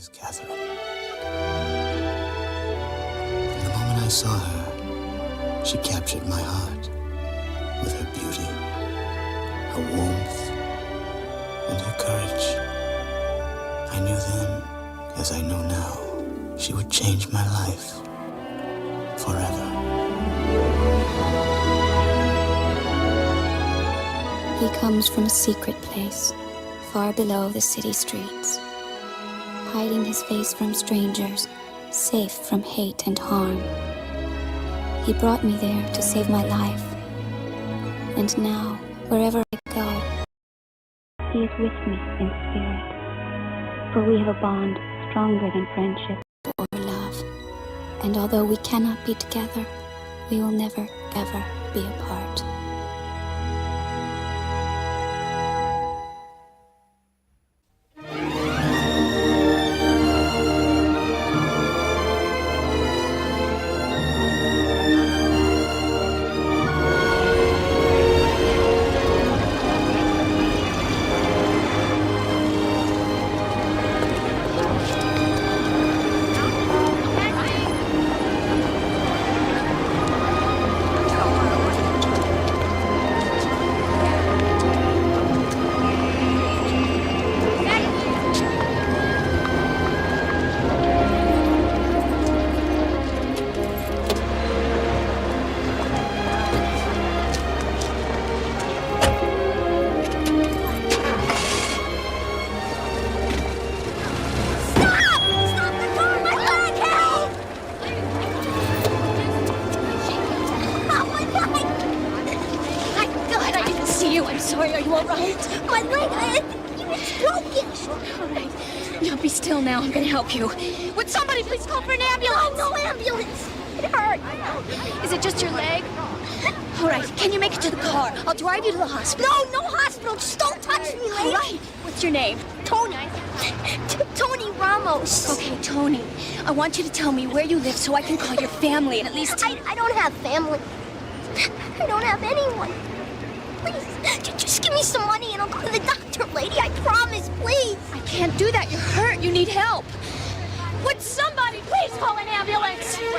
is Catherine. From the moment I saw her, she captured my heart with her beauty, her warmth, and her courage. I knew then, as I know now, she would change my life forever. He comes from a secret place, far below the city streets, hiding his face from strangers, safe from hate and harm. He brought me there to save my life, and now, wherever I go, he is with me in spirit, for we have a bond stronger than friendship or love, and although we cannot be together, we will never, ever be apart. Now I'm gonna help you. Would somebody please call for an ambulance? No ambulance! It hurts. Is it just your leg? All right, can you make it to the car? I'll drive you to the hospital. No hospital. Just don't touch me, lady. All right. What's your name? Tony. Tony Ramos. Okay, Tony. I want you to tell me where you live so I can call your family and at least... I don't have family. I don't have anyone. Please, just give me some money and I'll go to the doctor, lady. I promise, please. I can't do that. You're hurt. You need help. Would somebody please call an ambulance? Wait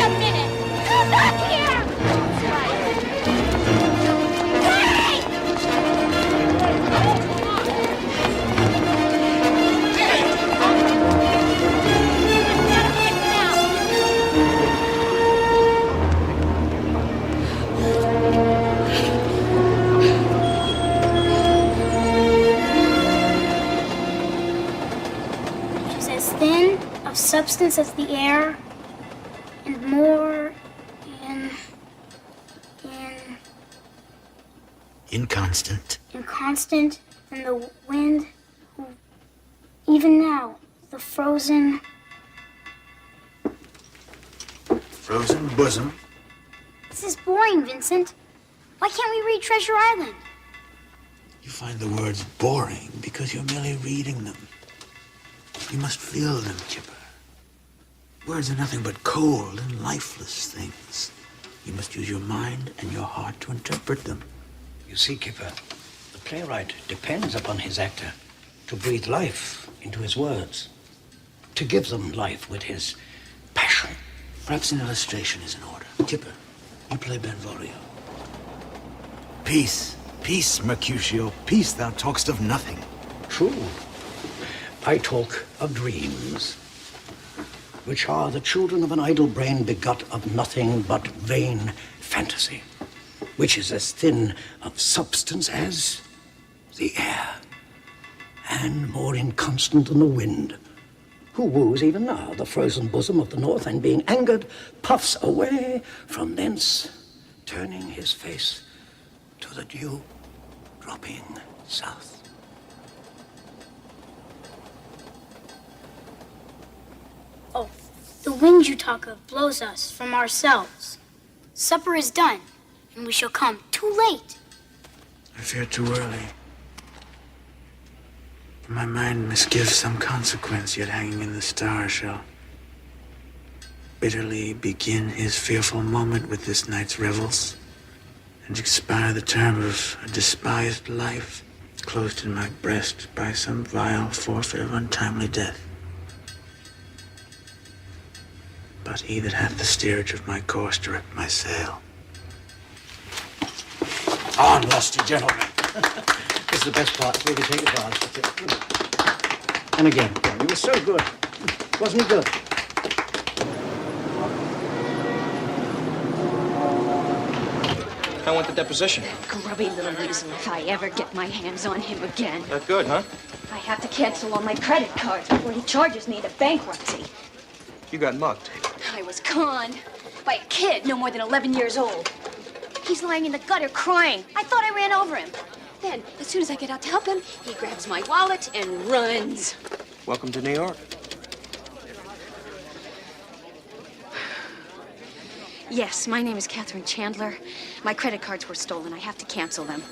a minute. Come back here. Thin of substance as the air, and more Inconstant. inconstant than the wind. Even now, the frozen bosom. This is boring, Vincent. Why can't we read Treasure Island? You find the words boring because you're merely reading them. You must feel them, Kipper. Words are nothing but cold and lifeless things. You must use your mind and your heart to interpret them. You see, Kipper, the playwright depends upon his actor to breathe life into his words, to give them life with his passion. Perhaps an illustration is in order. Kipper, you play Benvolio. Peace, peace, Mercutio, peace, thou talk'st of nothing. True. I talk of dreams, which are the children of an idle brain begot of nothing but vain fantasy, which is as thin of substance as the air, and more inconstant than the wind, who woos even now the frozen bosom of the north, and being angered, puffs away from thence, turning his face to the dew-dropping south. Oh, the wind you talk of blows us from ourselves. Supper is done, and we shall come too late. I fear too early. For my mind misgives some consequence, yet hanging in the stars shall bitterly begin his fearful moment with this night's revels, and expire the term of a despised life. closed in my breast by some vile forfeit of untimely death. But he that hath the steerage of my course direct my sail. On, lusty gentlemen. This is the best part. We can take it on. And again, he was so good. Wasn't he good? I want the deposition. Grubby little weasel if I ever get my hands on him again. Not good, huh? I have to cancel all my credit cards before he charges me to bankruptcy. You got mugged. I was conned by a kid no more than 11 years old. He's lying in the gutter crying. I thought I ran over him. Then, as soon as I get out to help him, he grabs my wallet and runs. Welcome to New York. Yes, my name is Catherine Chandler. My credit cards were stolen. I have to cancel them.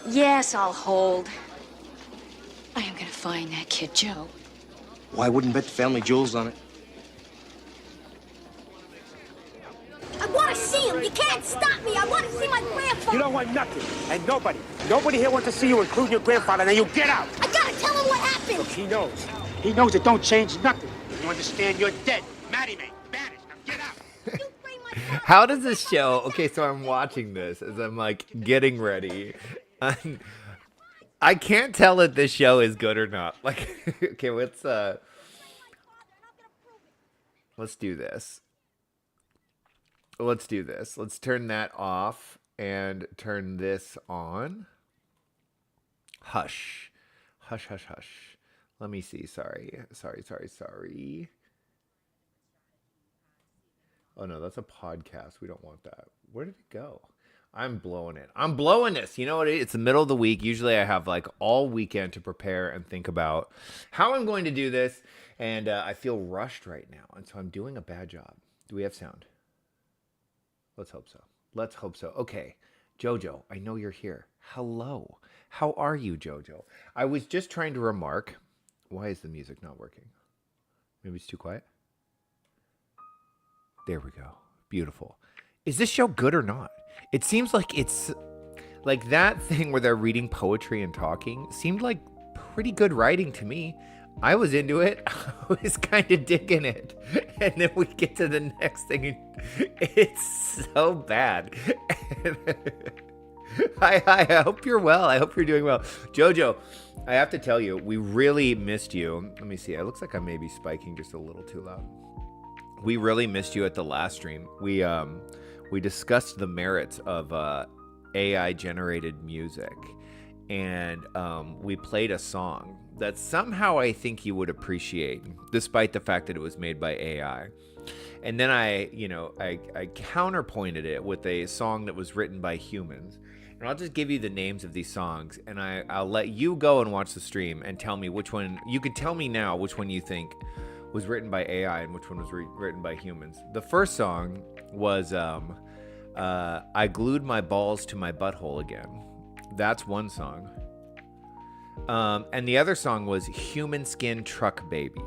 Yes, I'll hold. I am gonna find that kid, Joe. Why wouldn't bet the family jewels on it? I want to see him. You can't stop me. I want to see my grandfather. You don't want nothing. And nobody here wants to see you, including your grandfather. Now you get out. I gotta tell him what happened. Look, he knows. He knows it don't change nothing. You understand? You're dead. Maddie, mate. Banished. Now get out. How does this show? Okay, so I'm watching this as I'm like getting ready. I can't tell if this show is good or not. Like, okay, let's do this. Let's do this. Let's turn that off and turn this on. Hush. Hush, hush, hush. Let me see. Sorry. Oh, no, that's a podcast. We don't want that. Where did it go? I'm blowing it. I'm blowing this. You know what? It's the middle of the week. Usually I have like all weekend to prepare and think about how I'm going to do this. And I feel rushed right now. And so I'm doing a bad job. Do we have sound? Let's hope so. Let's hope so. Okay. Jojo, I know you're here. Hello. How are you, Jojo? I was just trying to remark. Why is the music not working? Maybe it's too quiet? There we go. Beautiful. Is this show good or not? It seems like it's like that thing where they're reading poetry and talking seemed like pretty good writing to me. I was into it. I was kind of digging it. And then we get to the next thing and it's so bad. I hope you're well. I hope you're doing well. Jojo, I have to tell you, we really missed you. Let me see. It looks like I may be spiking just a little too loud. We really missed you at the last stream. We discussed the merits of AI generated music, and we played a song that somehow I think you would appreciate, despite the fact that it was made by AI. And then I counterpointed it with a song that was written by humans. And I'll just give you the names of these songs, and I'll let you go and watch the stream and tell me which one. You could tell me now which one you think was written by AI and which one was written by humans. The first song was I Glued My Balls to My Butthole Again. That's one song. And the other song was Human Skin Truck Baby.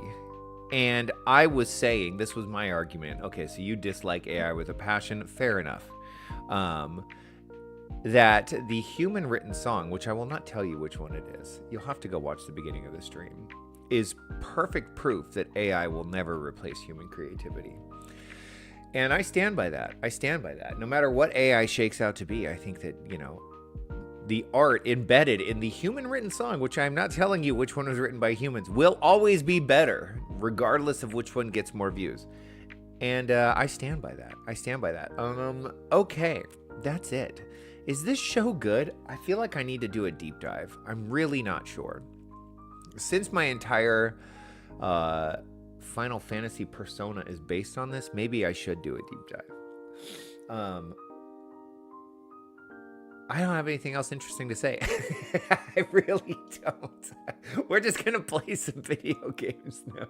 And I was saying, this was my argument. Okay, so you dislike AI with a passion. Fair enough. That the human written song, which I will not tell you which one it is, you'll have to go watch the beginning of the stream, is perfect proof that AI will never replace human creativity. And I stand by that. No matter what AI shakes out to be, I think that, the art embedded in the human written song, which I'm not telling you which one was written by humans, will always be better, regardless of which one gets more views. And I stand by that. Okay, that's it. Is this show good? I feel like I need to do a deep dive. I'm really not sure. Since my entire Final Fantasy persona is based on this, maybe I should do a deep dive. I don't have anything else interesting to say. I really don't. We're just going to play some video games now.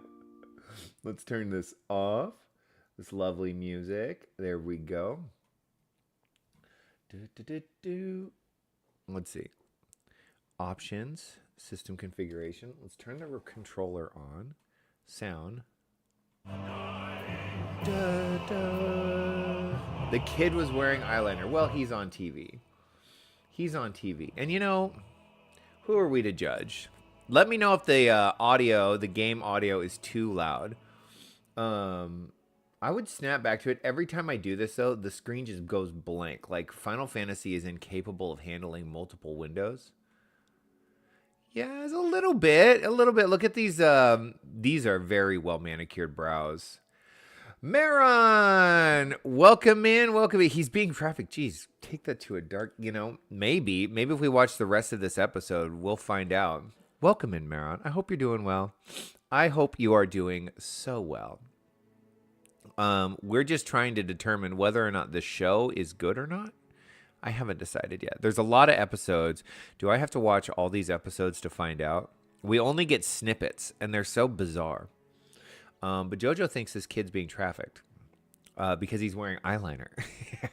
Let's turn this off. This lovely music. There we go. Let's see. Options. System configuration. Let's turn the controller on. Sound. The kid was wearing eyeliner. Well, he's on TV. And Who are we to judge? Let me know if the audio, the game audio, is too loud. I would snap back to it. Every time I do this, though, the screen just goes blank. Like, Final Fantasy is incapable of handling multiple windows. Yeah, it's a little bit. Look at these. These are very well manicured brows. Maron, welcome in. He's being graphic. Jeez, take that to a dark, maybe if we watch the rest of this episode, we'll find out. Welcome in, Maron. I hope you're doing well. I hope you are doing so well. We're just trying to determine whether or not the show is good or not. I haven't decided yet. There's a lot of episodes. Do I have to watch all these episodes to find out? We only get snippets, and they're so bizarre. But JoJo thinks this kid's being trafficked because he's wearing eyeliner. I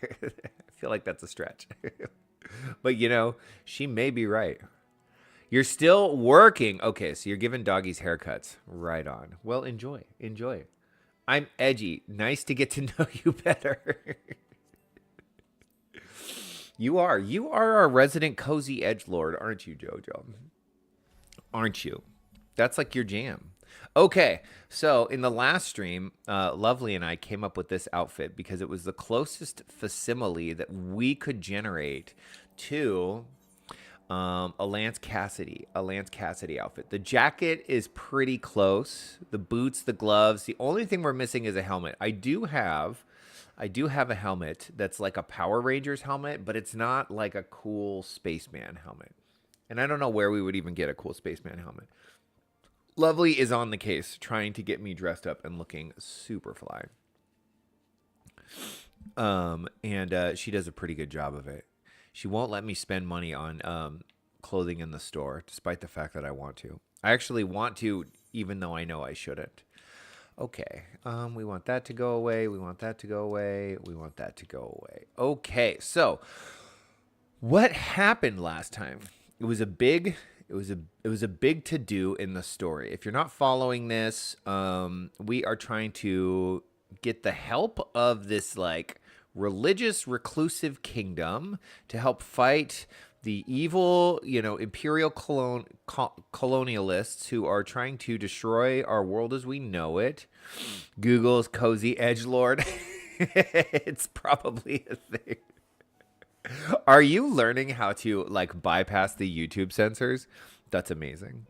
feel like that's a stretch. But, she may be right. You're still working. Okay, so you're giving doggies haircuts. Right on. Well, enjoy. I'm edgy. Nice to get to know you better. You are our resident cozy edgelord, aren't you, JoJo? Aren't you? That's like your jam. Okay, so in the last stream, Lovely and I came up with this outfit because it was the closest facsimile that we could generate to a Lance Cassidy outfit. The jacket is pretty close. The boots, the gloves. The only thing we're missing is a helmet. I do have a helmet that's like a Power Rangers helmet, but it's not like a cool spaceman helmet. And I don't know where we would even get a cool spaceman helmet. Lovely is on the case trying to get me dressed up and looking super fly. And she does a pretty good job of it. She won't let me spend money on clothing in the store, despite the fact that I want to. I actually want to, even though I know I shouldn't. Okay, we want that to go away. We want that to go away. We want that to go away. Okay, so what happened last time? It was a big to-do in the story. If you're not following this, we are trying to get the help of this like religious reclusive kingdom to help fight the evil, imperial colonialists who are trying to destroy our world as we know it. Google's cozy edgelord. It's probably a thing. Are you learning how to bypass the YouTube censors? That's amazing.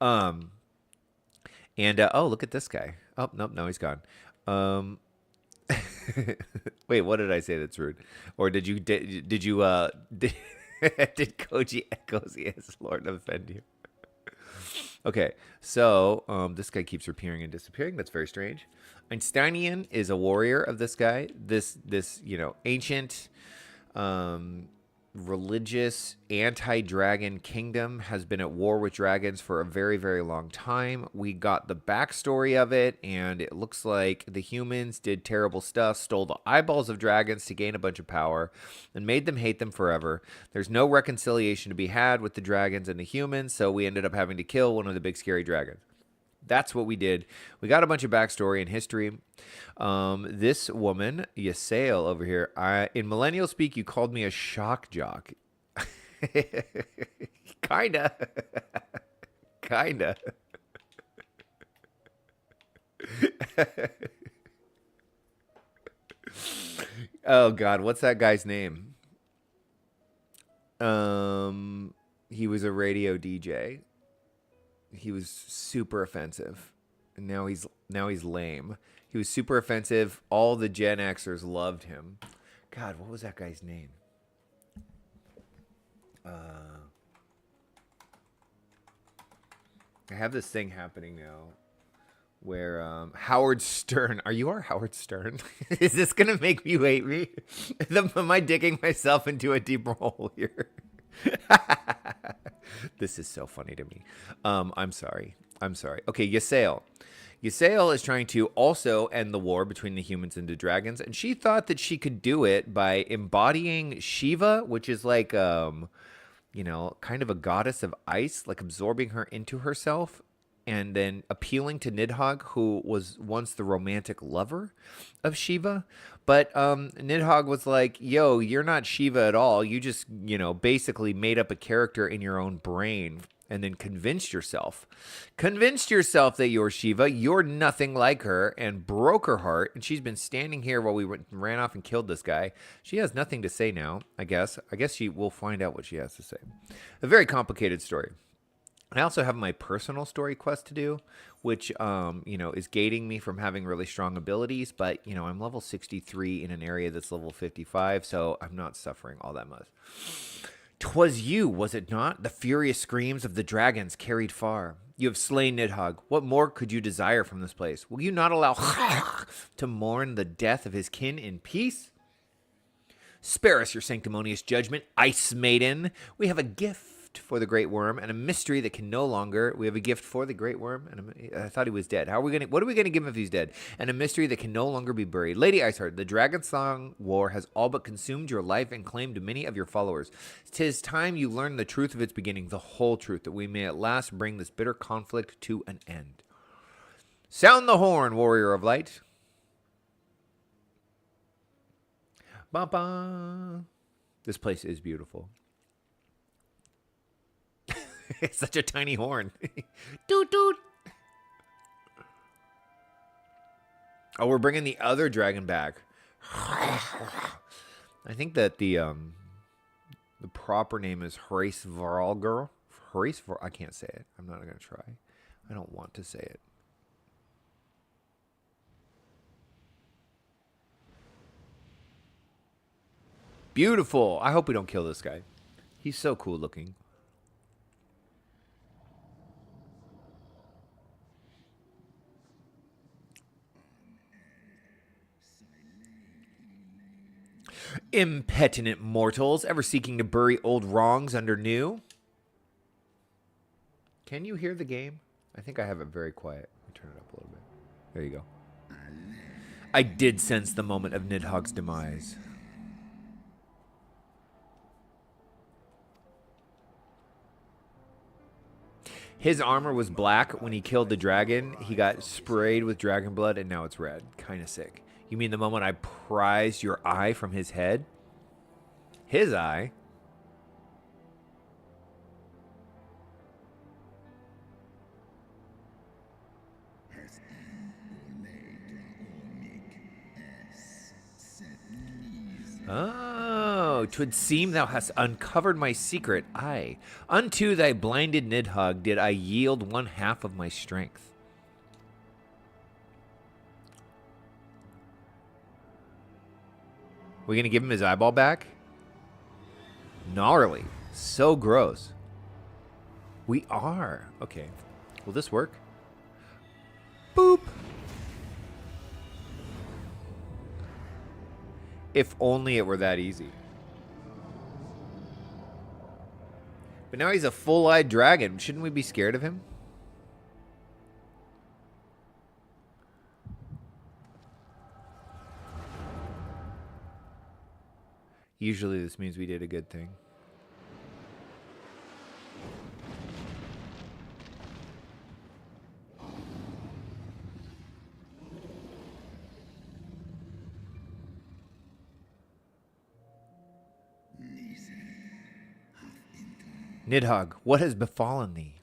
And look at this guy. Oh, nope, no, he's gone. Wait, what did I say that's rude? Or did Cozy as Lord offend you? Okay, so this guy keeps appearing and disappearing. That's very strange. Einsteinian is a warrior of this guy. This ancient religious anti-dragon kingdom has been at war with dragons for a very, very long time. We got the backstory of it, and it looks like the humans did terrible stuff, stole the eyeballs of dragons to gain a bunch of power, and made them hate them forever. There's no reconciliation to be had with the dragons and the humans, so we ended up having to kill one of the big scary dragons. That's what we did. We got a bunch of backstory and history. This woman, Ysael over here, in millennial speak, you called me a shock jock. Kinda. Oh, God. What's that guy's name? He was a radio DJ. He was super offensive, and now he's lame. He was super offensive. All the Gen Xers loved him. God, what was that guy's name? I have this thing happening now where Howard Stern. Are you our Howard Stern? Is this gonna make you hate me? Am I digging myself into a deeper hole here? This is so funny to me. I'm sorry. Okay, Ysael. Ysael is trying to also end the war between the humans and the dragons, and she thought that she could do it by embodying Shiva, which is like, kind of a goddess of ice, like absorbing her into herself. and then appealing to Nidhogg, who was once the romantic lover of Shiva. But Nidhogg was like, yo, you're not Shiva at all. You just, basically made up a character in your own brain and then convinced yourself that you're Shiva. You're nothing like her, and broke her heart. And she's been standing here while we ran off and killed this guy. She has nothing to say now, I guess. We'll find out what she has to say. A very complicated story. I also have my personal story quest to do, which, is gating me from having really strong abilities. But, I'm level 63 in an area that's level 55, so I'm not suffering all that much. 'Twas you, was it not? The furious screams of the dragons carried far. You have slain Nidhogg. What more could you desire from this place? Will you not allow to mourn the death of his kin in peace? Spare us your sanctimonious judgment, Ice Maiden. We have a gift for the Great Worm and a mystery that can no longer. We have a gift for the Great Worm, and I thought he was dead. What are we gonna give him if he's dead? And a mystery that can no longer be buried. Lady Iceheart, the Dragon Song War has all but consumed your life and claimed many of your followers. 'Tis time you learn the truth of its beginning, the whole truth, that we may at last bring this bitter conflict to an end. Sound the horn, warrior of light. Ba-ba. This place is beautiful. It's such a tiny horn. Doot doot. Oh, we're bringing the other dragon back. I think that the proper name is Heavensward. I can't say it. I'm not going to try. I don't want to say it. Beautiful. I hope we don't kill this guy. He's so cool looking. Impertinent mortals, ever seeking to bury old wrongs under new. Can you hear the game? I think I have it very quiet. Let me turn it up a little bit. There you go. I did sense the moment of Nidhogg's demise. His armor was black when he killed the dragon. He got sprayed with dragon blood, and now it's red. Kind of sick. You mean the moment I prized your eye from his head? His eye? Oh, 'twould seem thou hast uncovered my secret. Aye, unto thy blinded Nidhogg did I yield one half of my strength. We gonna give him his eyeball back? Gnarly. So gross. We are. Okay. Will this work? Boop. If only it were that easy. But now he's a full-eyed dragon. Shouldn't we be scared of him? Usually this means we did a good thing. Nidhogg, what has befallen thee?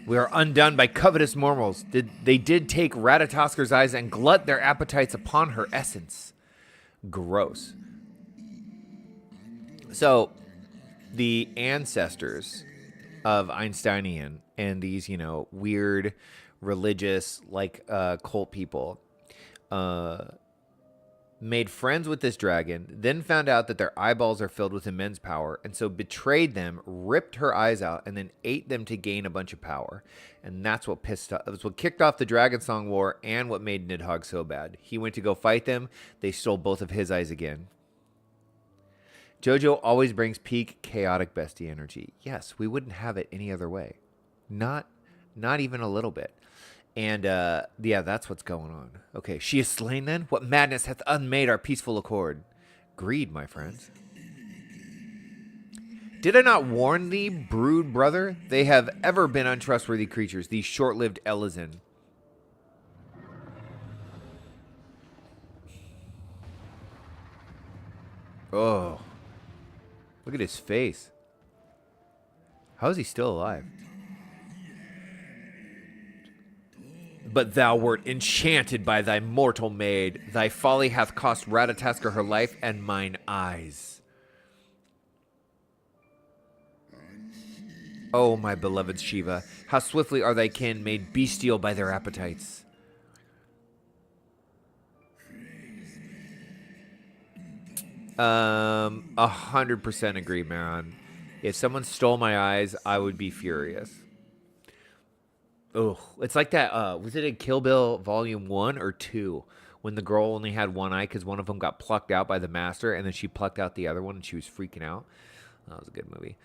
We are undone by covetous mortals. They did take Ratatasker's eyes and glut their appetites upon her essence. Gross. So, the ancestors of Einsteinian and these, weird religious, cult people, made friends with this dragon, then found out that their eyeballs are filled with immense power, and so betrayed them, ripped her eyes out, and then ate them to gain a bunch of power. And that's what that's what kicked off the Dragon Song War and what made Nidhogg so bad. He went to go fight them. They stole both of his eyes again. JoJo always brings peak chaotic bestie energy. Yes, we wouldn't have it any other way. Not even a little bit. And, that's what's going on. Okay, she is slain then? What madness hath unmade our peaceful accord? Greed, my friends. Did I not warn thee, brood brother? They have ever been untrustworthy creatures, these short-lived Elysin. Oh. Look at his face. How is he still alive? But thou wert enchanted by thy mortal maid. Thy folly hath cost Ratatoskr her life and mine eyes. Oh, my beloved Shiva, how swiftly are thy kin made bestial by their appetites. 100% agree, Maron. If someone stole my eyes, I would be furious. Oh, it's like that. Was it in Kill Bill Volume 1 or 2 when the girl only had one eye because one of them got plucked out by the master and then she plucked out the other one and she was freaking out? That was a good movie.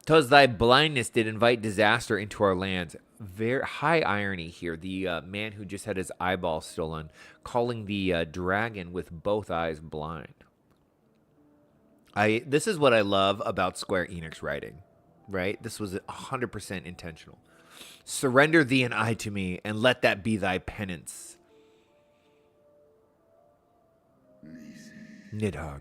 'Twas thy blindness did invite disaster into our lands. Very high irony here. The man who just had his eyeball stolen, calling the dragon with both eyes blind. This is what I love about Square Enix writing, right? This was 100% intentional. Surrender thee an eye to me, and let that be thy penance. Nidhogg.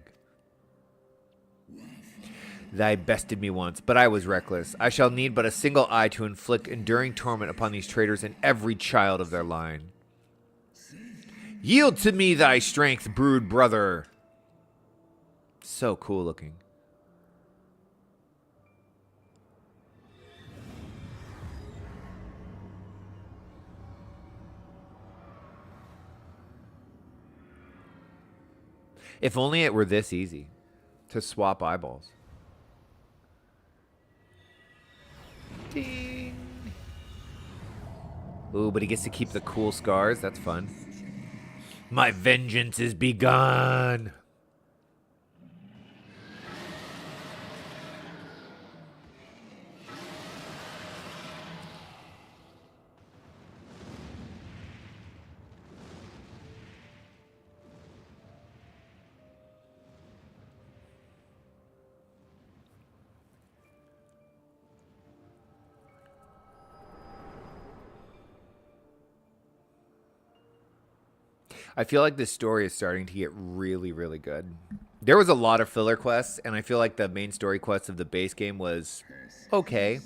Thy bested me once, but I was reckless. I shall need but a single eye to inflict enduring torment upon these traitors and every child of their line. Yield to me thy strength, brood brother. So cool looking. If only it were this easy to swap eyeballs. Ding. Ooh, but he gets to keep the cool scars. That's fun. My vengeance is begun. I feel like this story is starting to get really, really good. There was a lot of filler quests, and I feel like the main story quest of the base game was okay.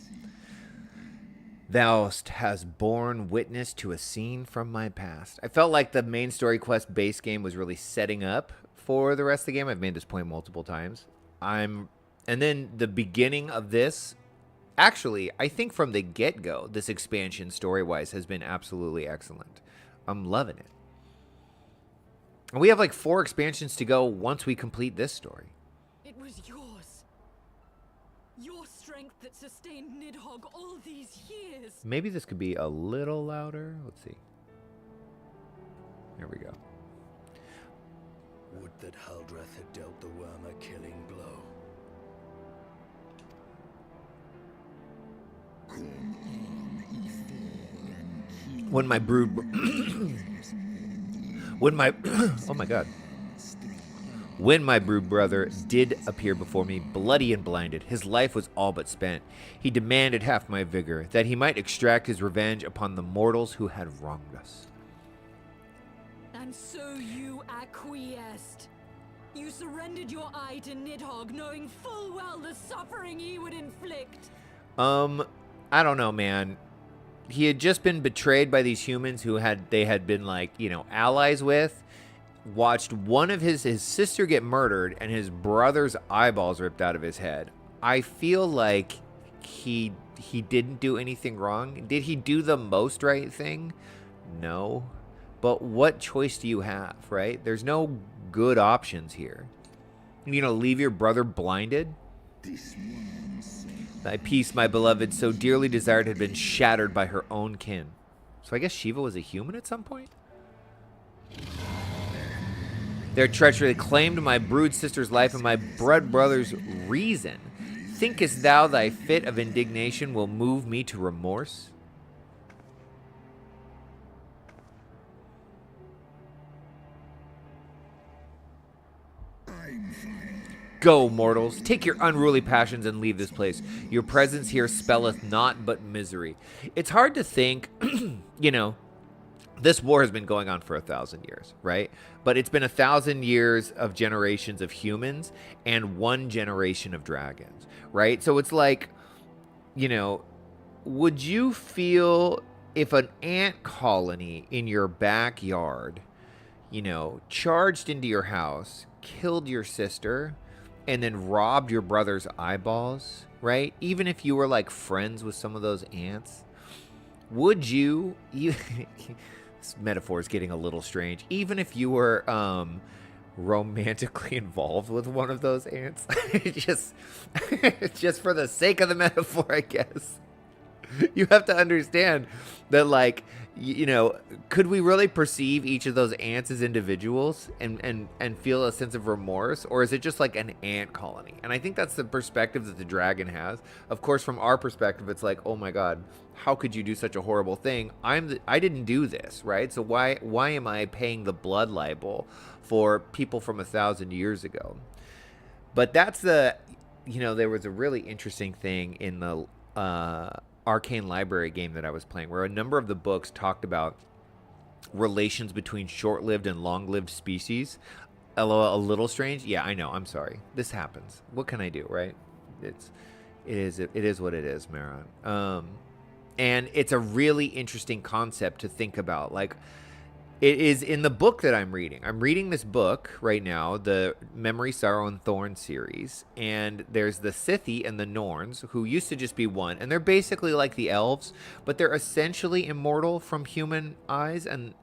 Thou hast borne witness to a scene from my past. I felt like the main story quest base game was really setting up for the rest of the game. I've made this point multiple times. And then the beginning of this, actually, I think from the get-go, this expansion story-wise has been absolutely excellent. I'm loving it. And we have like 4 expansions to go once we complete this story. It was yours. Your strength that sustained Nidhogg all these years. Maybe this could be a little louder. Let's see. There we go. Would that Haldrath had dealt the worm a killing blow. When my brood... When my oh my god. When my brood brother did appear before me, bloody and blinded, his life was all but spent. He demanded half my vigor, that he might extract his revenge upon the mortals who had wronged us. And so you acquiesced. You surrendered your eye to Nidhogg, knowing full well the suffering he would inflict. I don't know, man. He had just been betrayed by these humans who they had been like, you know, allies with. Watched one of his sister get murdered and his brother's eyeballs ripped out of his head. I feel like he didn't do anything wrong. Did he do the most right thing? No. But what choice do you have, right? There's no good options here. You know, leave your brother blinded? Thy peace, my beloved, so dearly desired, had been shattered by her own kin. So I guess Shiva was a human at some point? Their treachery claimed my brood sister's life and my blood brother's reason. Thinkest thou thy fit of indignation will move me to remorse? Go, mortals, take your unruly passions and leave this place. Your presence here spelleth naught but misery. It's hard to think, you know, this war has been going on for 1,000 years, right? But it's been 1,000 years of generations of humans and 1 generation of dragons, right? So it's like, you know, would you feel if an ant colony in your backyard, you know, charged into your house, killed your sister, and then robbed your brother's eyeballs, right? Even if you were like friends with some of those ants, would you this metaphor is getting a little strange. Even if you were romantically involved with one of those ants, just for the sake of the metaphor, I guess. You have to understand that, like, you know, could we really perceive each of those ants as individuals and feel a sense of remorse? Or is it just like an ant colony? And I think that's the perspective that the dragon has. Of course, from our perspective, it's like, oh my God, how could you do such a horrible thing? I didn't do this, right? So why am I paying the blood libel for people from 1,000 years ago? But that's the, you know, there was a really interesting thing in the Arcane Library game that I was playing where a number of the books talked about relations between short-lived and long-lived species. A little strange. Yeah, I know. I'm sorry. This happens. What can I do, right? It is what it is, Maron. And it's a really interesting concept to think about. Like, it is in the book that I'm reading. I'm reading this book right now, the Memory, Sorrow, and Thorn series. And there's the Scythi and the Norns, who used to just be one. And they're basically like the elves, but they're essentially immortal from human eyes. And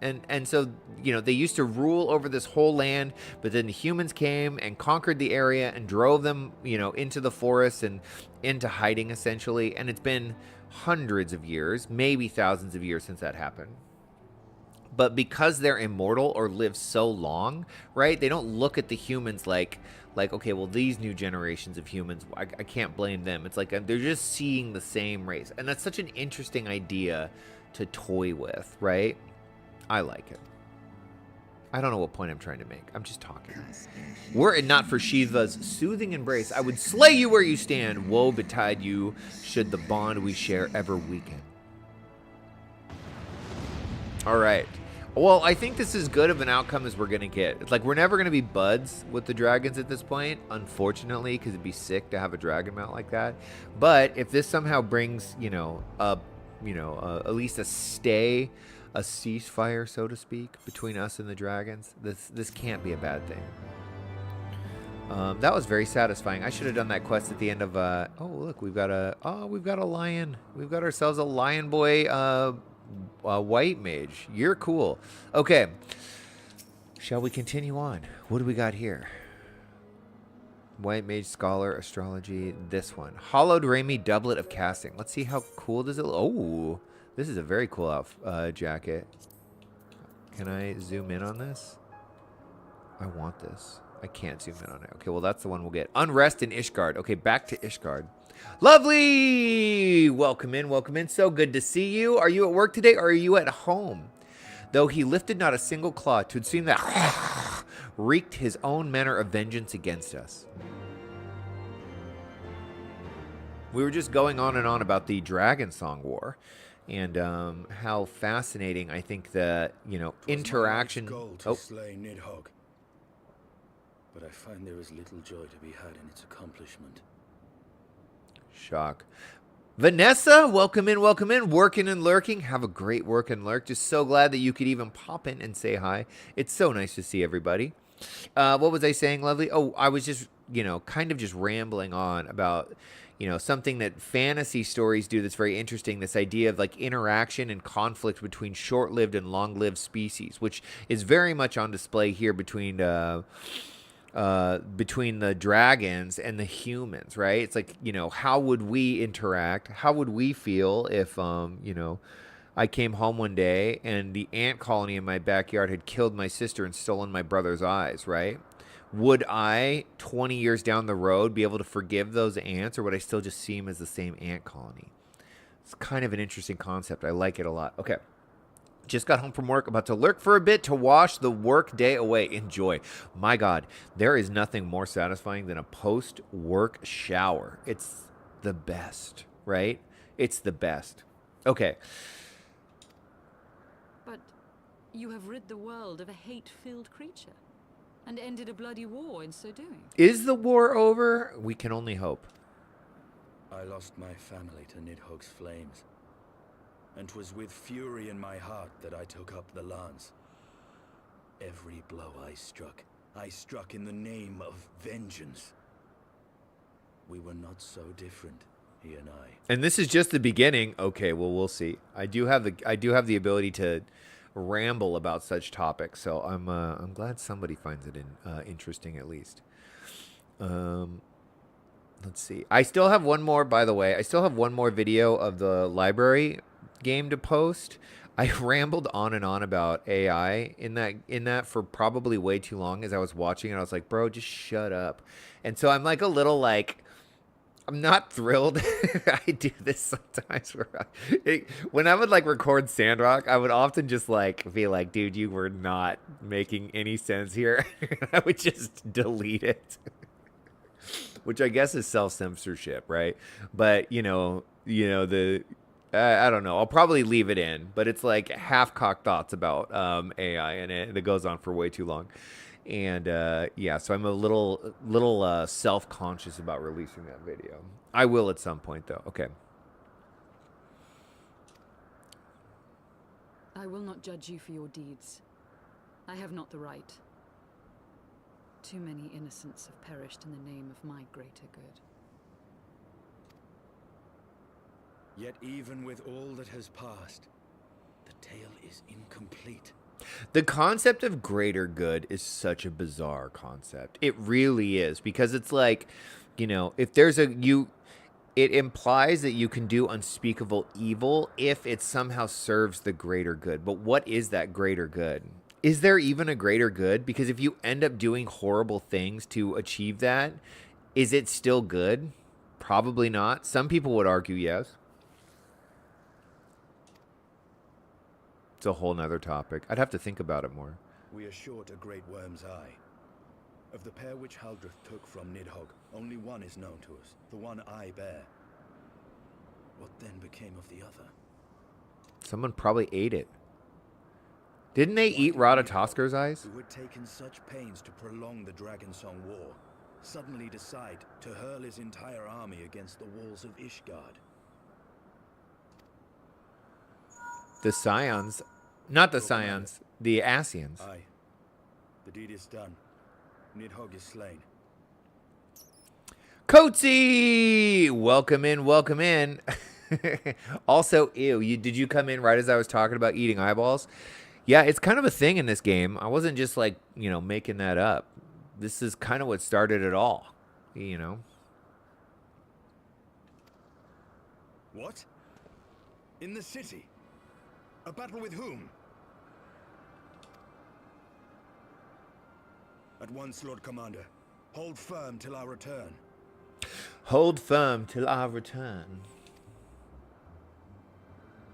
so, you know, they used to rule over this whole land, but then the humans came and conquered the area and drove them, you know, into the forest and into hiding, essentially. And it's been hundreds of years, maybe thousands of years since that happened. But because they're immortal or live so long, right, they don't look at the humans like, okay, well, these new generations of humans, I can't blame them. It's like they're just seeing the same race. And that's such an interesting idea to toy with, right? I like it. I don't know what point I'm trying to make. I'm just talking. Were it not for Shiva's soothing embrace, I would slay you where you stand. Woe betide you should the bond we share ever weaken. All right. Well, I think this is good of an outcome as we're going to get. It's like we're never going to be buds with the dragons at this point, unfortunately, because it'd be sick to have a dragon mount like that. But if this somehow brings, at least a ceasefire, so to speak, between us and the dragons, this can't be a bad thing. That was very satisfying. I should have done that quest at the end of. Oh, look, we've got a lion. We've got ourselves a lion boy. White mage, you're cool. Okay, shall we continue on? What do we got here? White mage, scholar, astrology. This one, hollowed Rami doublet of casting. Let's see how cool does it look. Oh, this is a very cool jacket. Can I zoom in on this? I want this. I can't zoom in on it. Okay, well, that's the one we'll get. Unrest in Ishgard. Okay, back to Ishgard. Lovely! Welcome in, welcome in. So good to see you. Are you at work today or are you at home? Though he lifted not a single claw, 'twould seem that wreaked his own manner of vengeance against us. We were just going on and on about the Dragon Song War and how fascinating I think the, interaction... To slay Nidhogg. But I find there is little joy to be had in its accomplishment. Shock. Vanessa, welcome in, welcome in. Working and lurking. Have a great work and lurk. Just so glad that you could even pop in and say hi. It's so nice to see everybody. What was I saying, lovely? Oh, I was just, kind of just rambling on about, something that fantasy stories do that's very interesting. This idea of like interaction and conflict between short-lived and long-lived species, which is very much on display here between the dragons and the humans, right? It's like, how would we interact? How would we feel if, I came home one day and the ant colony in my backyard had killed my sister and stolen my brother's eyes, right? Would I, 20 years down the road, be able to forgive those ants, or would I still just see them as the same ant colony? It's kind of an interesting concept. I like it a lot. Okay. Just got home from work, about to lurk for a bit to wash the work day away. Enjoy. My God, there is nothing more satisfying than a post-work shower. It's the best, right? It's the best. Okay. But you have rid the world of a hate-filled creature and ended a bloody war in so doing. Is the war over? We can only hope. I lost my family to Nidhogg's flames, and 'twas with fury in my heart that I took up the lance. Every blow I struck in the name of vengeance. We were not so different, he and I. And this is just the beginning. Okay, well, we'll see. I do have the ability to ramble about such topics, so I'm glad somebody finds it interesting at least. Let's see. I still have one more, by the way. I still have one more video of the library game to post. I rambled on and on about AI in that for probably way too long as I was watching it. I was like, bro, just shut up. And so I'm like a little like, I'm not thrilled. I do this sometimes when I would like record Sandrock, I would often just like be like, dude, you were not making any sense here. I would just delete it. Which I guess is self-censorship, right? But I don't know. I'll probably leave it in, but it's like half-cocked thoughts about AI, and it goes on for way too long. And yeah, so I'm a little self-conscious about releasing that video. I will at some point, though. Okay. I will not judge you for your deeds. I have not the right. Too many innocents have perished in the name of my greater good. Yet even with all that has passed, the tale is incomplete. The concept of greater good is such a bizarre concept. It really is, because it's like, if there's it implies that you can do unspeakable evil if it somehow serves the greater good. But what is that greater good? Is there even a greater good? Because if you end up doing horrible things to achieve that, is it still good? Probably not. Some people would argue yes. It's a whole nother topic. I'd have to think about it more. We are short a great worm's eye. Of the pair which Haldreth took from Nidhogg, only one is known to us, the one I bear. What then became of the other? Someone probably ate it. Didn't they eat Ratatosker's eyes? Who had taken such pains to prolong the Dragonsong War, suddenly decide to hurl his entire army against the walls of Ishgard? The Scions. Not the Scions. The Ascians. Aye. The deed is done. Nidhogg is slain. Coatsy! Welcome in, welcome in. Also, ew, did you come in right as I was talking about eating eyeballs? Yeah, it's kind of a thing in this game. I wasn't just like, making that up. This is kind of what started it all, What? In the city? A battle with whom? At once, Lord Commander. Hold firm till our return. Hold firm till our return.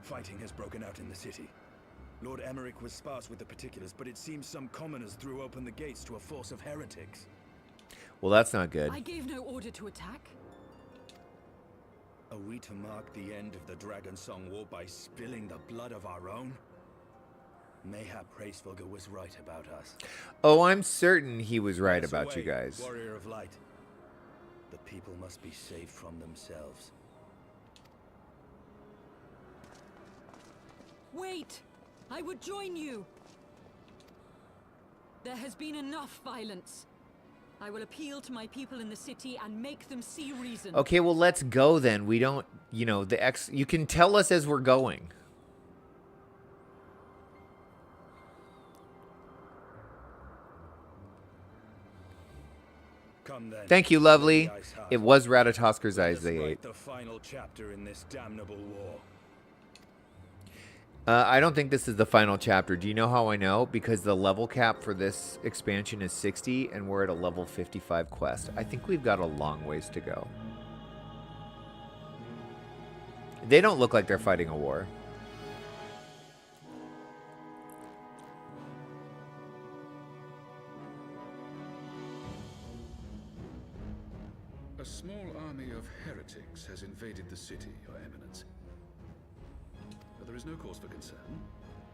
Fighting has broken out in the city. Lord Emmerich was sparse with the particulars, but it seems some commoners threw open the gates to a force of heretics. Well, that's not good. I gave no order to attack. Are we to mark the end of the Dragonsong War by spilling the blood of our own? Mayhap Hraesvelgr was right about us. Oh, I'm certain he was right about you guys. Warrior of light. The people must be saved from themselves. Wait! I would join you! There has been enough violence. I will appeal to my people in the city and make them see reason. Okay, well, let's go then. We don't, you can tell us as we're going. Come then. Thank you, lovely. It was Ratatosker's eyes they ate. The final chapter in this damnable war. I don't think this is the final chapter. Do you know how I know? Because the level cap for this expansion is 60, and we're at a level 55 quest. I think we've got a long ways to go. They don't look like they're fighting a war. A small army of heretics has invaded the city, Your Eminence. But there is no cause for concern.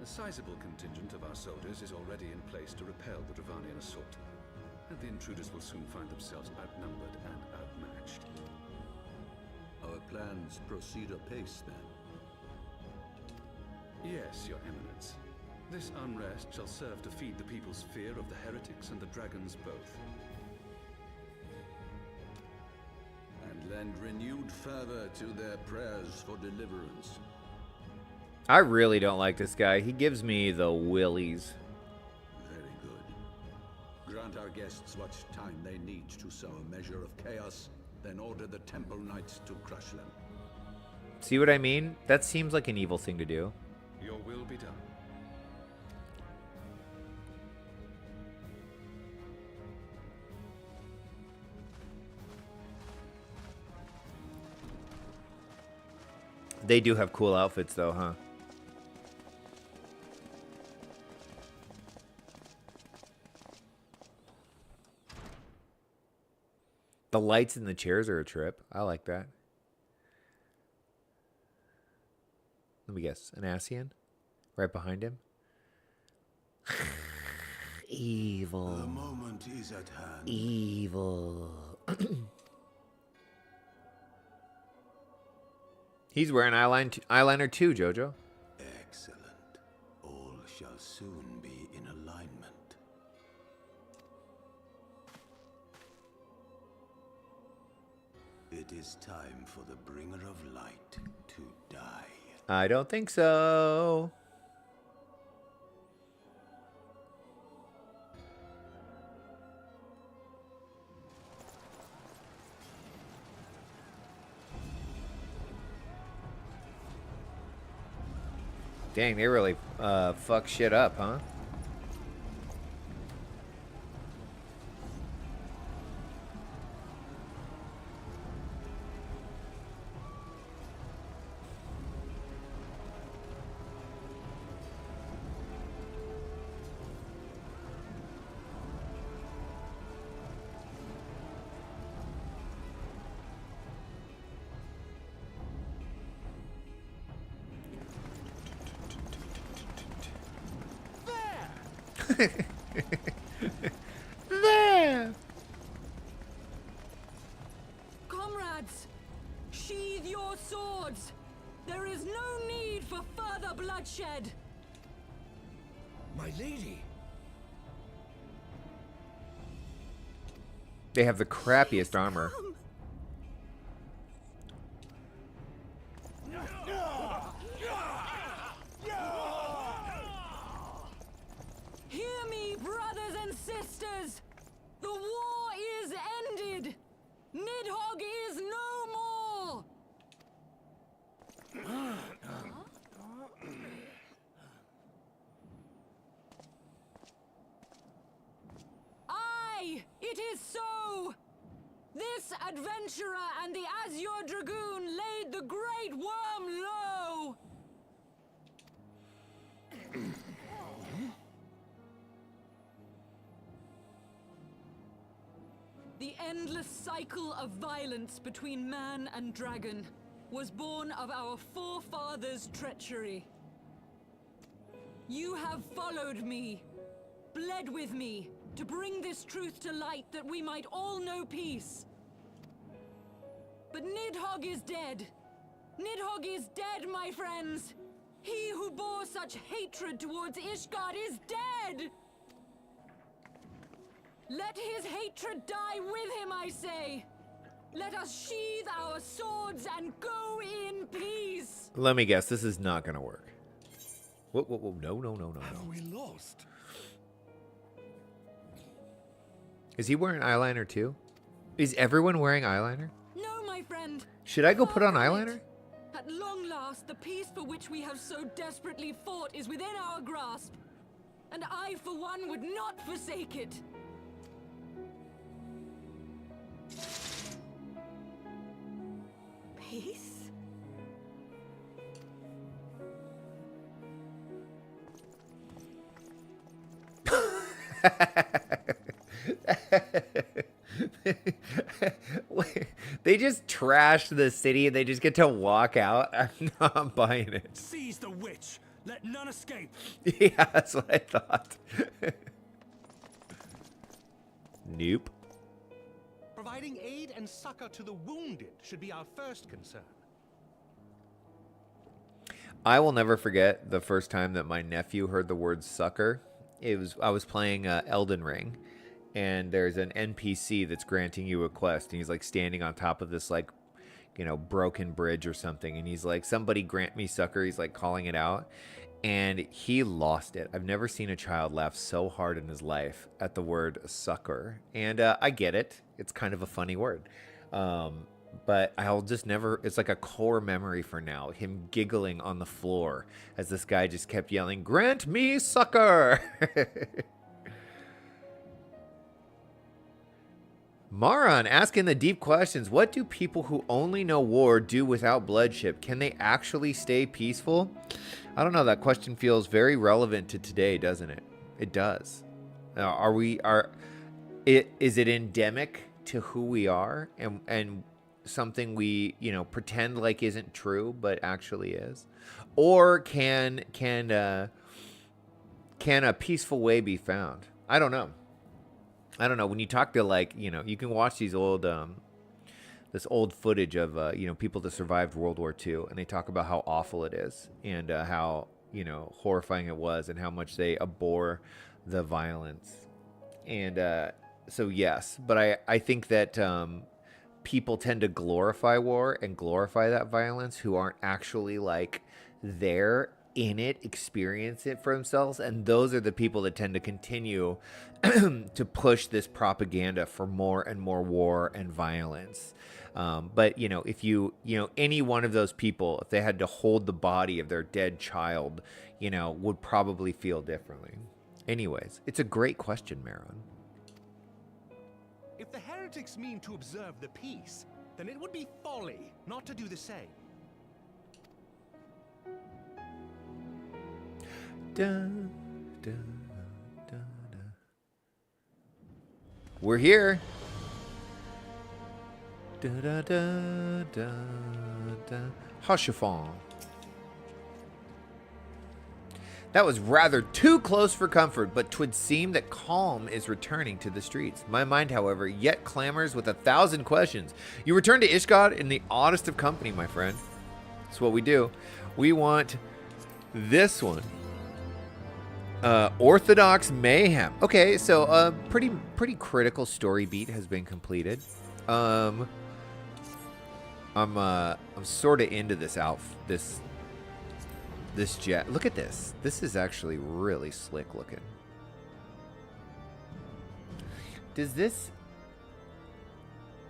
A sizable contingent of our soldiers is already in place to repel the Dravanian assault, and the intruders will soon find themselves outnumbered and outmatched. Our plans proceed apace, then? Yes, Your Eminence. This unrest shall serve to feed the people's fear of the heretics and the dragons both. And lend renewed fervor to their prayers for deliverance. I really don't like this guy. He gives me the willies. Very good. Grant our guests what time they need to sow a measure of chaos, then order the Temple Knights to crush them. See what I mean? That seems like an evil thing to do. Your will be done. They do have cool outfits though, huh? The lights in the chairs are a trip. I like that. Let me guess. An Asian? Right behind him? Evil. The moment is at hand. Evil. He's wearing eyeliner too, Jojo. Excellent. All shall soon be in alignment. It is time for the bringer of light to die. I don't think so. Dang, they really fuck shit up, huh? There! Comrades, sheathe your swords. There is no need for further bloodshed. My lady! They have the crappiest armor. Hear me, brothers and sisters. The war is ended. Nidhogg is no more. Aye, it is so. This adventurer and the Azure Dragoon laid the great worm low. The endless cycle of violence between man and dragon was born of our forefathers' treachery. You have followed me, bled with me, to bring this truth to light that we might all know peace. But Nidhogg is dead. Nidhogg is dead, my friends. He who bore such hatred towards Ishgard is dead. Let his hatred die with him, I say. Let us sheathe our swords and go in peace. Let me guess, this is not gonna work. Whoa, whoa, whoa, no. Have we lost? Is he wearing eyeliner too? Is everyone wearing eyeliner? No, my friend. Should I go put on eyeliner? At long last, the peace for which we have so desperately fought is within our grasp. And I, for one, would not forsake it. Peace? They just trashed the city and they just get to walk out. I'm not buying it. Seize the witch. Let none escape. Yeah, that's what I thought. Nope. Providing aid and succor to the wounded should be our first concern. I will never forget the first time that my nephew heard the word sucker. I was playing Elden Ring, and there's an NPC that's granting you a quest, and he's like standing on top of this like, you know, broken bridge or something, and he's like, somebody grant me succor. He's like calling it out, and he lost it. I've never seen a child laugh so hard in his life at the word succor, and I get it. It's kind of a funny word. But I'll just never, it's like a core memory for now, him giggling on the floor as this guy just kept yelling, grant me succor. Maron asking the deep questions. What do people who only know war do without bloodshed? Can they actually stay peaceful? I don't know. That question feels very relevant to today, doesn't it? It does. Is it endemic to who we are and something we, you know, pretend like isn't true but actually is? Or can a peaceful way be found? I don't know. When you talk to, like, you know, you can watch these old this old footage of you know, people that survived World War II, and they talk about how awful it is and how, you know, horrifying it was and how much they abhor the violence. And so yes, but I think that people tend to glorify war and glorify that violence who aren't actually like there in it, experience it for themselves, and those are the people that tend to continue to push this propaganda for more and more war and violence. But you know, if you know, any one of those people, if they had to hold the body of their dead child, you know, would probably feel differently. Anyways, it's a great question, Maron. If the heretics mean to observe the peace, then it would be folly not to do the same. Dun, dun, dun, dun. We're here. Da, da, da, da, da. Hushafon. That was rather too close for comfort, but 'twould seem that calm is returning to the streets. My mind, however, yet clamors with 1,000 questions. You return to Ishgard in the oddest of company, my friend. That's what we do. We want this one. Orthodox Mayhem. Okay, so a pretty critical story beat has been completed. I'm sort of into this this jet. Look at this. This is actually really slick looking. Does this?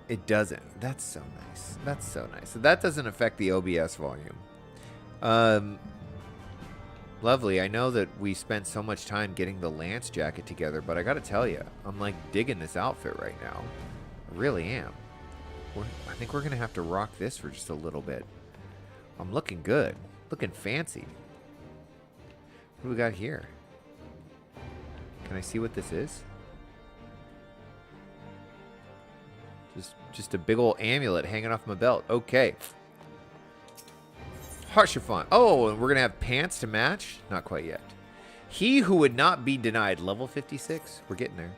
It doesn't. That's so nice. That's so nice. So that doesn't affect the OBS volume. Lovely. I know that we spent so much time getting the Lance jacket together, but I gotta tell you, I'm like digging this outfit right now. I really am. I think we're gonna have to rock this for just a little bit. I'm looking good. Looking fancy. What do we got here? Can I see what this is? Just a big old amulet hanging off my belt. Okay. Harshafon. Oh, and we're going to have pants to match? Not quite yet. He who would not be denied. Level 56. We're getting there.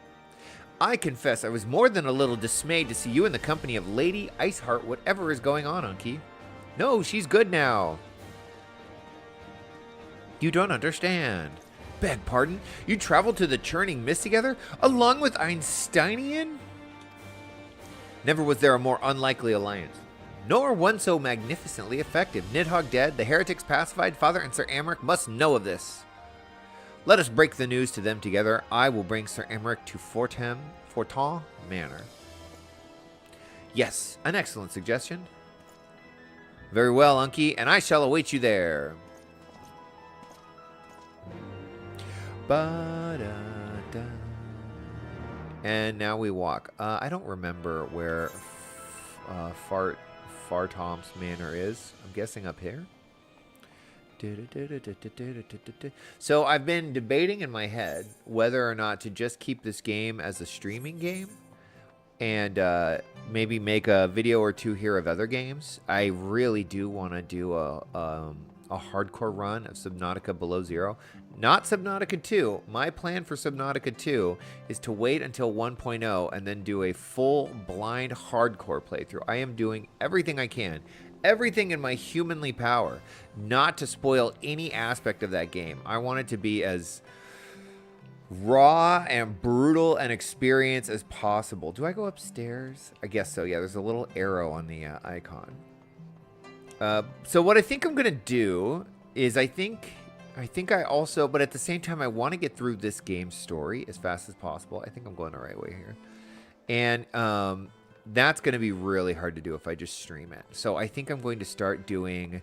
I confess I was more than a little dismayed to see you in the company of Lady Iceheart, whatever is going on, Unky. No, she's good now. You don't understand. Beg pardon? You traveled to the Churning Mist together, along with Einsteinian? Never was there a more unlikely alliance, nor one so magnificently effective. Nidhogg dead, the heretics pacified, Father and Sir Amric must know of this. Let us break the news to them together. I will bring Sir Amric to Fortin Manor. Yes, an excellent suggestion. Very well, Unky, and I shall await you there. Ba-da-da. And now we walk. I don't remember where Fartom's Manor is. I'm guessing up here. So I've been debating in my head whether or not to just keep this game as a streaming game and maybe make a video or two here of other games. I really do want to do a hardcore run of Subnautica Below Zero. Not Subnautica 2. My plan for Subnautica 2 is to wait until 1.0 and then do a full blind hardcore playthrough. I am doing everything I can, everything in my humanly power, not to spoil any aspect of that game. I want it to be as raw and brutal an experience as possible. Do I go upstairs? I guess so. Yeah, there's a little arrow on the icon. So what I think I'm gonna do is I think I also, but at the same time, I want to get through this game's story as fast as possible. I think I'm going the right way here, and that's going to be really hard to do if I just stream it. So I think I'm going to start doing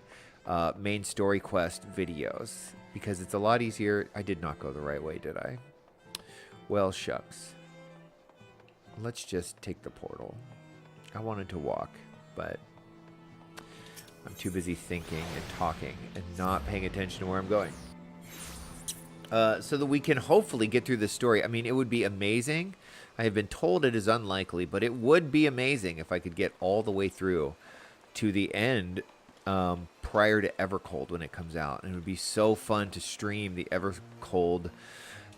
main story quest videos because it's a lot easier. I did not go the right way, did I? Well, shucks. Let's just take the portal. I wanted to walk, but I'm too busy thinking and talking and not paying attention to where I'm going. So that we can hopefully get through this story. I mean, it would be amazing. I have been told it is unlikely, but it would be amazing if I could get all the way through to the end prior to Evercold when it comes out. And it would be so fun to stream the Evercold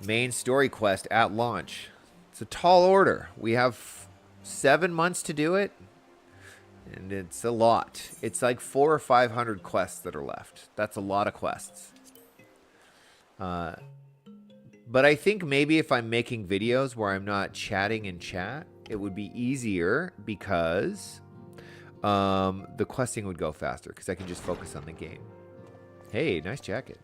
main story quest at launch. It's a tall order. We have 7 months to do it. And it's a lot. It's like 400 or 500 quests that are left. That's a lot of quests. But I think maybe if I'm making videos where I'm not chatting in chat, it would be easier because the questing would go faster because I can just focus on the game. Hey, nice jacket.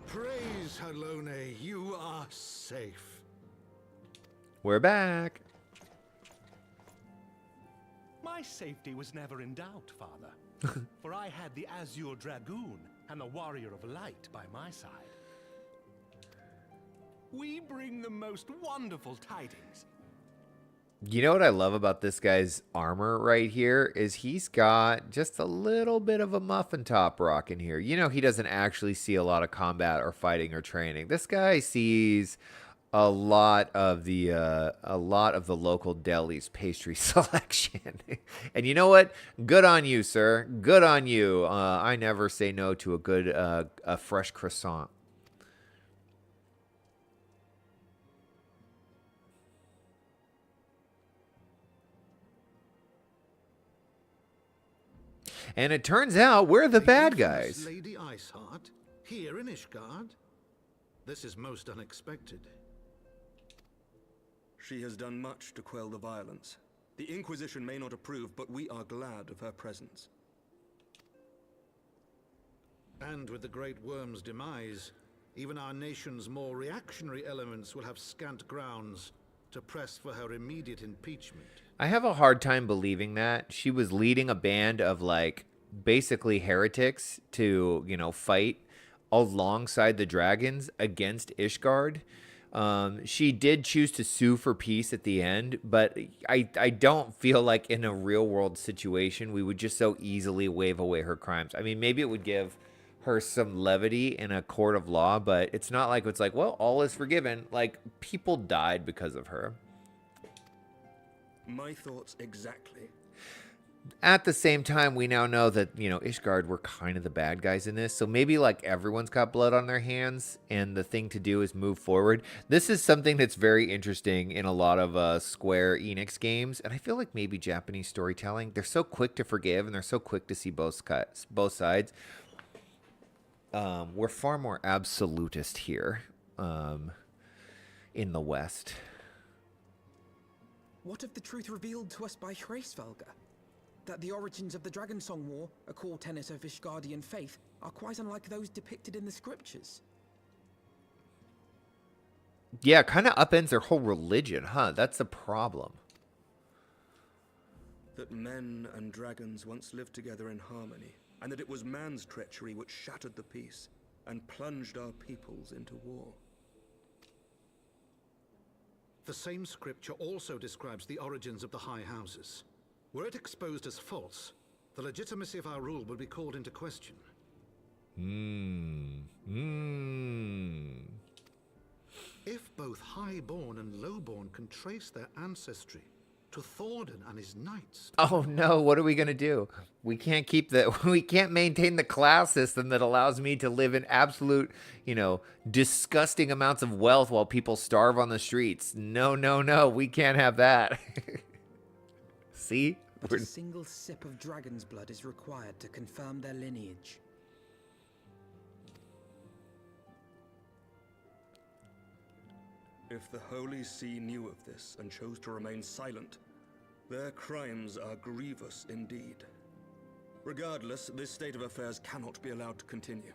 Praise Halone, you are safe. We're back. My safety was never in doubt, Father. For I had the Azure Dragoon and the Warrior of Light by my side. We bring the most wonderful tidings. You know what I love about this guy's armor right here is he's got just a little bit of a muffin top rocking here. You know, he doesn't actually see a lot of combat or fighting or training. This guy sees a lot of the local deli's pastry selection. And you know what? Good on you, sir. Good on you. I never say no to a good a fresh croissant. And it turns out we're the bad guys. Lady Iceheart, here in Ishgard? This is most unexpected. She has done much to quell the violence. The Inquisition may not approve, but we are glad of her presence. And with the Great Worm's demise, even our nation's more reactionary elements will have scant grounds to press for her immediate impeachment. I have a hard time believing that. She was leading a band of, like, basically heretics to, you know, fight alongside the dragons against Ishgard. She did choose to sue for peace at the end, but I don't feel like in a real-world situation we would just so easily wave away her crimes. I mean, maybe it would give her some levity in a court of law, but it's not like it's like, well, all is forgiven. Like, people died because of her. My thoughts exactly. At the same time, we now know that, you know, Ishgard were kind of the bad guys in this. So maybe, like, everyone's got blood on their hands, and the thing to do is move forward. This is something that's very interesting in a lot of Square Enix games. And I feel like maybe Japanese storytelling, they're so quick to forgive, and they're so quick to see both sides. We're far more absolutist here in the West. What of the truth revealed to us by Hraesvelga? That the origins of the Dragonsong War, a core tenet of Ishgardian faith, are quite unlike those depicted in the scriptures. Yeah, kind of upends their whole religion, huh? That's the problem. That men and dragons once lived together in harmony, and that it was man's treachery which shattered the peace and plunged our peoples into war. The same scripture also describes the origins of the High Houses. Were it exposed as false, the legitimacy of our rule would be called into question. If both highborn and lowborn can trace their ancestry to Thordan and his knights. Oh no, what are we gonna do? We can't keep the we can't maintain the class system that allows me to live in absolute, disgusting amounts of wealth while people starve on the streets. No, no, no, we can't have that. See? But a single sip of dragon's blood is required to confirm their lineage. If the Holy See knew of this and chose to remain silent, their crimes are grievous indeed. Regardless, this state of affairs cannot be allowed to continue.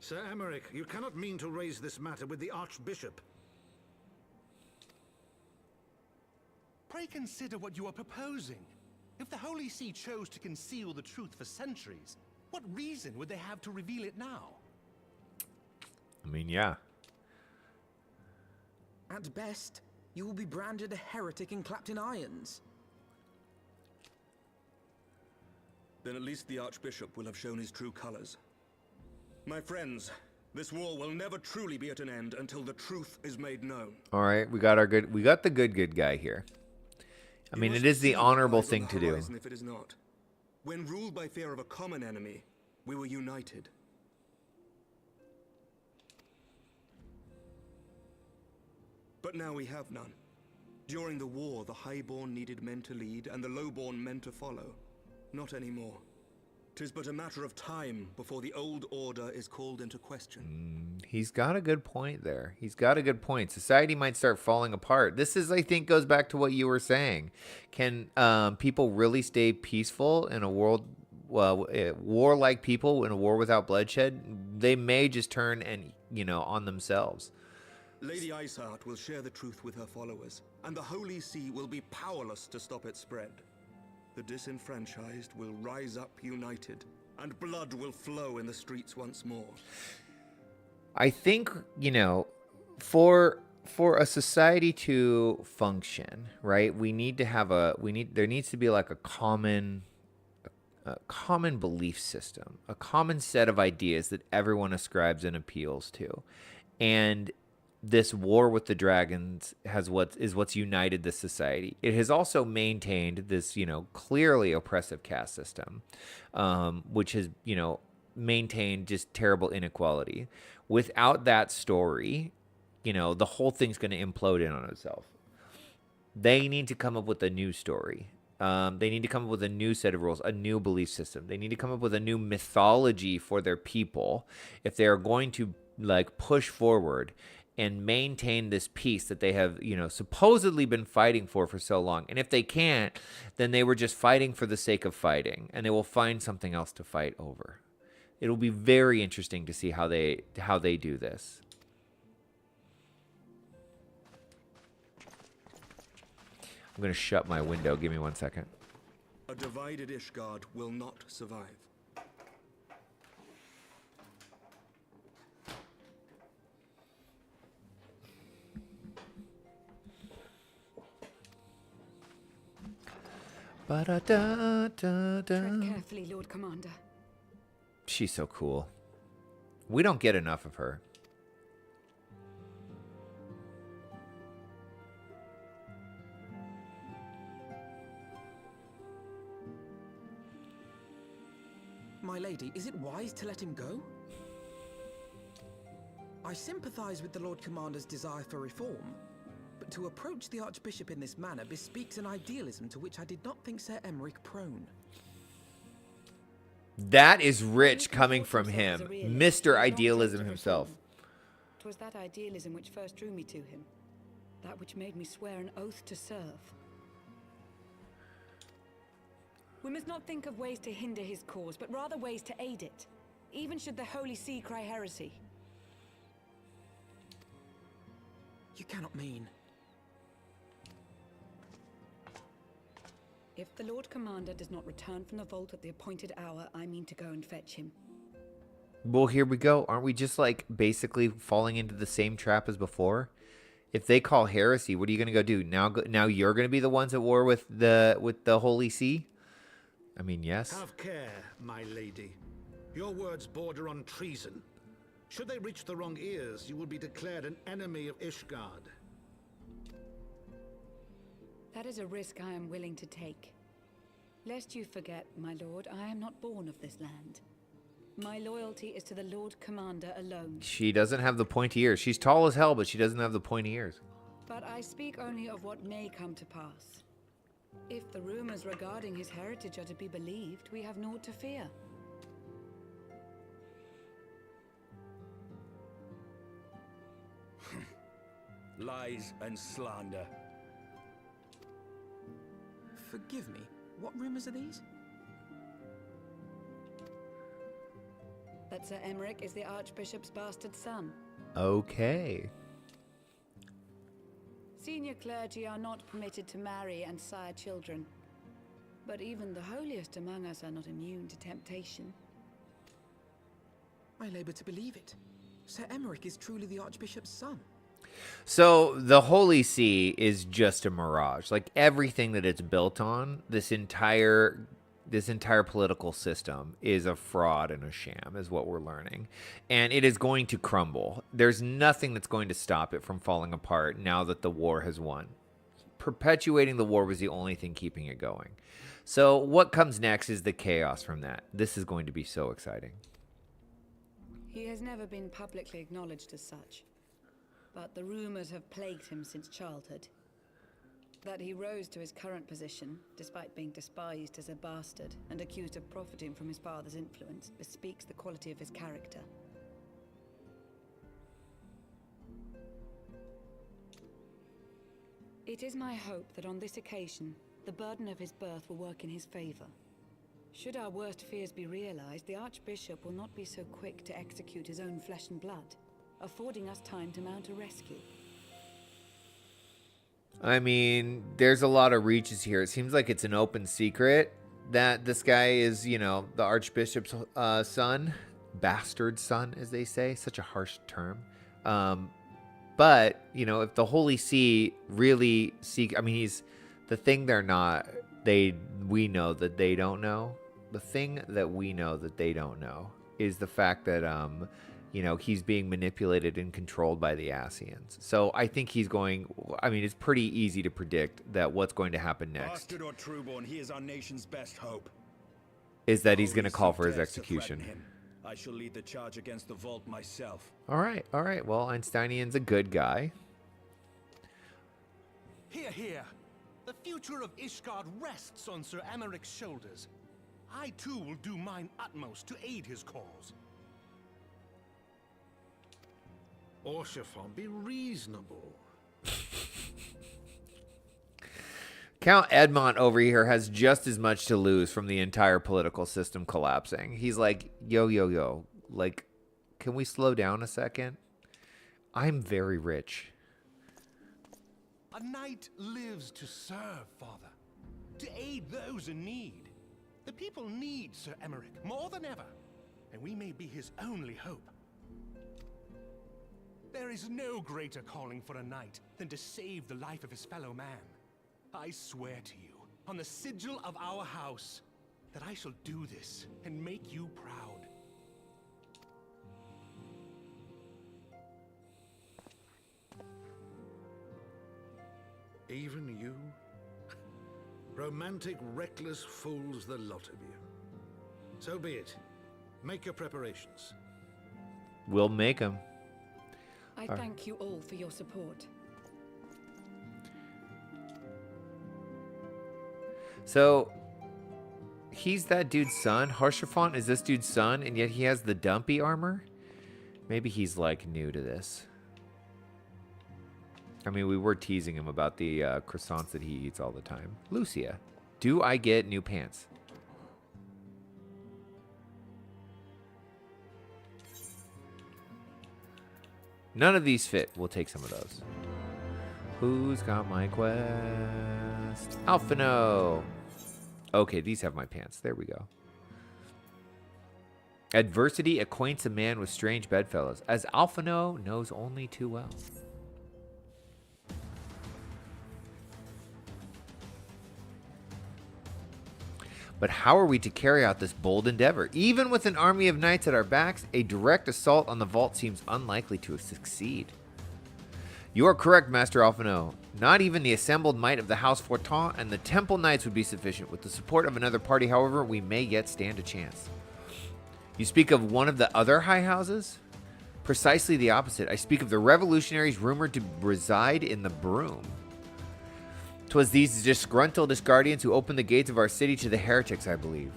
Sir Emmerich, you cannot mean to raise this matter with the Archbishop. Pray consider what you are proposing. If the Holy See chose to conceal the truth for centuries, what reason would they have to reveal it now? I mean, yeah. At best, you will be branded a heretic and clapped in irons. Then at least the Archbishop will have shown his true colors. My friends, this war will never truly be at an end until the truth is made known. All right, we got the good guy here. I mean, it is the honorable thing to do. If it is not. When ruled by fear of a common enemy, we were united. But now we have none. During the war, the highborn needed men to lead and the lowborn men to follow. Not anymore. 'Tis but a matter of time before the old order is called into question. He's got a good point there. He's got a good point. Society might start falling apart. This is, I think, goes back to what you were saying. Can people really stay peaceful in a world, warlike people in a war without bloodshed? They may just turn and, on themselves. Lady Iceheart will share the truth with her followers, and the Holy See will be powerless to stop its spread. The disenfranchised will rise up united, and blood will flow in the streets once more. I think, for a society to function, right, there needs to be like a common belief system, a common set of ideas that everyone ascribes and appeals to. And this war with the dragons is what's united the society. It has also maintained this, clearly oppressive caste system, which has, maintained just terrible inequality. Without that story, the whole thing's going to implode in on itself. They need to come up with a new story. They need to come up with a new set of rules, a new belief system. They need to come up with a new mythology for their people if they are going to push forward and maintain this peace that they have, supposedly been fighting for so long. And if they can't, then they were just fighting for the sake of fighting, and they will find something else to fight over. It'll be very interesting to see how they do this. I'm going to shut my window. Give me 1 second. A divided Ishgard will not survive. Tread carefully, Lord Commander. She's so cool. We don't get enough of her. My lady, is it wise to let him go? I sympathize with the Lord Commander's desire for reform, but to approach the Archbishop in this manner bespeaks an idealism to which I did not think Sir Emmerich prone. That is rich coming from him, Mr. Idealism himself. 'Twas that idealism which first drew me to him, that which made me swear an oath to serve. We must not think of ways to hinder his cause, but rather ways to aid it, even should the Holy See cry heresy. You cannot mean... If the Lord Commander does not return from the vault at the appointed hour, I mean to go and fetch him. Well, here we go. Aren't we just basically falling into the same trap as before? If they call heresy, what are you going to go do? Now you're going to be the ones at war with the Holy See? I mean, yes. Have care, my lady. Your words border on treason. Should they reach the wrong ears, you will be declared an enemy of Ishgard. That is a risk I am willing to take. Lest you forget, my lord, I am not born of this land. My loyalty is to the Lord Commander alone. She doesn't have the pointy ears. She's tall as hell, but she doesn't have the pointy ears. But I speak only of what may come to pass. If the rumors regarding his heritage are to be believed, we have naught to fear. Lies and slander. Forgive me, what rumors are these? That Sir Emmerich is the Archbishop's bastard son. Okay. Senior clergy are not permitted to marry and sire children. But even the holiest among us are not immune to temptation. I labor to believe it. Sir Emmerich is truly the Archbishop's son. So the Holy See is just a mirage. Like everything that it's built on, this entire political system is a fraud and a sham, is what we're learning. And it is going to crumble. There's nothing that's going to stop it from falling apart now that the war has won. Perpetuating the war was the only thing keeping it going. So what comes next is the chaos from that. This is going to be so exciting. He has never been publicly acknowledged as such. But the rumors have plagued him since childhood. That he rose to his current position, despite being despised as a bastard and accused of profiting from his father's influence, bespeaks the quality of his character. It is my hope that on this occasion, the burden of his birth will work in his favor. Should our worst fears be realized, the Archbishop will not be so quick to execute his own flesh and blood, affording us time to mount a rescue. I mean, there's a lot of reaches here. It seems like it's an open secret that this guy is, you know, the Archbishop's son. Bastard son, as they say. Such a harsh term. But, you know, if the Holy See really seek... I mean, he's... The thing they're not... We know that they don't know. The thing that we know that they don't know is the fact that... you know, he's being manipulated and controlled by the Ascians. So I think he's going... I mean, it's pretty easy to predict that what's going to happen next Bastard or trueborn, he is our nation's best hope. is that he's going to call for his Dares to execution. threaten him. I shall lead the charge against the vault myself. All right. Well, Einsteinian's a good guy. Hear, hear. The future of Ishgard rests on Sir Emmerich's shoulders. I too will do mine utmost to aid his cause. Orshafon, be reasonable. Count Edmont over here has just as much to lose from the entire political system collapsing. He's like, yo. Like, can we slow down a second? I'm very rich. A knight lives to serve, Father. To aid those in need. The people need Sir Emmerich more than ever. And we may be his only hope. There is no greater calling for a knight than to save the life of his fellow man. I swear to you, on the sigil of our house, that I shall do this and make you proud. Even you? Romantic, reckless fools, the lot of you. So be it. Make your preparations. We'll make him. I thank you all for your support. So, he's that dude's son? Harshaphant is this dude's son, and yet he has the dumpy armor? Maybe he's, like, new to this. I mean, we were teasing him about the croissants that he eats all the time. Lucia, do I get new pants? None of these fit. We'll take some of those. Who's got my quest? Alphino. Okay, these have my pants. There we go. Adversity acquaints a man with strange bedfellows, as Alphino knows only too well. But how are we to carry out this bold endeavor? Even with an army of knights at our backs, a direct assault on the vault seems unlikely to succeed. You are correct, Master Alphino. Not even the assembled might of the House Fortin and the Temple Knights would be sufficient. With the support of another party, however, we may yet stand a chance. You speak of one of the other high houses? Precisely the opposite. I speak of the revolutionaries rumored to reside in the Broom. 'Twas these disgruntled guardians who opened the gates of our city to the heretics, I believe.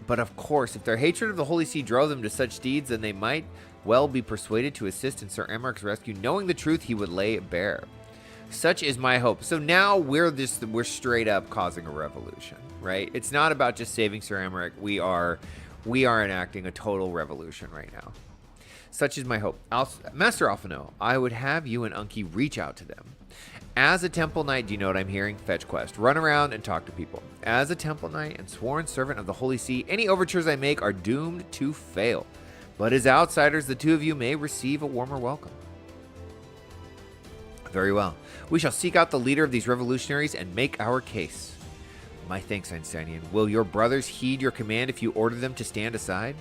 But of course, if their hatred of the Holy See drove them to such deeds, then they might well be persuaded to assist in Sir Emeric's rescue, knowing the truth he would lay bare. Such is my hope. So now we're straight up causing a revolution, right? It's not about just saving Sir Emeric. We are enacting a total revolution right now. Such is my hope. Master Alphino, I would have you and Unki reach out to them. As a Temple Knight, do you know what I'm hearing? Fetch quest. Run around and talk to people. As a Temple Knight and sworn servant of the Holy See, any overtures I make are doomed to fail. But as outsiders, the two of you may receive a warmer welcome. Very well. We shall seek out the leader of these revolutionaries and make our case. My thanks, Einsteinian. Will your brothers heed your command if you order them to stand aside?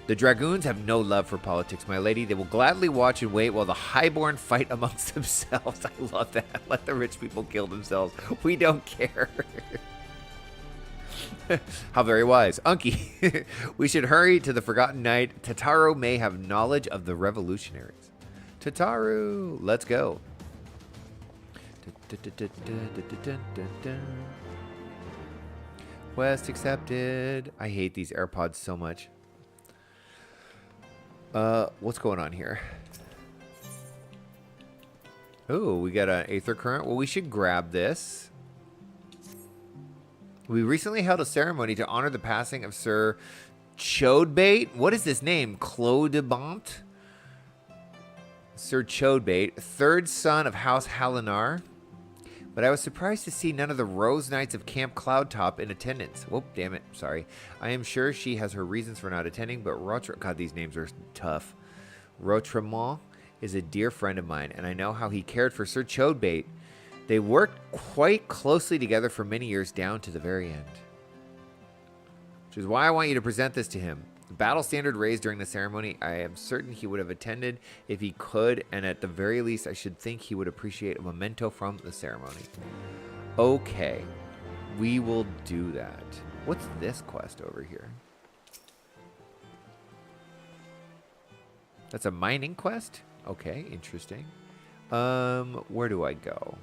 The dragoons have no love for politics, my lady. They will gladly watch and wait while the highborn fight amongst themselves. I love that. Let the rich people kill themselves. We don't care. How very wise. Unki, we should hurry to the Forgotten Knight. Tataru may have knowledge of the revolutionaries. Tataru, let's go. Quest accepted. I hate these AirPods so much. What's going on here? Oh, we got an Aether Current. Well, we should grab this. We recently held a ceremony to honor the passing of Sir Chodebate. What is this name? Clodebont? Sir Chodebate, third son of House Halinar. But I was surprised to see none of the Rose Knights of Camp Cloudtop in attendance. Whoop, damn it. Sorry. I am sure she has her reasons for not attending, but God, these names are tough. Rotremont is a dear friend of mine, and I know how he cared for Sir Chodebate. They worked quite closely together for many years down to the very end. Which is why I want you to present this to him. The battle standard raised during the ceremony, I am certain he would have attended if he could, and at the very least, I should think he would appreciate a memento from the ceremony. Okay, we will do that. What's this quest over here? That's a mining quest? Okay, interesting. Where do I go?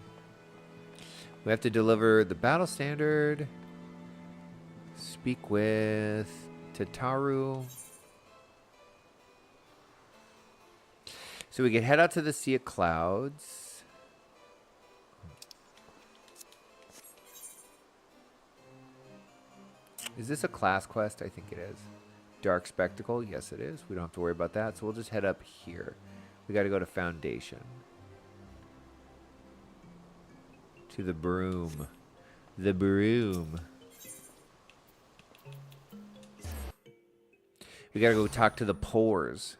We have to deliver the battle standard. Speak with Tataru. So we can head out to the Sea of Clouds. Is this a class quest? I think it is. Dark Spectacle? Yes, it is. We don't have to worry about that. So we'll just head up here. We got to go to Foundation. To the Broom. The Broom. We gotta go talk to the Pores.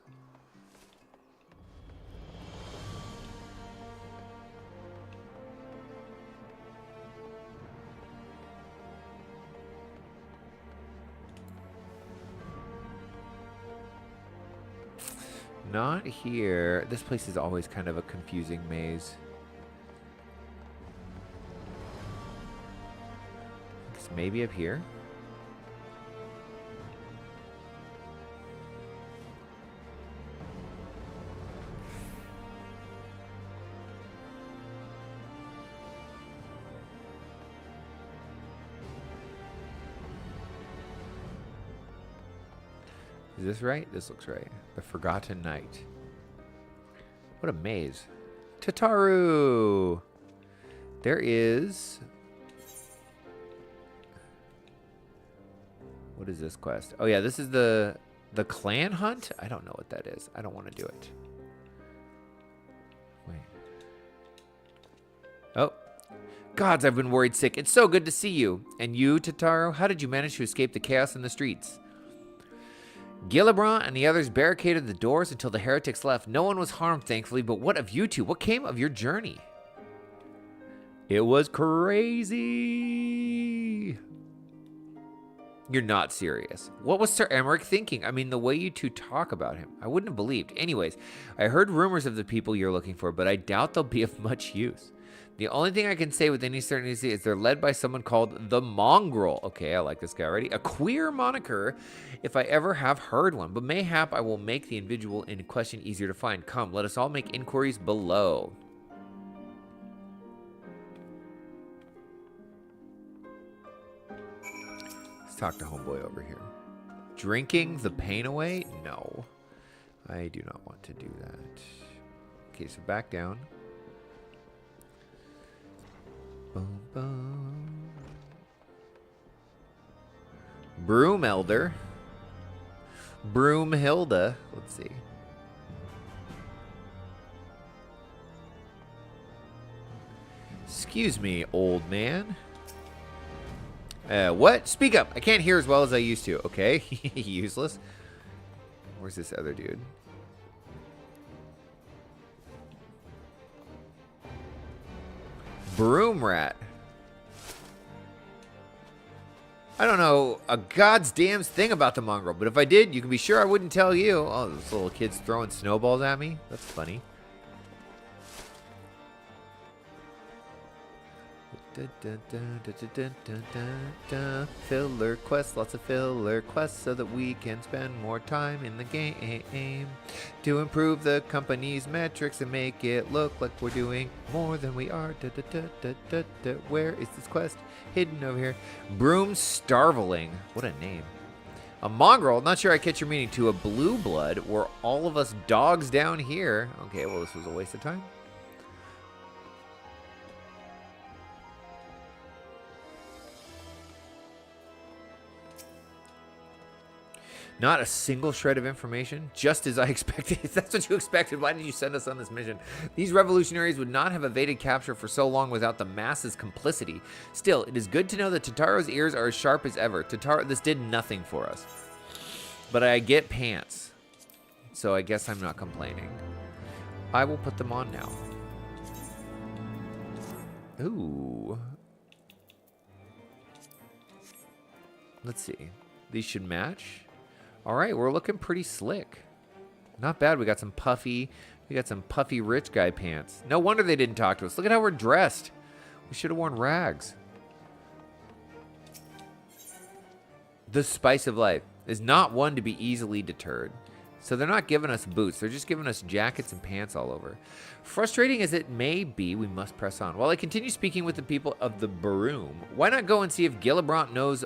Not here. This place is always kind of a confusing maze. I guess maybe up here. Is this right? This looks right. The Forgotten Knight. What a maze. Tataru! There is... What is this quest? Oh yeah, this is the clan hunt? I don't know what that is. I don't want to do it. Wait. Oh. Gods, I've been worried sick. It's so good to see you. And you, Tataru? How did you manage to escape the chaos in the streets? Gillibrand and the others barricaded the doors until the heretics left. No one was harmed, thankfully, but what of you two? What came of your journey? It was crazy. You're not serious. What was Sir Emmerich thinking? I mean, the way you two talk about him, I wouldn't have believed. Anyways, I heard rumors of the people you're looking for, but I doubt they'll be of much use. The only thing I can say with any certainty is they're led by someone called the Mongrel. Okay, I like this guy already. A queer moniker, if I ever have heard one, but mayhap I will make the individual in question easier to find. Come, let us all make inquiries below. Talk to homeboy over here. Drinking the pain away? No. I do not want to do that. Okay, so back down. Boom, boom. Broom Elder. Broomhilda. Let's see. Excuse me, old man. What? Speak up. I can't hear as well as I used to. Okay. Useless. Where's this other dude? Broom rat. I don't know a god's damn thing about the mongrel, but if I did, you can be sure I wouldn't tell you. Oh, those little kids throwing snowballs at me? That's funny. Filler quests, lots of filler quests so that we can spend more time in the game to improve the company's metrics and make it look like we're doing more than we are. Where is this quest? Hidden over here. Broom Starveling. What a name. A mongrel, not sure I catch your meaning, to a blue blood. We're all of us dogs down here. Okay, well, this was a waste of time. Not a single shred of information, just as I expected. If that's what you expected, why did you send us on this mission? These revolutionaries would not have evaded capture for so long without the masses' complicity. Still, it is good to know that Tataro's ears are as sharp as ever. Tataro, this did nothing for us. But I get pants, so I guess I'm not complaining. I will put them on now. Ooh. Let's see. These should match. All right, we're looking pretty slick. Not bad. We got some puffy rich guy pants. No wonder they didn't talk to us. Look at how we're dressed. We should have worn rags. The spice of life is not one to be easily deterred. So they're not giving us boots. They're just giving us jackets and pants all over. Frustrating as it may be, we must press on. While I continue speaking with the people of the Broom, why not go and see if Gillibrand knows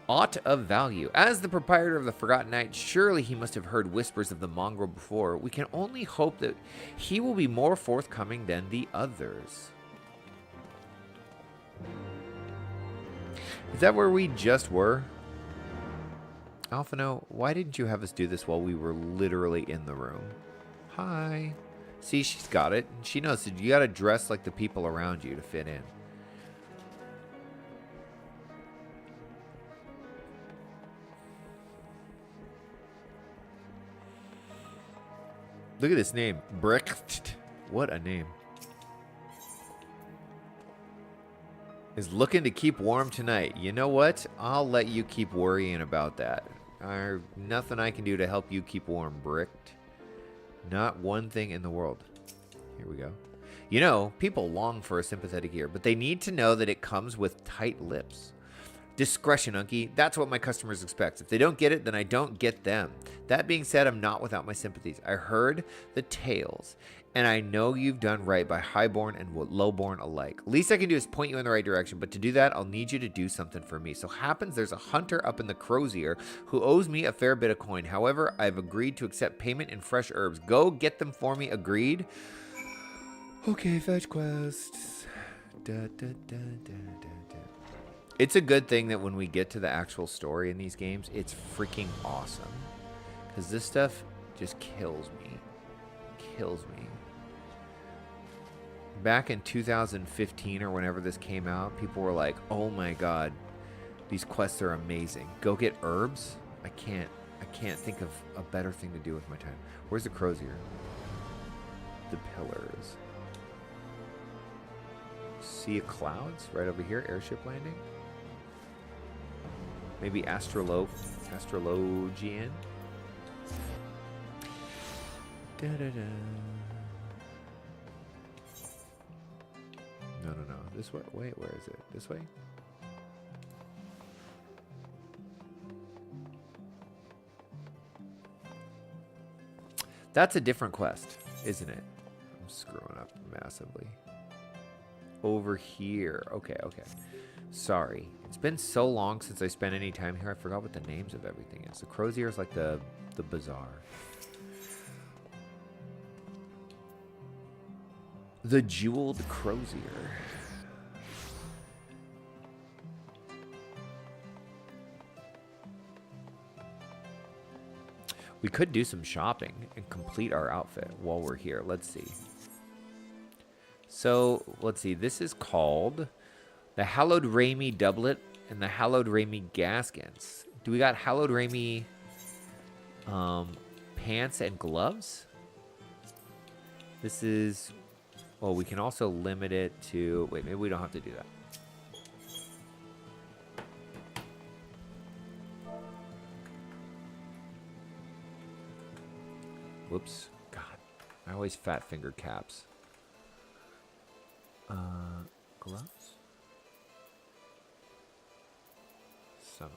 aught of value? As the proprietor of the Forgotten Knight, surely he must have heard whispers of the mongrel before. We can only hope that he will be more forthcoming than the others. Is that where we just were? Alphino, why didn't you have us do this while we were literally in the room? Hi. See, she's got it. She knows that you gotta dress like the people around you to fit in. Look at this name. Brecht. What a name. Is looking to keep warm tonight. You know what? I'll let you keep worrying about that. Nothing I can do to help you keep warm, Bricked. Not one thing in the world. Here we go. You know, people long for a sympathetic ear, but they need to know that it comes with tight lips. Discretion, Unky. That's what my customers expect. If they don't get it, then I don't get them. That being said, I'm not without my sympathies. I heard the tales, and I know you've done right by highborn and lowborn alike. Least I can do is point you in the right direction, but to do that, I'll need you to do something for me. So happens there's a hunter up in the Crozier who owes me a fair bit of coin. However, I've agreed to accept payment in fresh herbs. Go get them for me. Agreed? Okay, fetch quests. It's a good thing that when we get to the actual story in these games, it's freaking awesome. Because this stuff just kills me. Kills me. Back in 2015 or whenever this came out, people were like, oh my god, these quests are amazing. Go get herbs? I can't think of a better thing to do with my time. Where's the Crozier? The pillars. Sea of Clouds? Right over here, airship landing. Maybe astrologian. Da-da-da. No. This way. Wait, where is it? This way? That's a different quest, isn't it? I'm screwing up massively. Over here. Okay. Sorry. It's been so long since I spent any time here, I forgot what the names of everything is. The Crozier is like the bazaar. The Jeweled Crozier. We could do some shopping and complete our outfit while we're here. Let's see. So, let's see. This is called the Hallowed Raimi Doublet and the Hallowed Raimi Gaskins. Do we got Hallowed Raimi pants and gloves? This is... Oh, we can also limit it to... Wait, maybe we don't have to do that. Whoops. God. I always fat finger caps. Gloves? Summoner.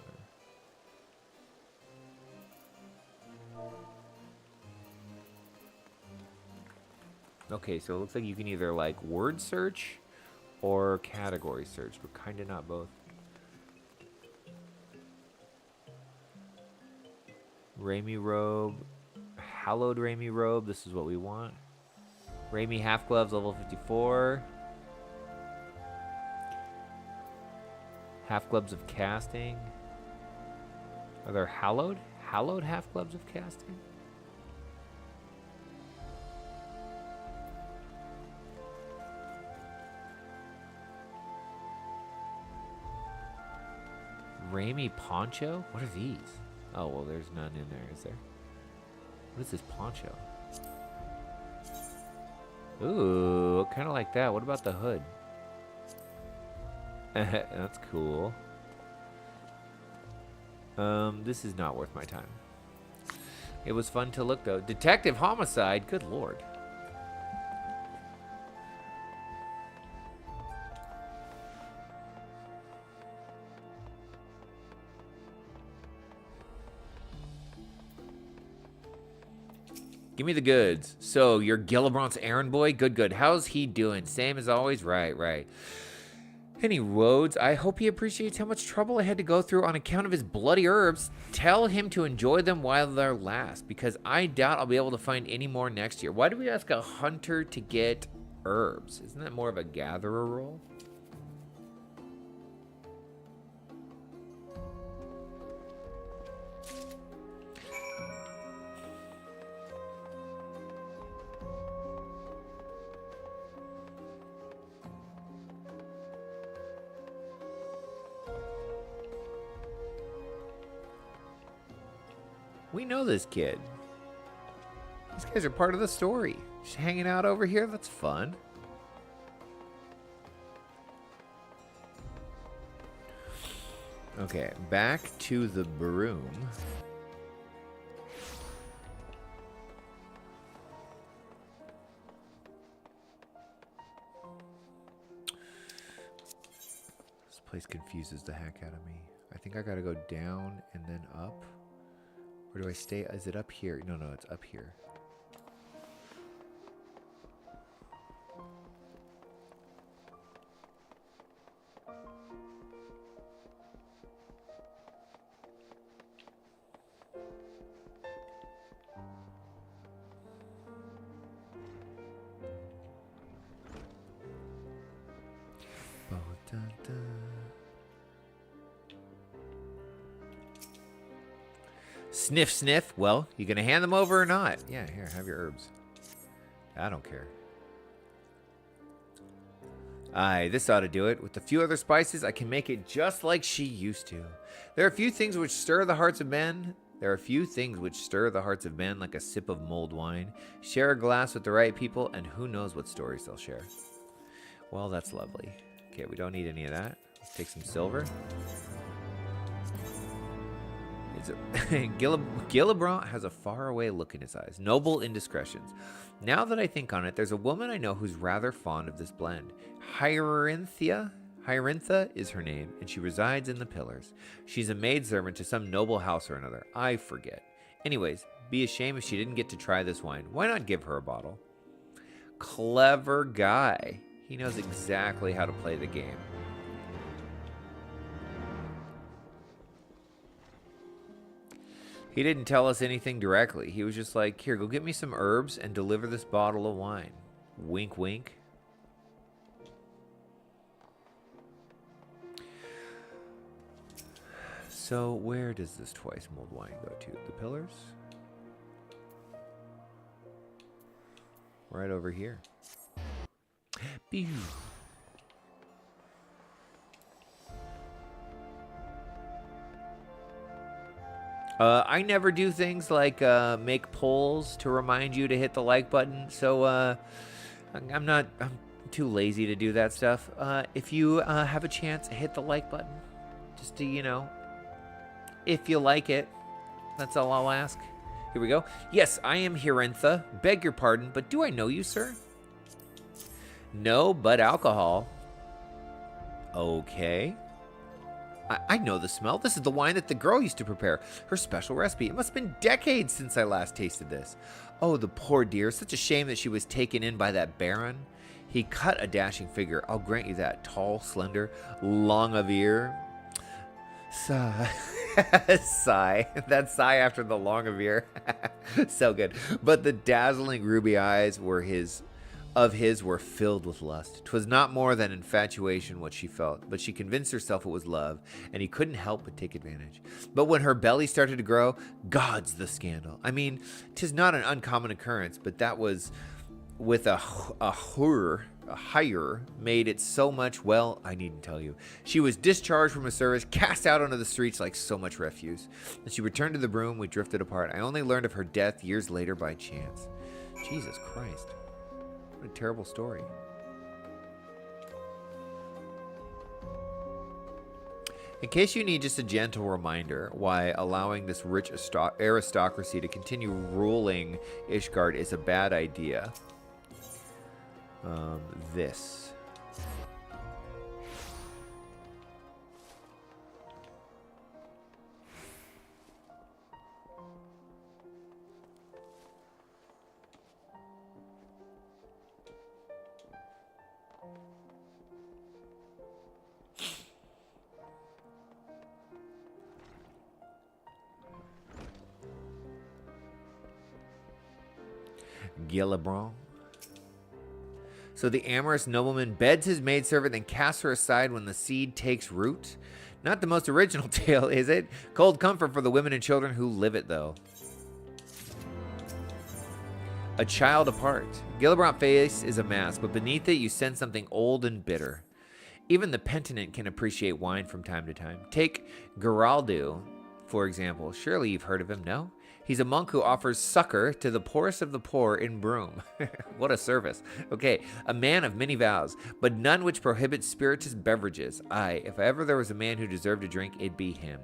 Okay, so it looks like you can either like word search or category search, but kind of not both. Raimi robe. Hallowed Raimi robe. This is what we want. Raimi half gloves, level 54. Half gloves of casting. Are there hallowed? Hallowed half gloves of casting? Raimi poncho? What are these? Oh, well, there's none in there, is there? What is this poncho? Ooh, kind of like that. What about the hood? That's cool. This is not worth my time. It was fun to look, though. Detective Homicide? Good lord. Give me the goods. So, you're Gillibrand's errand boy? Good. How's he doing? Same as always? Right. Any roads? I hope he appreciates how much trouble I had to go through on account of his bloody herbs. Tell him to enjoy them while they're last, because I doubt I'll be able to find any more next year. Why do we ask a hunter to get herbs? Isn't that more of a gatherer role? We know this kid. These guys are part of the story. Just hanging out over here? That's fun. Okay, back to the broom. This place confuses the heck out of me. I think I gotta go down and then up. Where do I stay? Is it up here? No, it's up here. Sniff, sniff. Well, you gonna hand them over or not? Yeah, here, have your herbs. I don't care. Aye, this ought to do it. With a few other spices, I can make it just like she used to. There are a few things which stir the hearts of men. Like a sip of mulled wine. Share a glass with the right people, and who knows what stories they'll share. Well, that's lovely. Okay, we don't need any of that. Let's take some silver. Gillibrand has a faraway look in his eyes, noble indiscretions. Now that I think on it, there's a woman I know who's rather fond of this blend. Hierintha is her name, and she resides in the Pillars. She's a maidservant to some noble house or another. I forget. Anyways, be a shame if she didn't get to try this wine. Why not give her a bottle? Clever guy. He knows exactly how to play the game. He didn't tell us anything directly. He was just like, here, go get me some herbs and deliver this bottle of wine. Wink, wink. So where does this twice mulled wine go to? The Pillars? Right over here. Pew. I never do things like make polls to remind you to hit the like button, so I'm too lazy to do that stuff. If you have a chance, hit the like button. Just to, you know, if you like it. That's all I'll ask. Here we go. Yes, I am Hirentha. Beg your pardon, but do I know you, sir? No, but alcohol. Okay. I know the smell. This is the wine that the girl used to prepare. Her special recipe. It must have been decades since I last tasted this. Oh, the poor dear. Such a shame that she was taken in by that baron. He cut a dashing figure. I'll grant you that. Tall, slender, long of ear. Sigh. Sigh. That sigh after the long of ear. So good. But the dazzling ruby eyes were were filled with lust. 'Twas not more than infatuation what she felt, but she convinced herself it was love, and he couldn't help but take advantage. But when her belly started to grow, God's the scandal. I mean, 'tis not an uncommon occurrence, but that was with a hire made it so much, well, I needn't tell you. She was discharged from her service, cast out onto the streets like so much refuse. When she returned to the broom, we drifted apart. I only learned of her death years later by chance. Jesus Christ. What a terrible story. In case you need just a gentle reminder why allowing this rich aristocracy to continue ruling Ishgard is a bad idea, this. Gillibrand. So the amorous nobleman beds his maidservant and casts her aside when the seed takes root. Not the most original tale, is it? Cold comfort for the women and children who live it, though. A child apart. Gillibrand's face is a mask, but beneath it you sense something old and bitter. Even the penitent can appreciate wine from time to time. Take Geraldo, for example. Surely you've heard of him, no? He's a monk who offers succor to the poorest of the poor in Broom. What a service. Okay, a man of many vows, but none which prohibit spirituous beverages. Aye, if ever there was a man who deserved a drink, it'd be him.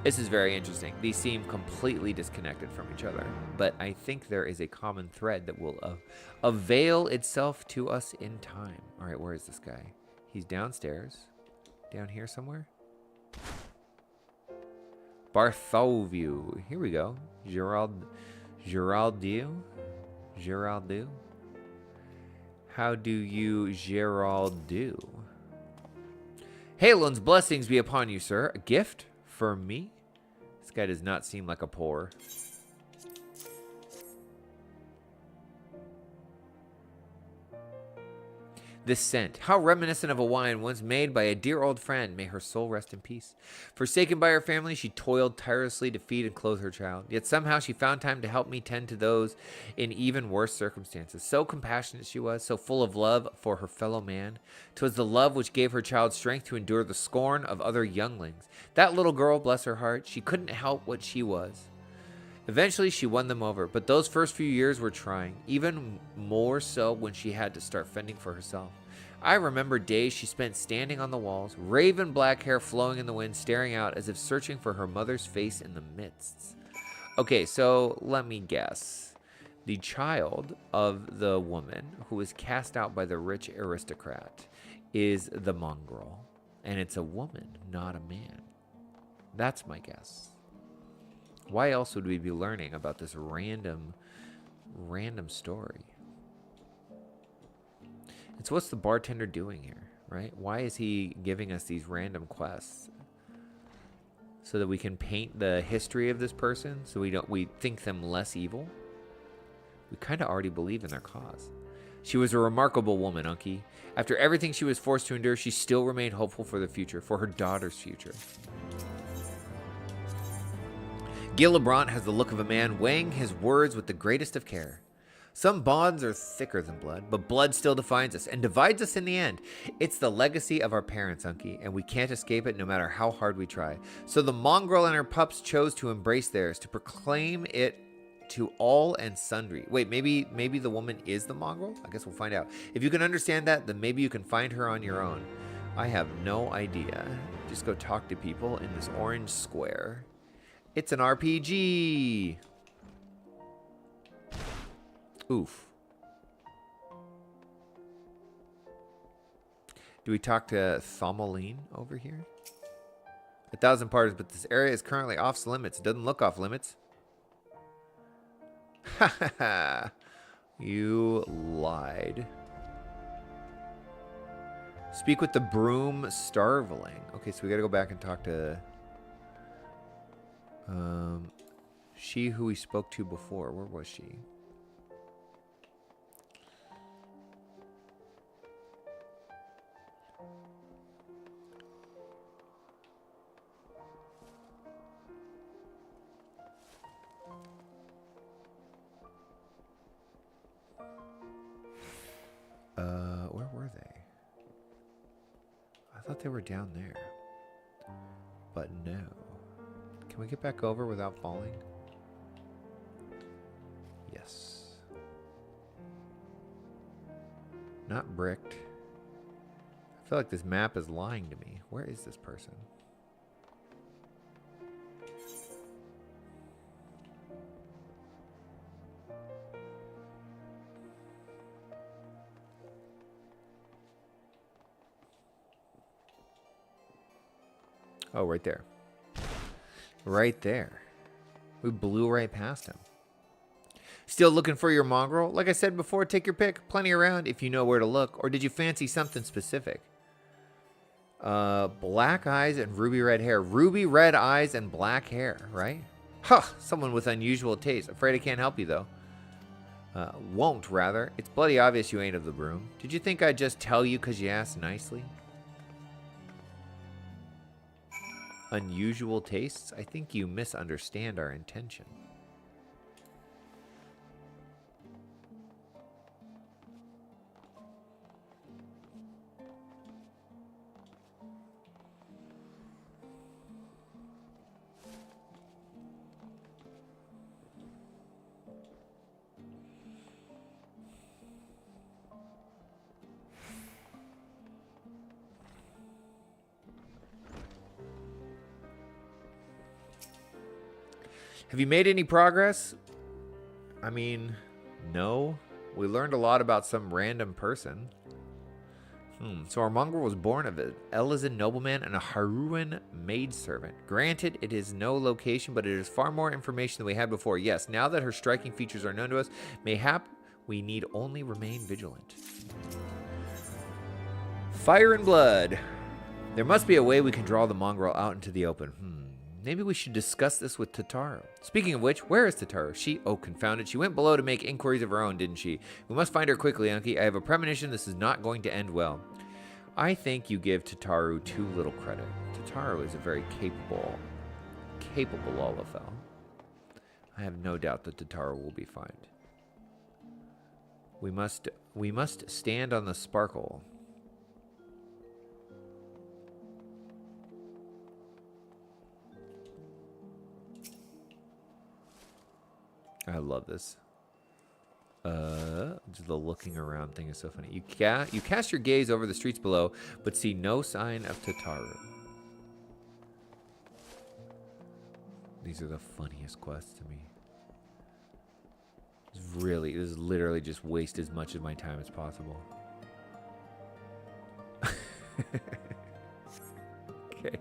This is very interesting. These seem completely disconnected from each other, but I think there is a common thread that will avail itself to us in time. All right, where is this guy? He's downstairs. Down here somewhere? Bartholomew. Here we go. Geraldo. How do you Geraldo? Halon's blessings be upon you, sir. A gift for me? This guy does not seem like a poor. This scent, how reminiscent of a wine once made by a dear old friend. May her soul rest in peace. Forsaken by her family, she toiled tirelessly to feed and clothe her child. Yet somehow she found time to help me tend to those in even worse circumstances. So compassionate she was, so full of love for her fellow man. 'Twas the love which gave her child strength to endure the scorn of other younglings. That little girl, bless her heart, she couldn't help what she was. Eventually, she won them over, but those first few years were trying, even more so when she had to start fending for herself. I remember days she spent standing on the walls, raven black hair flowing in the wind, staring out as if searching for her mother's face in the midst. Okay, so let me guess. The child of the woman who was cast out by the rich aristocrat is the mongrel. And it's a woman, not a man. That's my guess. Why else would we be learning about this random story? It's what's the bartender doing here, right? Why is he giving us these random quests? So that we can paint the history of this person, so we think them less evil? We kind of already believe in their cause. She was a remarkable woman, Unky. After everything she was forced to endure, she still remained hopeful for the future, for her daughter's future. Gil Lebrant has the look of a man weighing his words with the greatest of care. Some bonds are thicker than blood, but blood still defines us and divides us in the end. It's the legacy of our parents, Unky, and we can't escape it no matter how hard we try. So the mongrel and her pups chose to embrace theirs, to proclaim it to all and sundry. Wait, maybe the woman is the mongrel? I guess we'll find out. If you can understand that, then maybe you can find her on your own. I have no idea. Just go talk to people in this orange square. It's an RPG. Oof. Do we talk to Thomaline over here? 1,000 parties, but this area is currently off limits. It doesn't look off limits. Ha ha ha. You lied. Speak with the broom starveling. Okay, so we gotta go back and talk to she who we spoke to before. Where was she? Where were they? I thought they were down there. But no. Can we get back over without falling? Yes. Not bricked. I feel like this map is lying to me. Where is this person? Oh, right there. Right there. We blew right past him. Still looking for your mongrel? Like I said before, take your pick. Plenty around if you know where to look. Or did you fancy something specific? Black eyes and ruby red hair. Ruby red eyes and black hair, right? Huh, someone with unusual taste. Afraid I can't help you, though. Won't, rather. It's bloody obvious you ain't of the broom. Did you think I'd just tell you because you asked nicely? Unusual tastes? I think you misunderstand our intention. Have you made any progress? I mean, no. We learned a lot about some random person. So our mongrel was born of an Elizan nobleman and a Haruan maidservant. Granted, it is no location, but it is far more information than we had before. Yes, now that her striking features are known to us, mayhap we need only remain vigilant. Fire and blood. There must be a way we can draw the mongrel out into the open. Maybe we should discuss this with Tataru. Speaking of which, where is Tataru? Oh, confound it. She went below to make inquiries of her own, didn't she? We must find her quickly, Unky. I have a premonition this is not going to end well. I think you give Tataru too little credit. Tataru is a very capable Olafel. I have no doubt that Tataru will be fine. We must stand on the sparkle. I love this. The looking around thing is so funny. You cast your gaze over the streets below, but see no sign of Tataru. These are the funniest quests to me. This is literally just waste as much of my time as possible. Okay.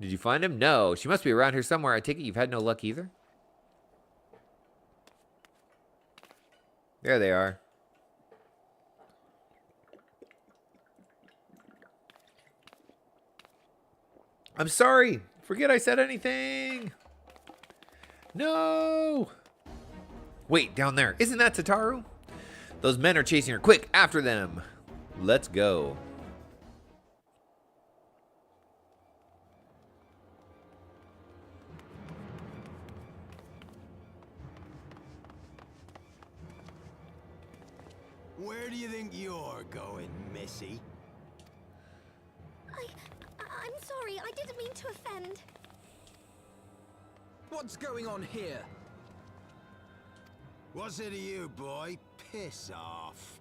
Did you find him? No. She must be around here somewhere. I take it you've had no luck either? There they are. I'm sorry. Forget I said anything. No. Wait, down there. Isn't that Tataru? Those men are chasing her. Quick, after them. Let's go. Where do you think you're going, Missy? I'm sorry, I didn't mean to offend. What's going on here? What's it to you, boy? Piss off.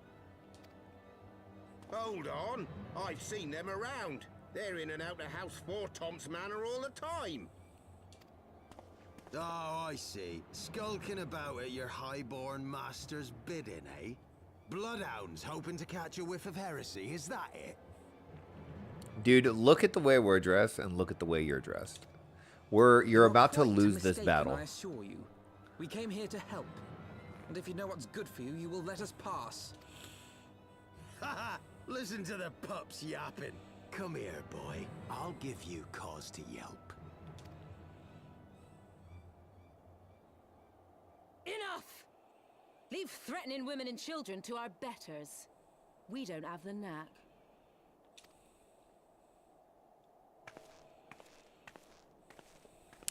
Hold on. I've seen them around. They're in and out of House 4 Tom's Manor all the time. Oh, I see. Skulking about at your highborn master's bidding, eh? Bloodhounds hoping to catch a whiff of heresy, is that it? Dude, look at the way we're dressed and look at the way you're dressed. You're about to lose this battle. I assure you. We came here to help. And if you know what's good for you, you will let us pass. Haha! Listen to the pups yapping. Come here, boy. I'll give you cause to yelp. Enough! Leave threatening women and children to our betters. We don't have the knack.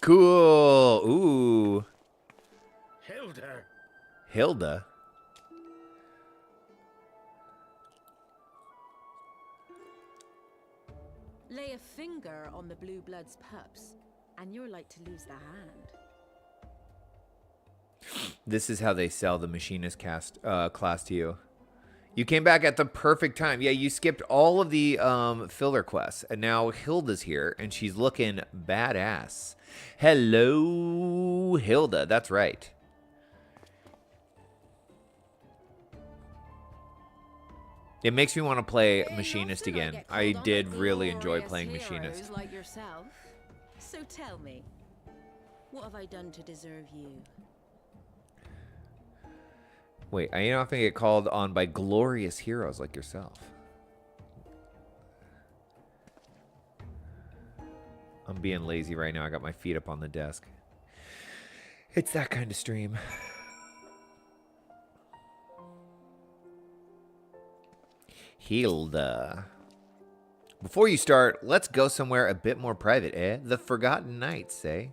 Cool. Ooh. Hilda? Lay a finger on the Blue Blood's pups, and you're like to lose the hand. This is how they sell the machinist class to you. You came back at the perfect time. Yeah, you skipped all of the filler quests, and now Hilda's here, and she's looking badass. Hello, Hilda. That's right. It makes me want to play Machinist again. I did really enjoy playing Machinist. Like yourself. So tell me, what have I done to deserve you? Wait, I often get called on by glorious heroes like yourself. I'm being lazy right now. I got my feet up on the desk. It's that kind of stream. Hilda. Before you start, let's go somewhere a bit more private, eh? The Forgotten Knights, eh?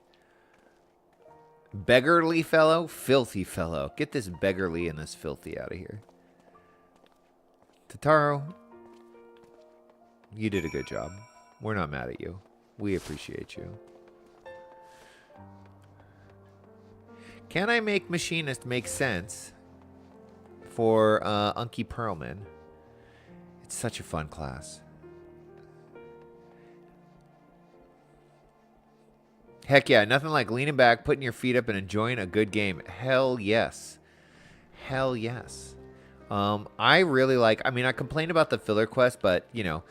Beggarly fellow, filthy fellow. Get this beggarly and this filthy out of here. Tataru, you did a good job. We're not mad at you. We appreciate you. Can I make Machinist make sense for Unky Perlman? It's such a fun class. Heck yeah, nothing like leaning back, putting your feet up, and enjoying a good game. Hell yes. Hell yes. I really like, I mean, I complained about the filler quest, but, you know,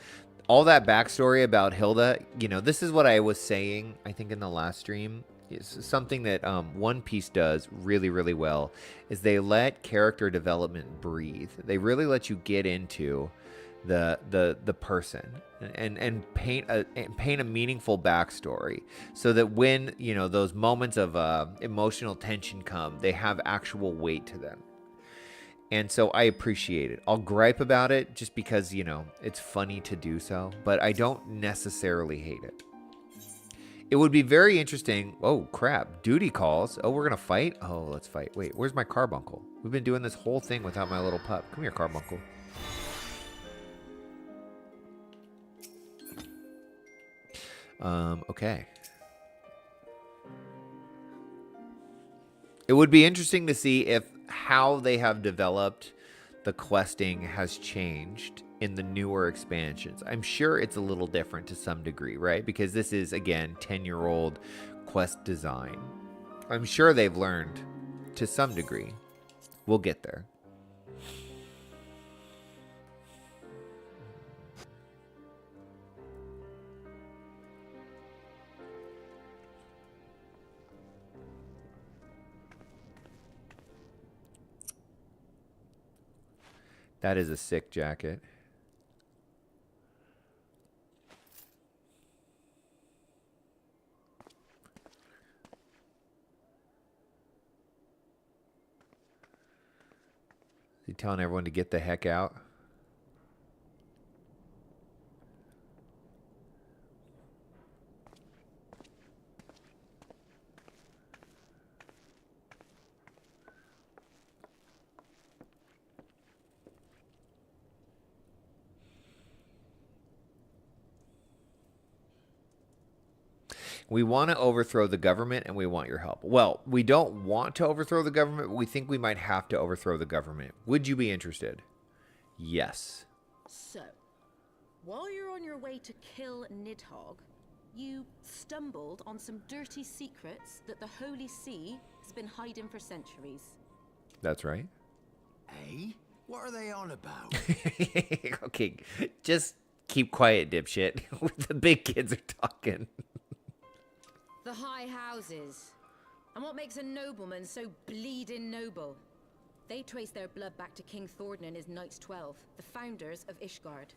all that backstory about Hilda, you know, this is what I was saying, I think, in the last stream. It's something that One Piece does really, really well, is they let character development breathe. They really let you get into the person and paint a meaningful backstory, so that when, you know, those moments of emotional tension come, they have actual weight to them. And so I appreciate it. I'll gripe about it just because, you know, it's funny to do so, but I don't necessarily hate it. It would be very interesting. Oh crap, duty calls. Oh, we're gonna fight. Oh, let's fight. Wait, where's my carbuncle? We've been doing this whole thing without my little pup. Come here, carbuncle. Okay. It would be interesting to see if how they have developed the questing has changed in the newer expansions. I'm sure it's a little different to some degree, right? Because this is, again, 10-year-old quest design. I'm sure they've learned to some degree. We'll get there. That is a sick jacket. Is he telling everyone to get the heck out? We want to overthrow the government and we want your help. Well, we don't want to overthrow the government, but we think we might have to overthrow the government. Would you be interested? Yes. So, while you're on your way to kill Nidhogg, you stumbled on some dirty secrets that the Holy See has been hiding for centuries. That's right. Eh? What are they on about? Okay, just keep quiet, dipshit. The big kids are talking. The high houses. And what makes a nobleman so bleeding noble? They trace their blood back to King Thordan and his Knights 12, the founders of Ishgard.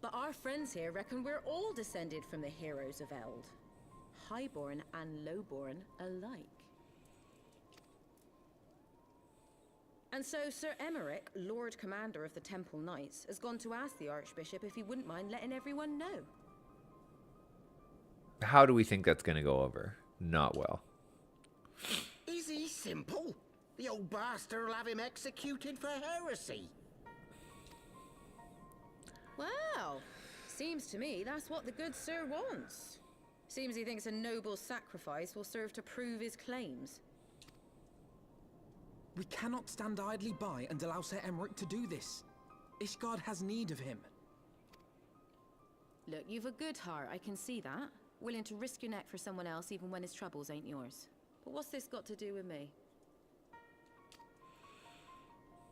But our friends here reckon we're all descended from the heroes of Eld. Highborn and lowborn alike. And so Sir Emmerich, Lord Commander of the Temple Knights, has gone to ask the Archbishop if he wouldn't mind letting everyone know. How do we think that's going to go over? Not well. Easy, simple. The old bastard will have him executed for heresy. Well, seems to me that's what the good sir wants. Seems he thinks a noble sacrifice will serve to prove his claims. We cannot stand idly by and allow Sir Emmerich to do this. Ishgard has need of him. Look, you've a good heart, I can see that. Willing to risk your neck for someone else even when his troubles ain't yours. But what's this got to do with me?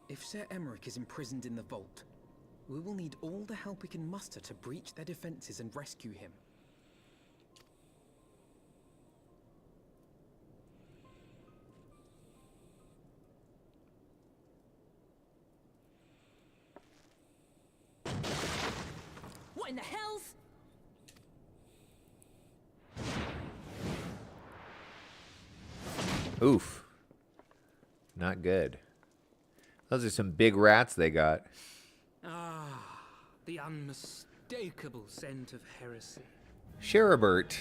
If Sir Emmerich is imprisoned in the vault, we will need all the help we can muster to breach their defenses and rescue him. What in the hell's... Oof. Not good. Those are some big rats they got. Ah, the unmistakable scent of heresy. Sheribert.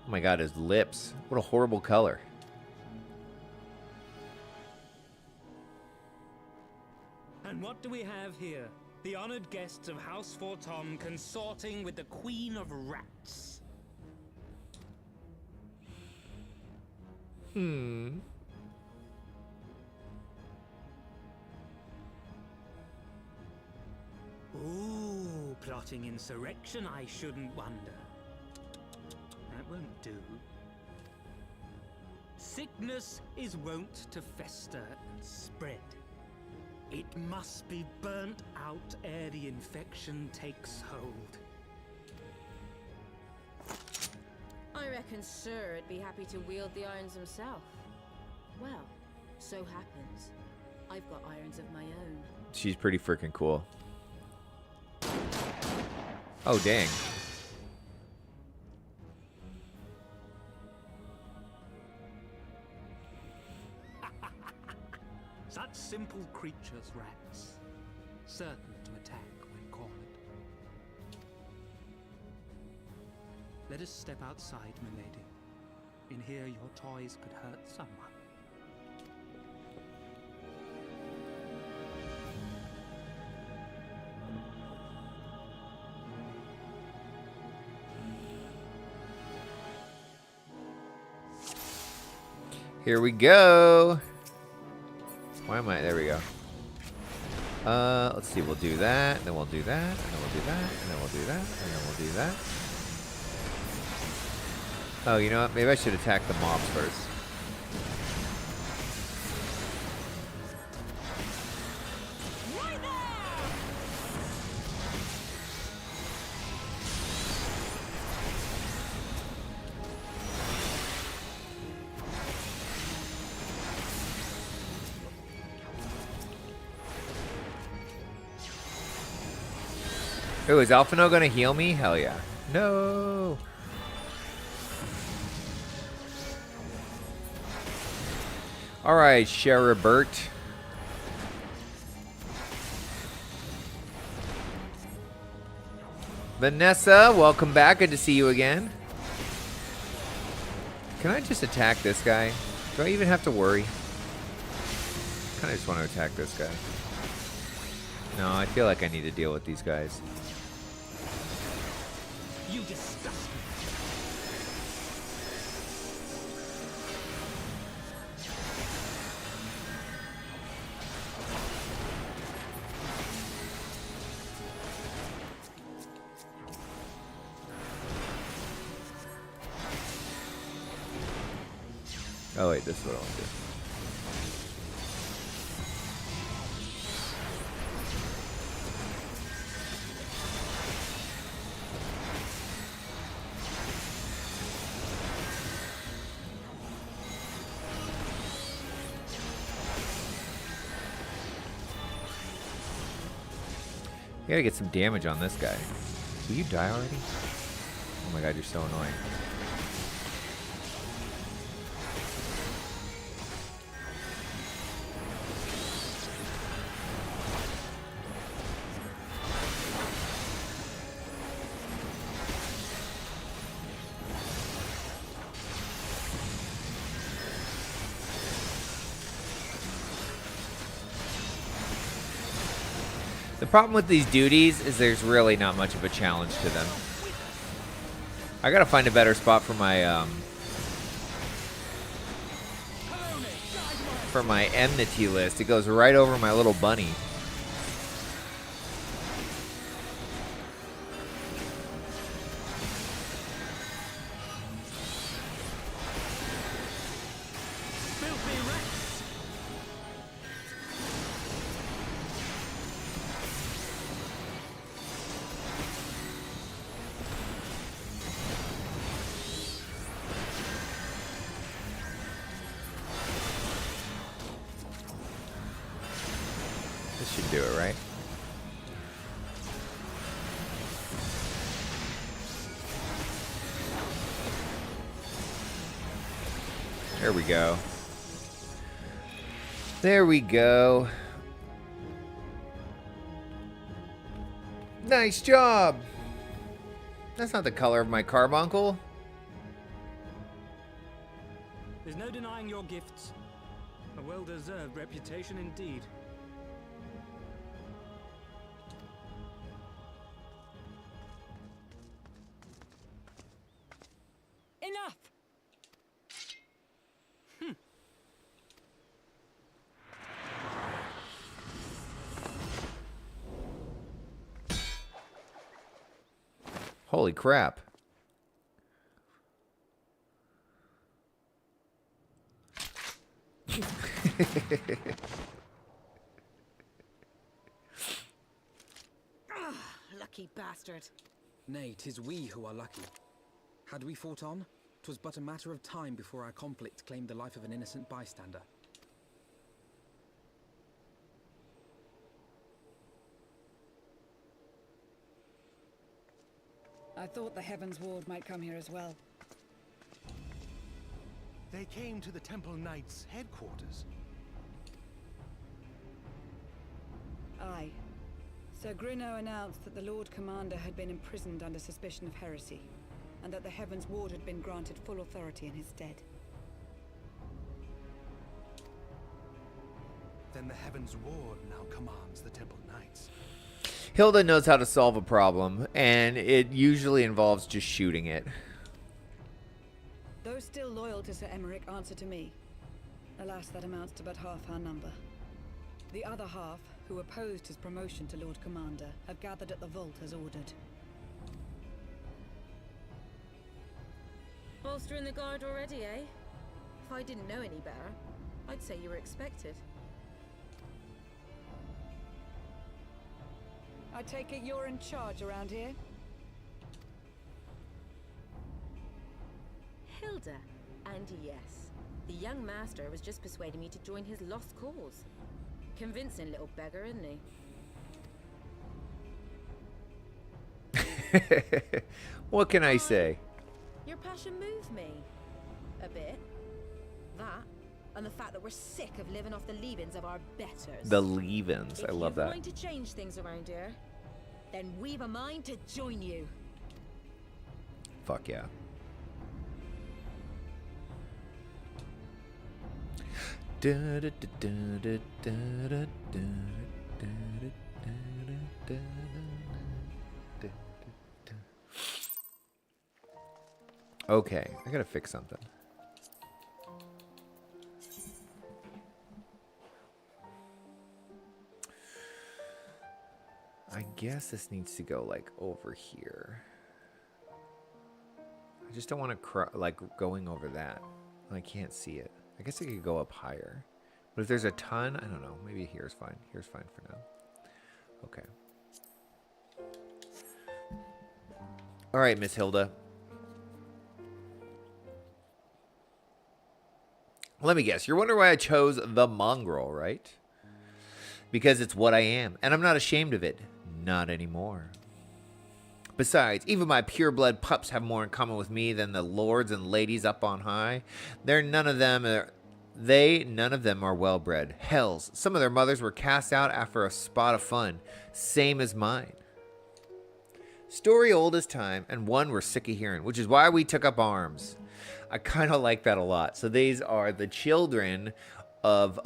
Oh my god, his lips. What a horrible color. And what do we have here? The honored guests of House Fortom consorting with the Queen of Rats. Ooh, plotting insurrection, I shouldn't wonder. That won't do. Sickness is wont to fester and spread. It must be burnt out ere the infection takes hold. I reckon Sir would be happy to wield the irons himself. Well, so happens I've got irons of my own. She's pretty freaking cool. Oh, dang. Such simple creatures, rats. Certain to attack when cornered. Let us step outside, milady. In here your toys could hurt someone. Here we go. Why am I? There we go. Let's see. We'll do that, and then we'll do that, and then we'll do that, and then we'll do that, and then we'll do that. Oh, you know what? Maybe I should attack the mobs first. Oh, is Alphino gonna heal me? Hell yeah. No. Alright, Sheribert. Vanessa, welcome back. Good to see you again. Can I just attack this guy? Do I even have to worry? Kinda just want to attack this guy. No, I feel like I need to deal with these guys. You disgust me. Oh wait, this is what I want to do. I gotta get some damage on this guy. Will you die already? Oh my god, you're so annoying. The problem with these duties is there's really not much of a challenge to them. I gotta find a better spot for my enmity list. It goes right over my little bunny. This should do it, right? There we go. There we go. Nice job. That's not the color of my carbuncle. There's no denying your gifts. A well-deserved reputation indeed. Enough! Holy crap. Lucky bastard. Nay, 'tis we who are lucky. Had we fought on, 'twas but a matter of time before our conflict claimed the life of an innocent bystander. I thought the Heavensward might come here as well. They came to the Temple Knights' headquarters. Aye. Sir Grinno announced that the Lord Commander had been imprisoned under suspicion of heresy, and that the Heavensward had been granted full authority in his stead. Then the Heavensward now commands the Temple Knights. Hilda knows how to solve a problem, and it usually involves just shooting it. Those still loyal to Sir Emmerich answer to me. Alas, that amounts to but half our number. The other half, who opposed his promotion to Lord Commander, have gathered at the vault as ordered. Bolstering the guard already, eh? If I didn't know any better, I'd say you were expected. I take it you're in charge around here? Hilda. And yes, the young master was just persuading me to join his lost cause. Convincing little beggar, isn't he? What can I say? Your passion moved me. A bit. That, and the fact that we're sick of living off the leavings of our betters. The leavings. I love If you're that. going to change things around here, then we've a mind to join you. Fuck yeah. Okay, I gotta fix something. I guess this needs to go like over here. I just don't want to like going over that. I can't see it. I guess it could go up higher. But if there's a ton, I don't know. Maybe here's fine. Here's fine for now. Okay. All right, Miss Hilda. Let me guess. You're wondering why I chose the mongrel, right? Because it's what I am. And I'm not ashamed of it. Not anymore. Besides, even my pureblood pups have more in common with me than the lords and ladies up on high. None of them are well-bred. Hells, some of their mothers were cast out after a spot of fun. Same as mine. Story old as time, and one we're sick of hearing, which is why we took up arms. I kind of like that a lot. So these are the children of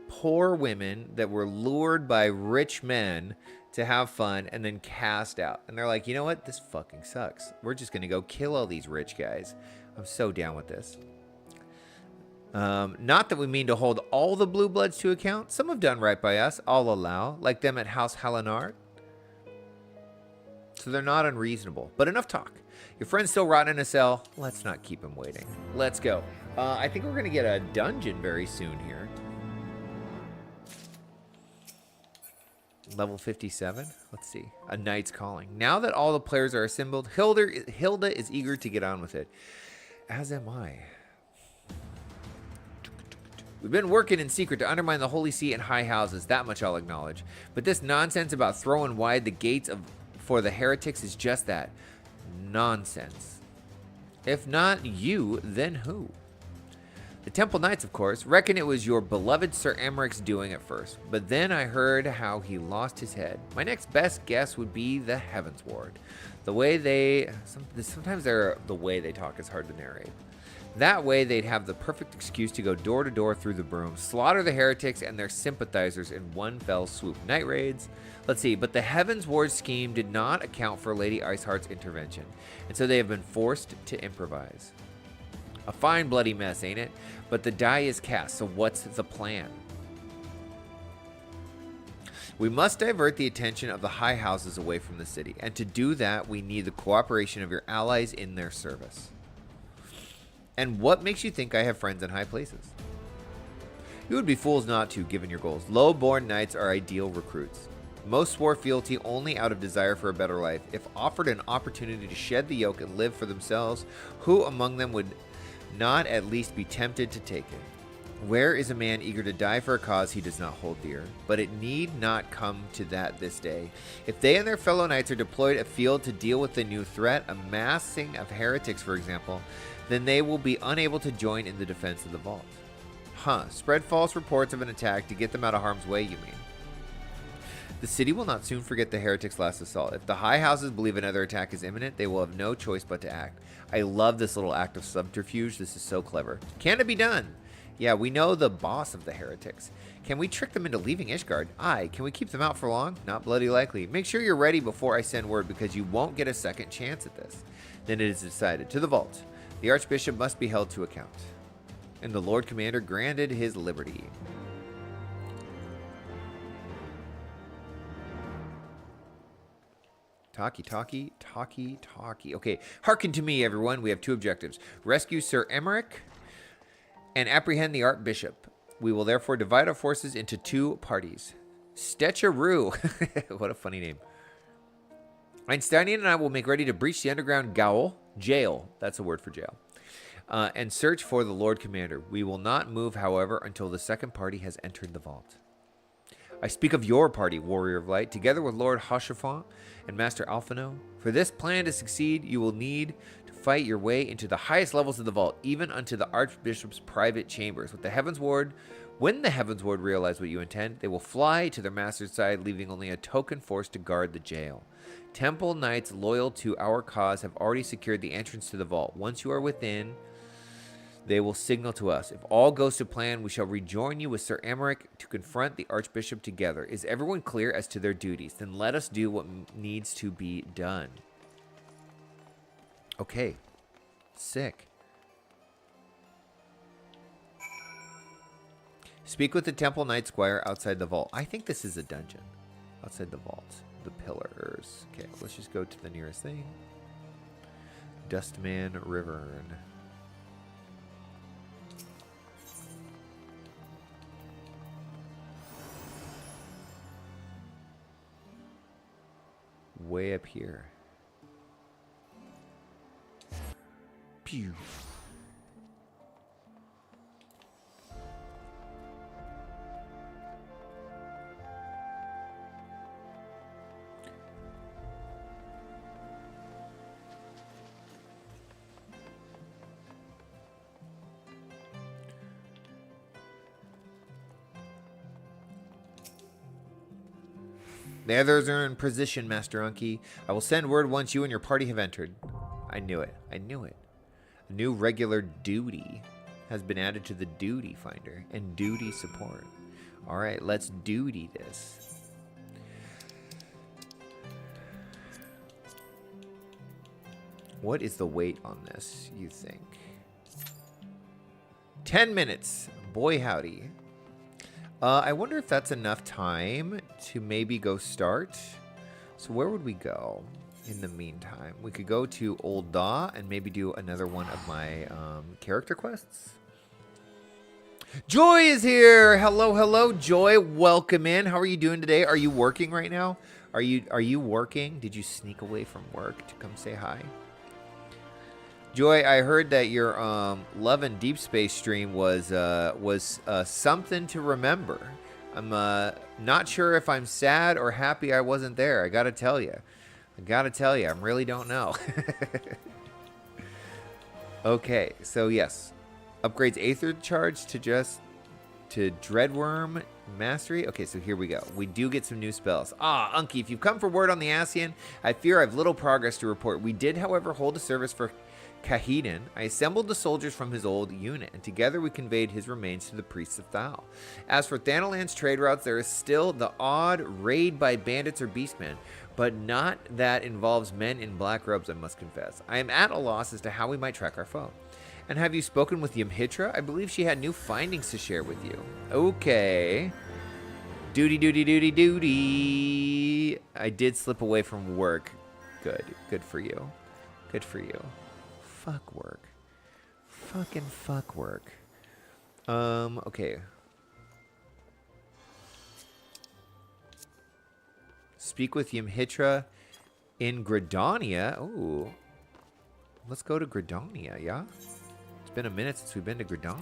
poor women that were lured by rich men to have fun and then cast out. And they're like, you know what? This fucking sucks. We're just going to go kill all these rich guys. I'm so down with this. Not that we mean to hold all the blue bloods to account. Some have done right by us, I'll allow, like them at House Hellenard. So they're not unreasonable. But enough talk. Your friend's still rotting in a cell. Let's not keep him waiting. Let's go. I think we're going to get a dungeon very soon here. Level 57. Let's see. A knight's calling. Now that all the players are assembled, Hilda is eager to get on with it. As am I. We've been working in secret to undermine the Holy See and high houses. That much I'll acknowledge. But this nonsense about throwing wide the gates for the heretics is just that. Nonsense. If not you, then who? The Temple Knights, of course, reckon it was your beloved Sir Emeric's doing at first, but then I heard how he lost his head. My next best guess would be the Heavensward. The way they talk is hard to narrate. That way they'd have the perfect excuse to go door to door through the broom, slaughter the heretics and their sympathizers in one fell swoop. Night raids. Let's see, but the Heavensward scheme did not account for Lady Iceheart's intervention, and so they have been forced to improvise. A fine bloody mess, ain't it? But the die is cast, so what's the plan? We must divert the attention of the high houses away from the city, and to do that, we need the cooperation of your allies in their service. And what makes you think I have friends in high places? You would be fools not to, given your goals. Low-born knights are ideal recruits. Most swore fealty only out of desire for a better life. If offered an opportunity to shed the yoke and live for themselves, who among them would not at least be tempted to take it? Where is a man eager to die for a cause he does not hold dear? But it need not come to that this day. If they and their fellow knights are deployed afield to deal with the new threat, a massing of heretics, for example, then they will be unable to join in the defense of the vault. Spread false reports of an attack to get them out of harm's way, you mean? The city will not soon forget the heretics' last assault. If the high houses believe another attack is imminent, they will have no choice but to act. I love this little act of subterfuge. This is so clever. Can it be done? Yeah, we know the boss of the heretics. Can we trick them into leaving Ishgard? Aye. Can we keep them out for long? Not bloody likely. Make sure you're ready before I send word, because you won't get a second chance at this. Then it is decided. To the vault. The Archbishop must be held to account. And the Lord Commander granted his liberty. Talkie. Okay, hearken to me, everyone. We have 2 objectives. Rescue Sir Emmerich and apprehend the Archbishop. We will therefore divide our forces into 2 parties. Stetcheroo. What a funny name. Einsteinian and I will make ready to breach the underground jail. That's a word for jail. And search for the Lord Commander. We will not move, however, until the second party has entered the vault. I speak of your party, Warrior of Light, together with Lord Hoshafont and Master Alphino. For this plan to succeed, you will need to fight your way into the highest levels of the vault, even unto the Archbishop's private chambers. When the Heavensward realize what you intend, they will fly to their master's side, leaving only a token force to guard the jail. Temple Knights loyal to our cause have already secured the entrance to the vault. Once you are within, they will signal to us. If all goes to plan, we shall rejoin you with Sir Emmerich to confront the Archbishop together. Is everyone clear as to their duties? Then let us do what needs to be done. Okay. Sick. Speak with the Temple Knight Squire outside the vault. I think this is a dungeon. Outside the vault. The pillars. Okay, let's just go to the nearest thing. Dustman Rivern. Way up here. Pew. The others are in position, Master Unky. I will send word once you and your party have entered. I knew it. A new regular duty has been added to the duty finder and duty support. All right, let's duty this. What is the wait on this, you think? 10 minutes. Boy, howdy. I wonder if that's enough time to maybe go start. So where would we go in the meantime? We could go to Old Daw and maybe do another one of my character quests. Joy is here. Hello, Joy. Welcome in. How are you doing today? Are you working right now? Are you working? Did you sneak away from work to come say hi? Joy, I heard that your Love and Deep Space stream was something to remember. I'm not sure if I'm sad or happy I wasn't there. I gotta tell you, I really don't know. Okay, so yes, upgrades Aether Charge to Dreadworm Mastery. Okay, so here we go. We do get some new spells. Unky, if you've come for word on the Ascian, I fear I've little progress to report. We did, however, hold a service for Kahedin. I assembled the soldiers from his old unit, and together we conveyed his remains to the priests of Thal. As for Thanalan's trade routes, there is still the odd raid by bandits or beastmen, but not that involves men in black robes, I must confess. I am at a loss as to how we might track our foe. And have you spoken with Ymhitra? I believe she had new findings to share with you. Okay. Duty. I did slip away from work. Good for you. Fuck work. Fucking fuck work. Okay. Speak with Ymhitra in Gridania. Ooh. Let's go to Gridania, yeah? It's been a minute since we've been to Gridania.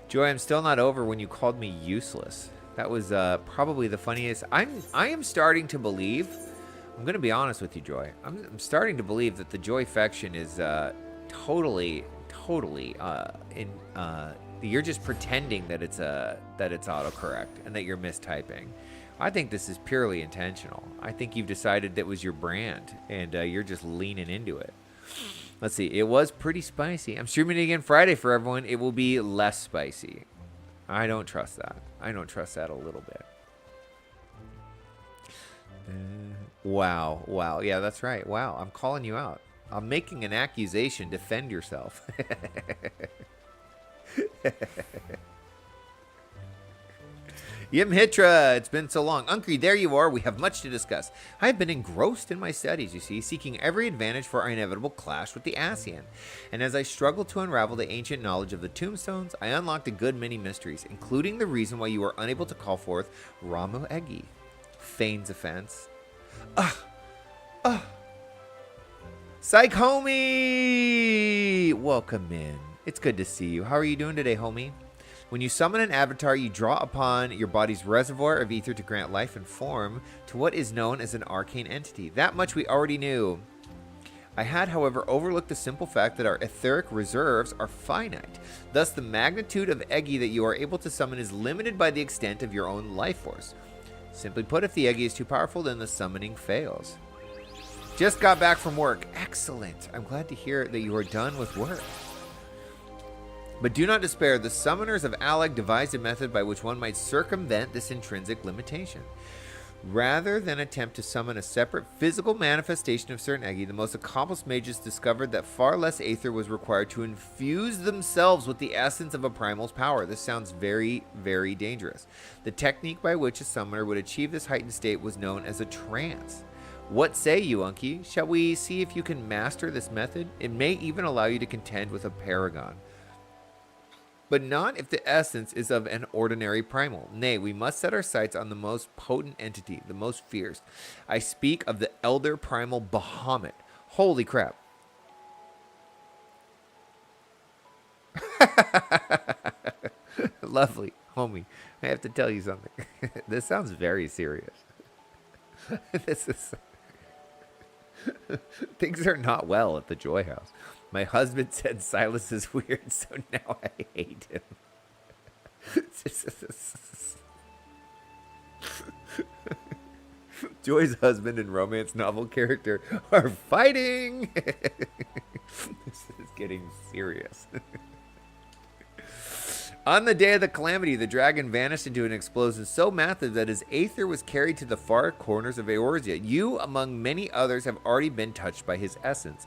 Joy, I'm still not over when you called me useless. That was probably the funniest. I am starting to believe, I'm going to be honest with you, Joy. I'm starting to believe that the Joy faction is totally you're just pretending that it's autocorrect and that you're mistyping. I think this is purely intentional. I think you've decided that was your brand and you're just leaning into it. Let's see. It was pretty spicy. I'm streaming it again Friday for everyone. It will be less spicy. I don't trust that. I don't trust that a little bit. Wow. Wow. Yeah, that's right. Wow. I'm calling you out. I'm making an accusation. Defend yourself. Yimhitra, it's been so long. Unkri, there you are. We have much to discuss. I have been engrossed in my studies, you see, seeking every advantage for our inevitable clash with the Ascian. And as I struggled to unravel the ancient knowledge of the tombstones, I unlocked a good many mysteries, including the reason why you were unable to call forth Ramu Egi. Fane's offense. Psych homie! Welcome in. It's good to see you. How are you doing today, homie? When you summon an avatar, you draw upon your body's reservoir of ether to grant life and form to what is known as an arcane entity. That much we already knew. I had, however, overlooked the simple fact that our etheric reserves are finite. Thus, the magnitude of Egi that you are able to summon is limited by the extent of your own life force. Simply put, if the Egi is too powerful, then the summoning fails. Just got back from work. Excellent. I'm glad to hear that you are done with work. But do not despair. The summoners of Alag devised a method by which one might circumvent this intrinsic limitation. Rather than attempt to summon a separate physical manifestation of certain Egi, the most accomplished mages discovered that far less aether was required to infuse themselves with the essence of a primal's power. This sounds very, very dangerous. The technique by which a summoner would achieve this heightened state was known as a trance. What say you, Unki? Shall we see if you can master this method? It may even allow you to contend with a paragon. But not if the essence is of an ordinary primal. Nay, we must set our sights on the most potent entity, the most fierce. I speak of the elder primal Bahamut. Holy crap. Lovely, homie. I have to tell you something. This sounds very serious. This is... Things are not well at the Joy House. My husband said Silas is weird, so now I hate him. Joy's husband and romance novel character are fighting. This is getting serious. On the day of the calamity, the dragon vanished into an explosion so massive that his aether was carried to the far corners of Eorzea. You, among many others, have already been touched by his essence.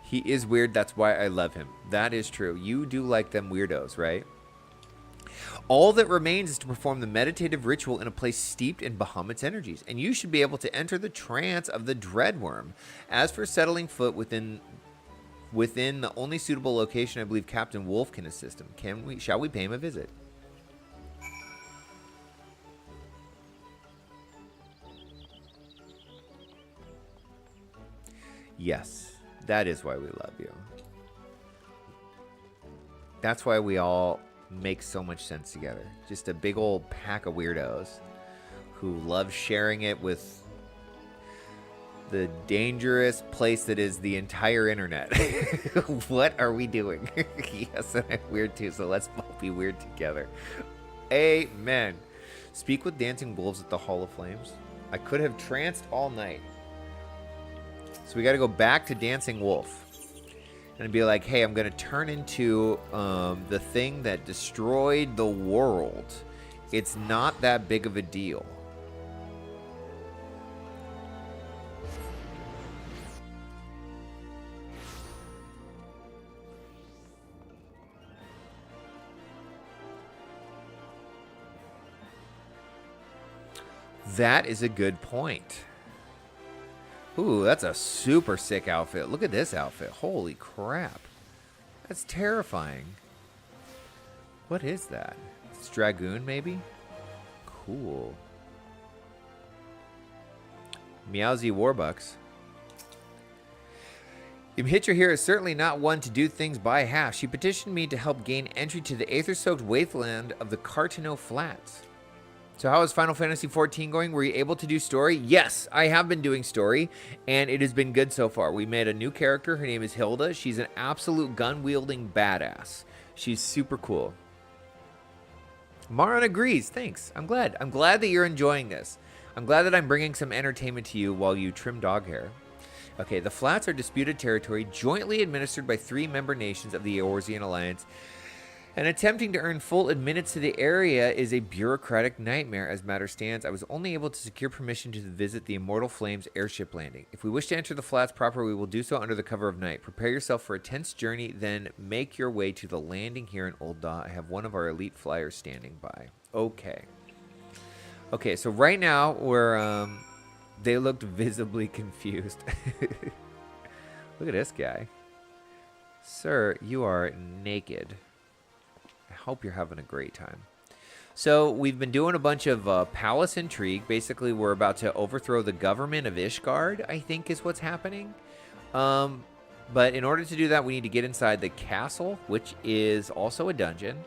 He is weird, that's why I love him. That is true. You do like them weirdos, right? All that remains is to perform the meditative ritual in a place steeped in Bahamut's energies, and you should be able to enter the trance of the Dreadworm. As for settling foot within the only suitable location, I believe Captain Wolf can assist him. Shall we pay him a visit? Yes, that is why we love you. That's why we all make so much sense together. Just a big old pack of weirdos who love sharing it with the dangerous place that is the entire internet. What are we doing? Yes, and I'm weird too, so let's all be weird together. Amen. Speak with dancing wolves at the Hall of Flames. I could have tranced all night. So we got to go back to Dancing Wolf and be like, hey, I'm going to turn into the thing that destroyed the world. It's not that big of a deal. That is a good point. Ooh, that's a super sick outfit. Look at this outfit. Holy crap. That's terrifying. What is that? It's Dragoon, maybe? Cool. Meowsy Warbucks. Imhitra here is certainly not one to do things by half. She petitioned me to help gain entry to the aether-soaked wasteland of the Cartano Flats. So how is Final Fantasy XIV going? Were you able to do story? Yes, I have been doing story, and it has been good so far. We made a new character. Her name is Hilda. She's an absolute gun-wielding badass. She's super cool. Maron agrees. Thanks. I'm glad. I'm glad that you're enjoying this. I'm glad that I'm bringing some entertainment to you while you trim dog hair. Okay, the Flats are disputed territory jointly administered by 3 member nations of the Eorzean Alliance And attempting to earn full admittance to the area is a bureaucratic nightmare. As matter stands, I was only able to secure permission to visit the Immortal Flames airship landing. If we wish to enter the flats proper, we will do so under the cover of night. Prepare yourself for a tense journey, then make your way to the landing here in Old Daw. I have one of our elite flyers standing by. Okay. Okay, so right now we're they looked visibly confused. Look at this guy. Sir, you are naked. I hope you're having a great time. So we've been doing a bunch of palace intrigue. Basically, we're about to overthrow the government of Ishgard, I think is what's happening. But in order to do that, we need to get inside the castle, which is also a dungeon.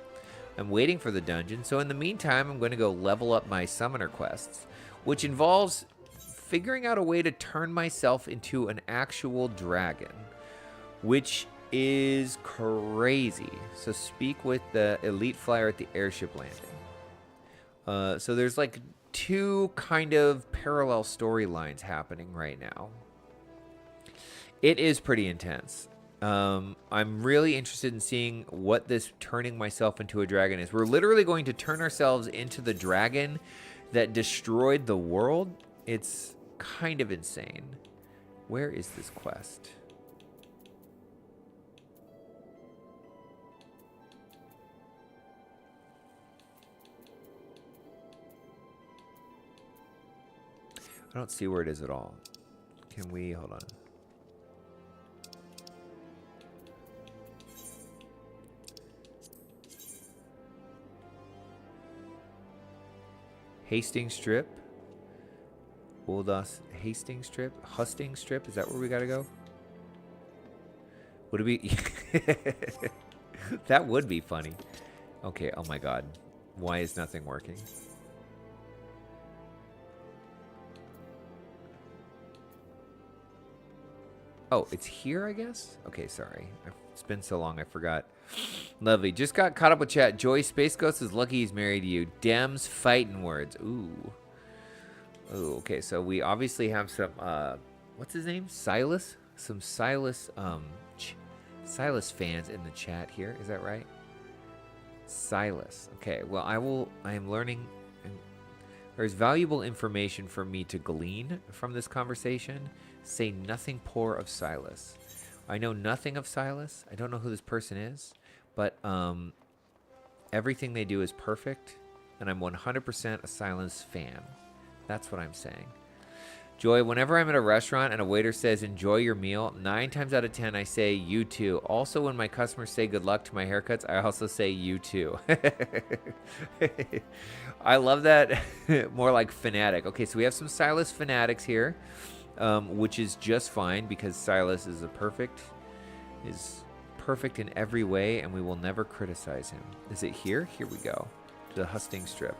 I'm waiting for the dungeon. So in the meantime, I'm going to go level up my summoner quests, which involves figuring out a way to turn myself into an actual dragon, which is crazy. So speak with the elite flyer at the airship landing. So there's like two kind of parallel storylines happening right now. It is pretty intense. I'm really interested in seeing what this turning myself into a dragon is. We're literally going to turn ourselves into the dragon that destroyed the world. It's kind of insane. Where is this quest? I don't see where it is at all. Can we, hold on. Hastings Strip. Oldas Hastings Strip. Hustings Strip. Is that where we gotta go? Would it be? That would be funny. Okay, oh my god. Why is nothing working? Oh, it's here, I guess? Okay, sorry. It's been so long, I forgot. Lovely. Just got caught up with chat. Joy Space Ghost is lucky he's married to you. Dems fighting words. Ooh. Ooh, okay, so we obviously have some, what's his name? Silas? Some Silas, Silas fans in the chat here. Is that right? Silas. Okay, well, I am learning. There's valuable information for me to glean from this conversation. Say nothing poor of Silas. I know nothing of Silas. I don't know who this person is, but everything they do is perfect, and I'm 100% a Silas fan. That's what I'm saying. Joy, whenever I'm at a restaurant and a waiter says, enjoy your meal, 9 times out of 10, I say, you too. Also, when my customers say good luck to my haircuts, I also say, you too. I love that. More like fanatic. Okay, so we have some Silas fanatics here, which is just fine because Silas is perfect in every way, and we will never criticize him. Is it here? Here we go. The Hustings Strip.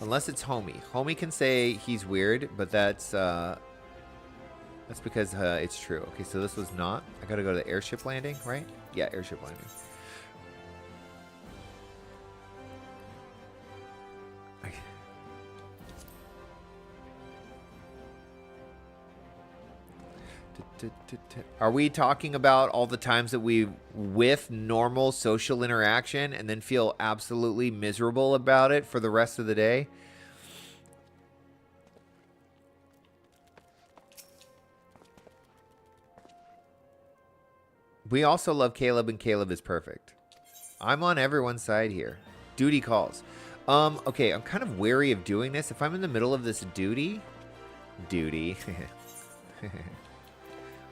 Unless it's Homie. Homie can say he's weird, but that's because it's true. Okay, so this was not. I gotta go to the airship landing, right? Yeah, airship landing. Are we talking about all the times that we with normal social interaction and then feel absolutely miserable about it for the rest of the day? We also love Caleb, and Caleb is perfect. I'm on everyone's side here. Duty calls. Okay, I'm kind of wary of doing this. If I'm in the middle of this duty.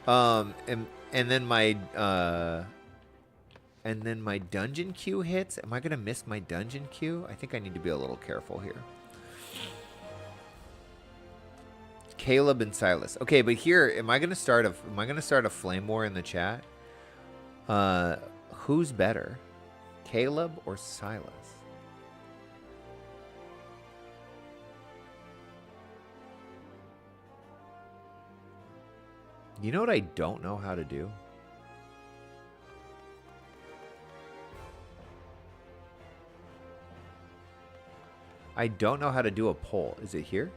And then my dungeon queue hits. Am I gonna miss my dungeon queue? I think I need to be a little careful here. Caleb and Silas. Okay, but here, am I gonna start a flame war in the chat? Who's better, Caleb or Silas? You know what I don't know how to do? I don't know how to do a poll. Is it here?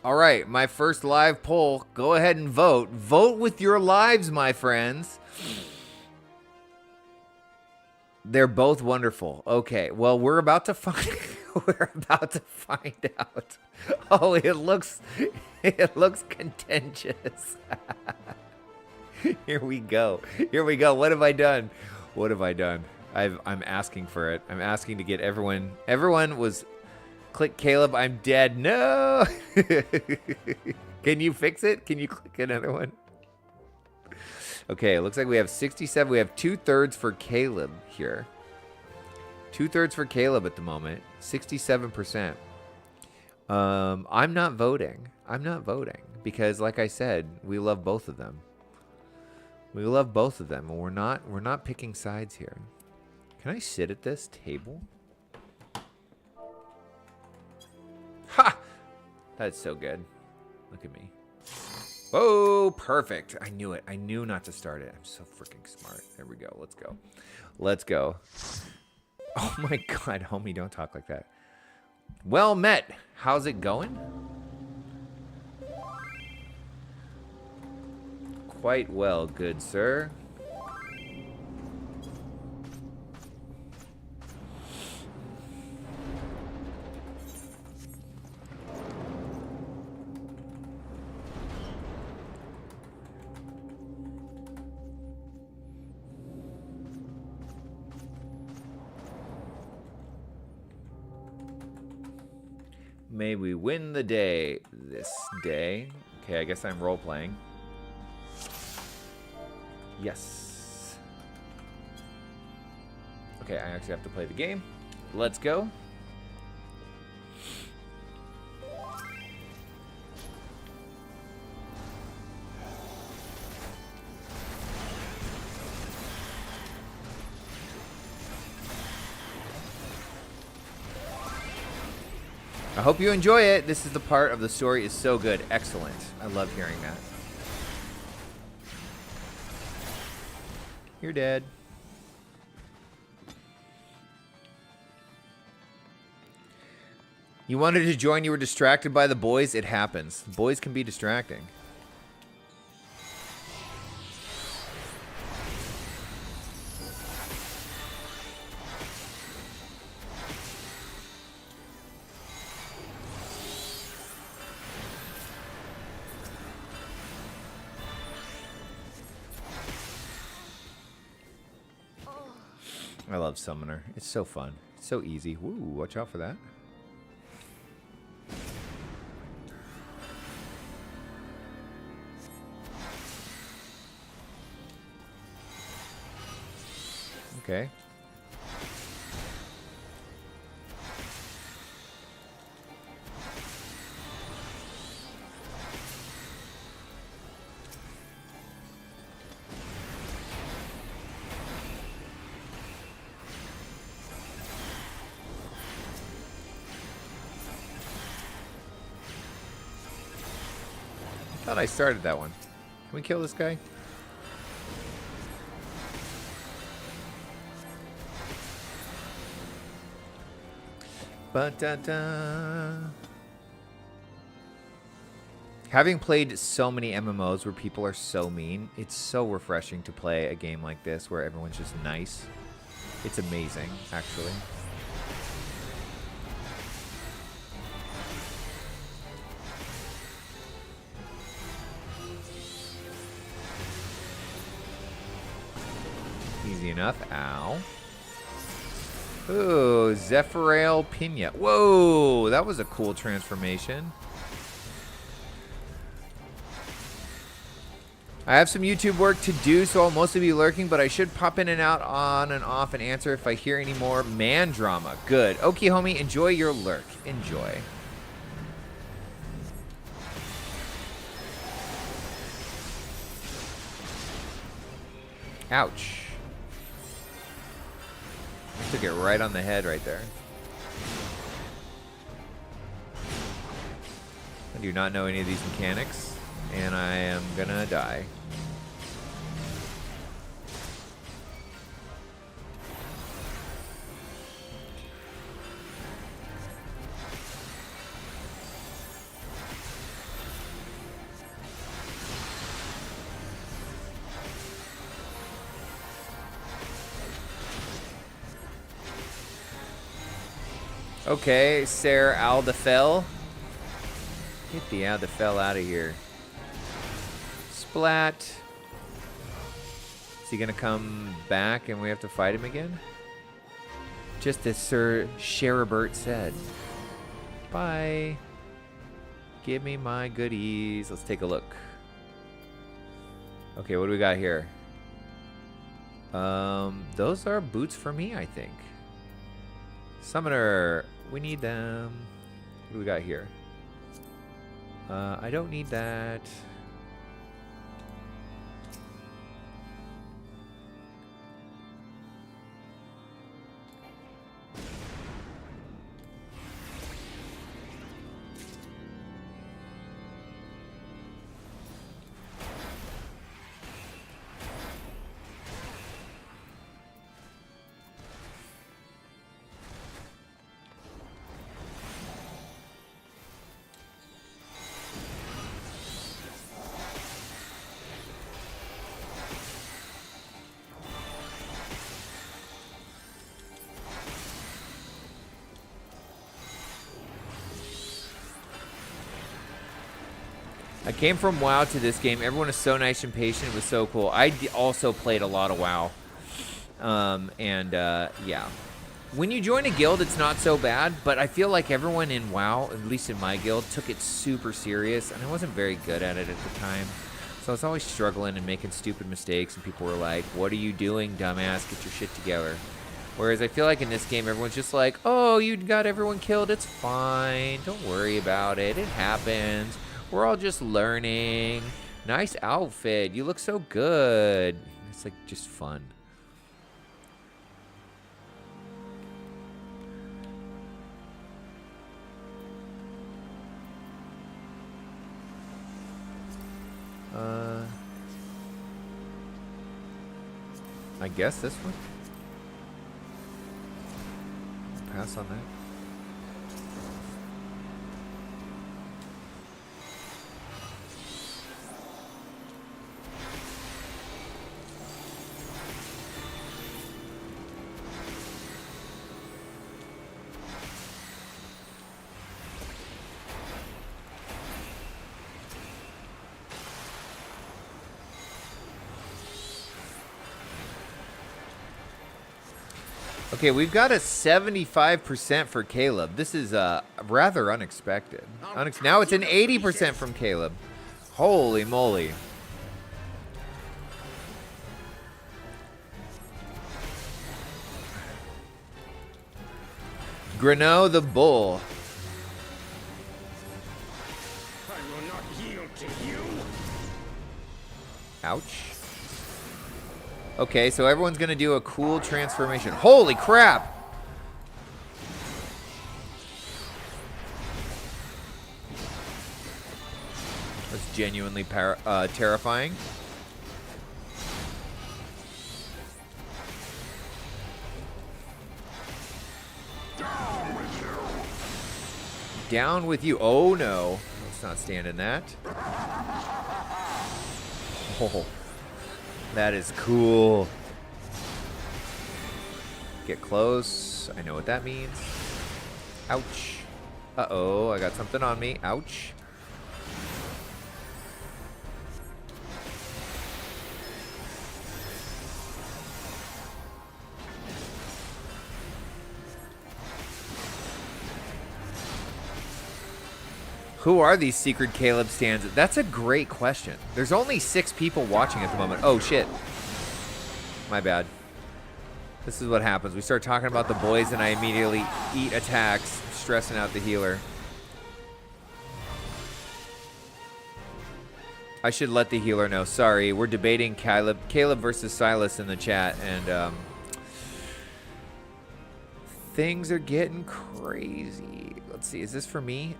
All right, my first live poll. Go ahead and vote. Vote with your lives, my friends. They're both wonderful. Okay, well, we're about to find out. Oh, it looks contentious. Here we go. What have I done? I'm asking for it. I'm asking to get everyone. Everyone was click Caleb. I'm dead. No. Can you fix it? Can you click another one? Okay, it looks like we have 67. We have 2/3 for Caleb here. 2/3 for Caleb at the moment. 67%. I'm not voting. Because, like I said, we love both of them. And we're not picking sides here. Can I sit at this table? Ha! That's so good. Look at me. Oh, perfect. I knew it. I knew not to start it. I'm so freaking smart. There we go. Let's go. Oh my God, homie, don't talk like that. Well met. How's it going? Quite well, good sir. May we win the day this day. Okay, I guess I'm role-playing. Yes. Okay, I actually have to play the game. Let's go. I hope you enjoy it. This is the part of the story is so good. Excellent. I love hearing that. You're dead. You wanted to join, you were distracted by the boys. It happens. Boys can be distracting. I love Summoner. It's so fun. It's so easy. Woo, watch out for that. Okay. I thought I started that one. Can we kill this guy? Ba-da-da. Having played so many MMOs where people are so mean, it's so refreshing to play a game like this where everyone's just nice. It's amazing, actually. Easy enough. Ow. Ooh, Zephyrael Pina. Whoa, that was a cool transformation. I have some YouTube work to do, so I'll mostly be lurking, but I should pop in and out on and off and answer if I hear any more man drama. Good. Okay, homie, enjoy your lurk. Enjoy. Ouch. I took it right on the head right there. I do not know any of these mechanics, and I am gonna die. Okay, Ser Aldefell. Get the Aldefell out of here. Splat. Is he gonna come back and we have to fight him again? Just as Sir Sheribert said. Bye. Give me my goodies. Let's take a look. Okay, what do we got here? Those are boots for me, I think. Summoner. We need them. What do we got here? I don't need that. I came from WoW to this game. Everyone is so nice and patient. It was so cool. I also played a lot of WoW. Yeah. When you join a guild, it's not so bad, but I feel like everyone in WoW, at least in my guild, took it super serious, and I wasn't very good at it at the time. So I was always struggling and making stupid mistakes, and people were like, what are you doing, dumbass? Get your shit together. Whereas I feel like in this game, everyone's just like, oh, you got everyone killed. It's fine. Don't worry about it. It happens. We're all just learning. Nice outfit. You look so good. It's like just fun. I guess this one. Pass on that. Okay, we've got a 75% for Caleb. This is rather unexpected. Now it's an 80% from Caleb. Holy moly. Greneau the Bull. I will not yield to you. Ouch. Okay, so everyone's gonna do a cool transformation. Holy crap! That's genuinely terrifying. Down with you. Oh no. Let's not stand in that. Oh. That is cool. Get close. I know what that means. Ouch. Uh-oh, I got something on me. Ouch. Who are these secret Caleb stands? That's a great question. There's only 6 people watching at the moment. Oh, shit. My bad. This is what happens. We start talking about the boys and I immediately eat attacks, stressing out the healer. I should let the healer know. Sorry, we're debating Caleb versus Silas in the chat, and things are getting crazy. Let's see, is this for me?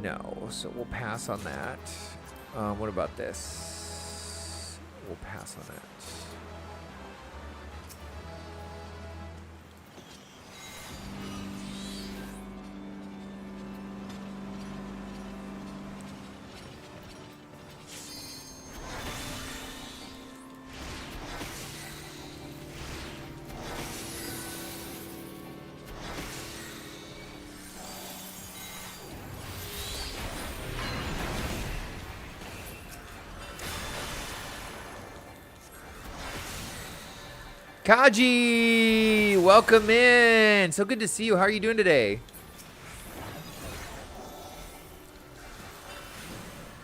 No, so we'll pass on that. What about this? We'll pass on that. Kaji, welcome in. So good to see you. How are you doing today?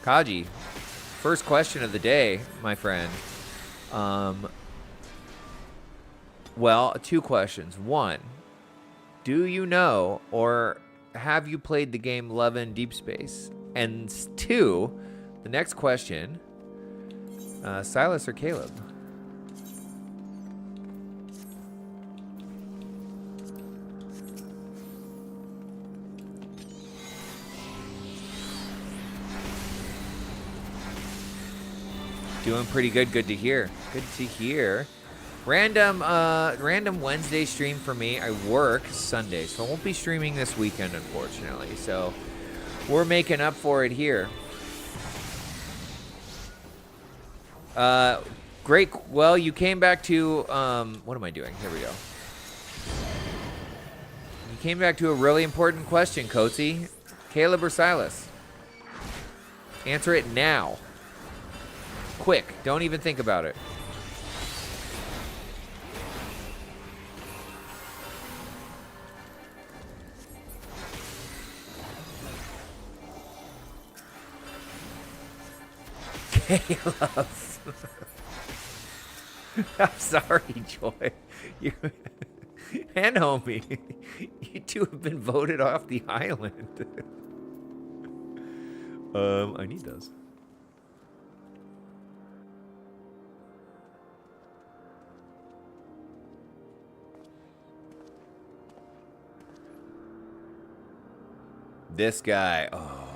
Kaji, first question of the day, my friend. Well, two questions. One, do you know or have you played the game Love in Deep Space? And two, the next question, Silas or Caleb? Doing pretty good. Good to hear. Good to hear. Random Wednesday stream for me. I work Sunday, so I won't be streaming this weekend, unfortunately. So we're making up for it here. Great. Well, you came back to what am I doing? Here we go. You came back to a really important question, Coatsy. Caleb or Silas? Answer it now. Quick. Don't even think about it. Caleb. I'm sorry, Joy. You and homie, you two have been voted off the island. I need those. This guy, oh.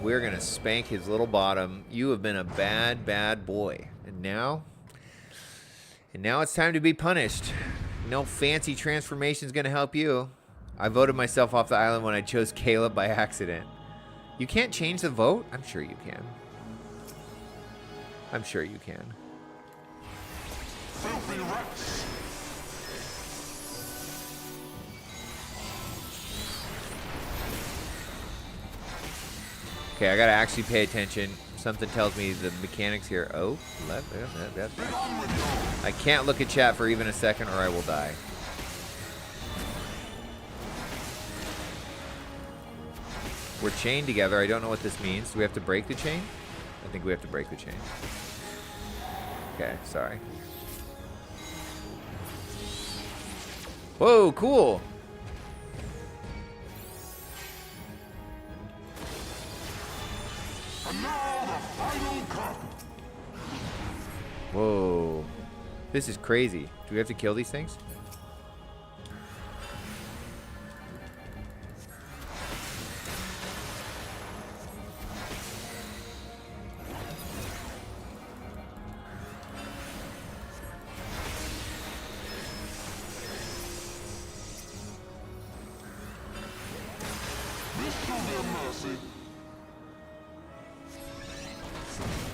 We're gonna spank his little bottom. You have been a bad, bad boy. And now it's time to be punished. No fancy transformation is gonna help you. I voted myself off the island when I chose Caleb by accident. You can't change the vote? I'm sure you can. I'm sure you can. Filthy rats. Okay, I gotta actually pay attention. Something tells me the mechanics here. Oh, left. I can't look at chat for even a second or I will die. We're chained together. I don't know what this means. Do we have to break the chain? I think we have to break the chain. Okay, sorry. Whoa, cool. Whoa. This is crazy. Do we have to kill these things?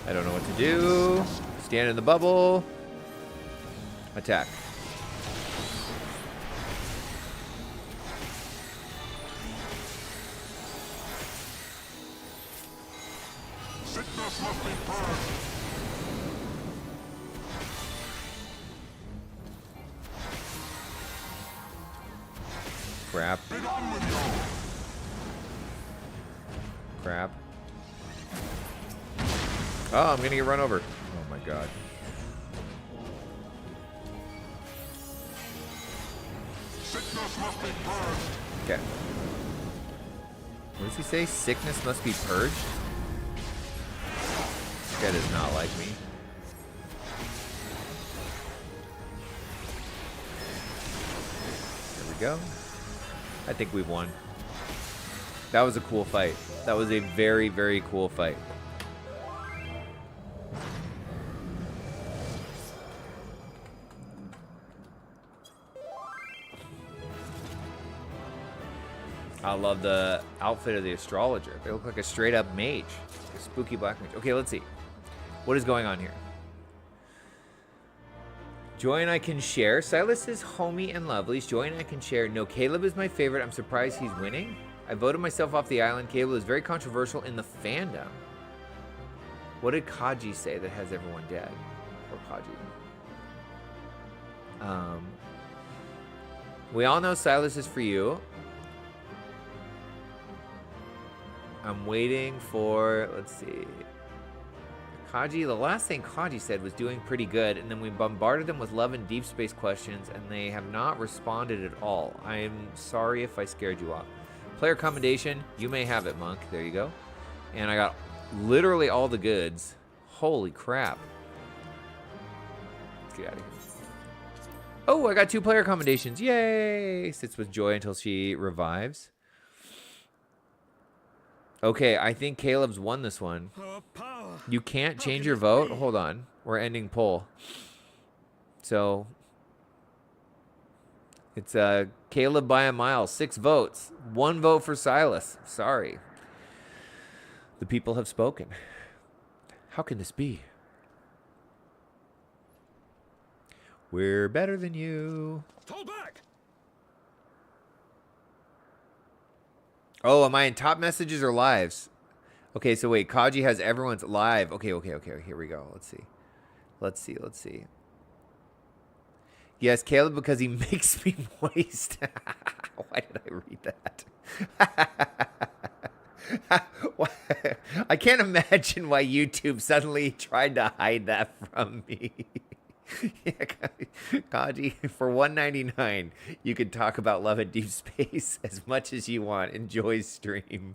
I don't know what to do. Stand in the bubble. Attack. Sickness must be purged. Crap. Be done with you. Crap. Oh, I'm gonna get run over. Oh my god. Sickness must be purged. Okay. What does he say? Sickness must be purged? This guy does not like me. There we go. I think we've won. That was a cool fight. That was a very, very cool fight. I love the outfit of the astrologer. They look like a straight up mage. A spooky black mage. Okay, let's see. What is going on here? Joy and I can share. Silas is homie and lovely. Joy and I can share. No, Caleb is my favorite. I'm surprised he's winning. I voted myself off the island. Caleb is very controversial in the fandom. What did Kaji say that has everyone dead? Poor Kaji. We all know Silas is for you. I'm waiting for, let's see. Kaji, the last thing Kaji said was doing pretty good, and then we bombarded them with love and deep space questions, and they have not responded at all. I'm sorry if I scared you off. Player commendation, you may have it, Monk. There you go. And I got literally all the goods. Holy crap. Let's get out of here. Oh, I got 2 player commendations. Yay! Sits with joy until she revives. Okay, I think Caleb's won this one. You can't change your vote? Hold on. We're ending poll. So, it's Caleb by a mile. 6 votes. 1 vote for Silas. Sorry. The people have spoken. How can this be? We're better than you. Fall back! Oh, am I in top messages or lives? Okay, so wait, Kaji has everyone's live. Okay, here we go. Let's see. Yes, Caleb, because he makes me moist. Why did I read that? I can't imagine why YouTube suddenly tried to hide that from me. Yeah, Kaji, for $1.99, you can talk about love and deep space as much as you want. Enjoy stream.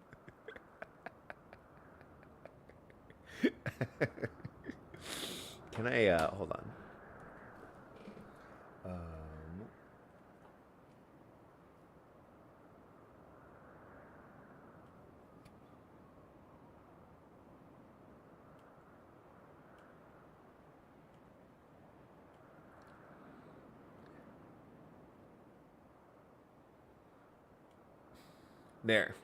Can I, hold on. There.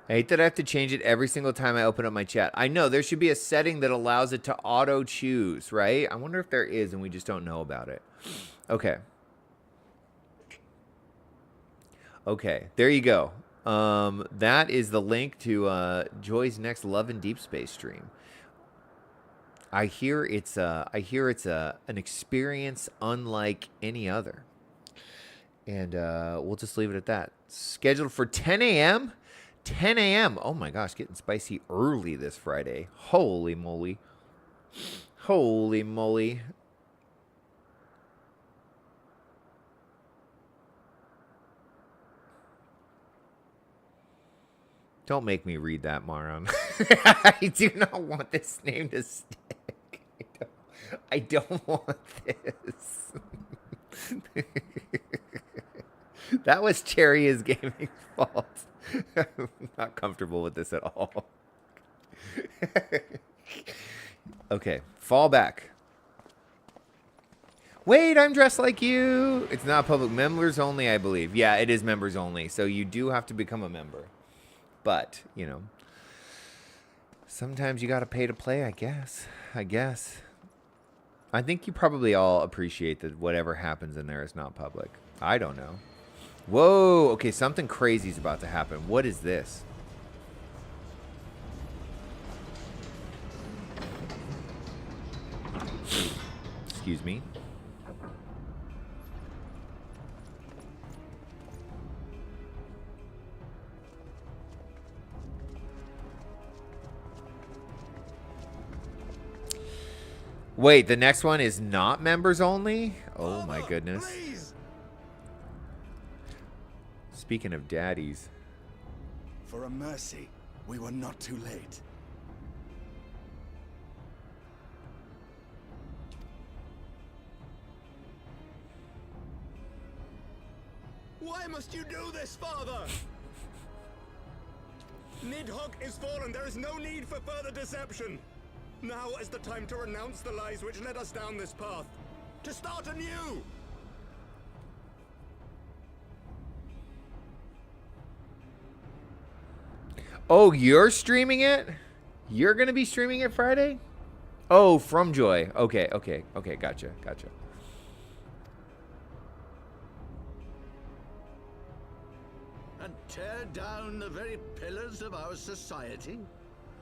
I hate that I have to change it every single time I open up my chat. I know, there should be a setting that allows it to auto-choose, right? I wonder if there is and we just don't know about it. Okay. Okay, there you go. That is the link to Joy's next Love and Deep Space stream. I hear it's an experience unlike any other. And we'll just leave it at that. Scheduled for 10 a.m.? 10 a.m. Oh my gosh, getting spicy early this Friday. Holy moly. Holy moly. Don't make me read that, Maron. I do not want this name to stick. I don't want this. That was Cherry is Gaming's fault. I'm not comfortable with this at all. Okay, fall back. Wait, I'm dressed like you. It's not public. Members only, I believe. Yeah, it is members only. So you do have to become a member. But, you know, sometimes you got to pay to play, I guess. I think you probably all appreciate that whatever happens in there is not public. I don't know. Whoa, okay, something crazy is about to happen. What is this? Excuse me. Wait, the next one is not members only? Oh my goodness. Please. Speaking of daddies. For a mercy, we were not too late. Why must you do this, Father? Nidhogg is fallen. There is no need for further deception. Now is the time to renounce the lies which led us down this path. To start anew! Oh, you're streaming it? You're going to be streaming it Friday? Oh, from Joy. Okay, gotcha. And tear down the very pillars of our society?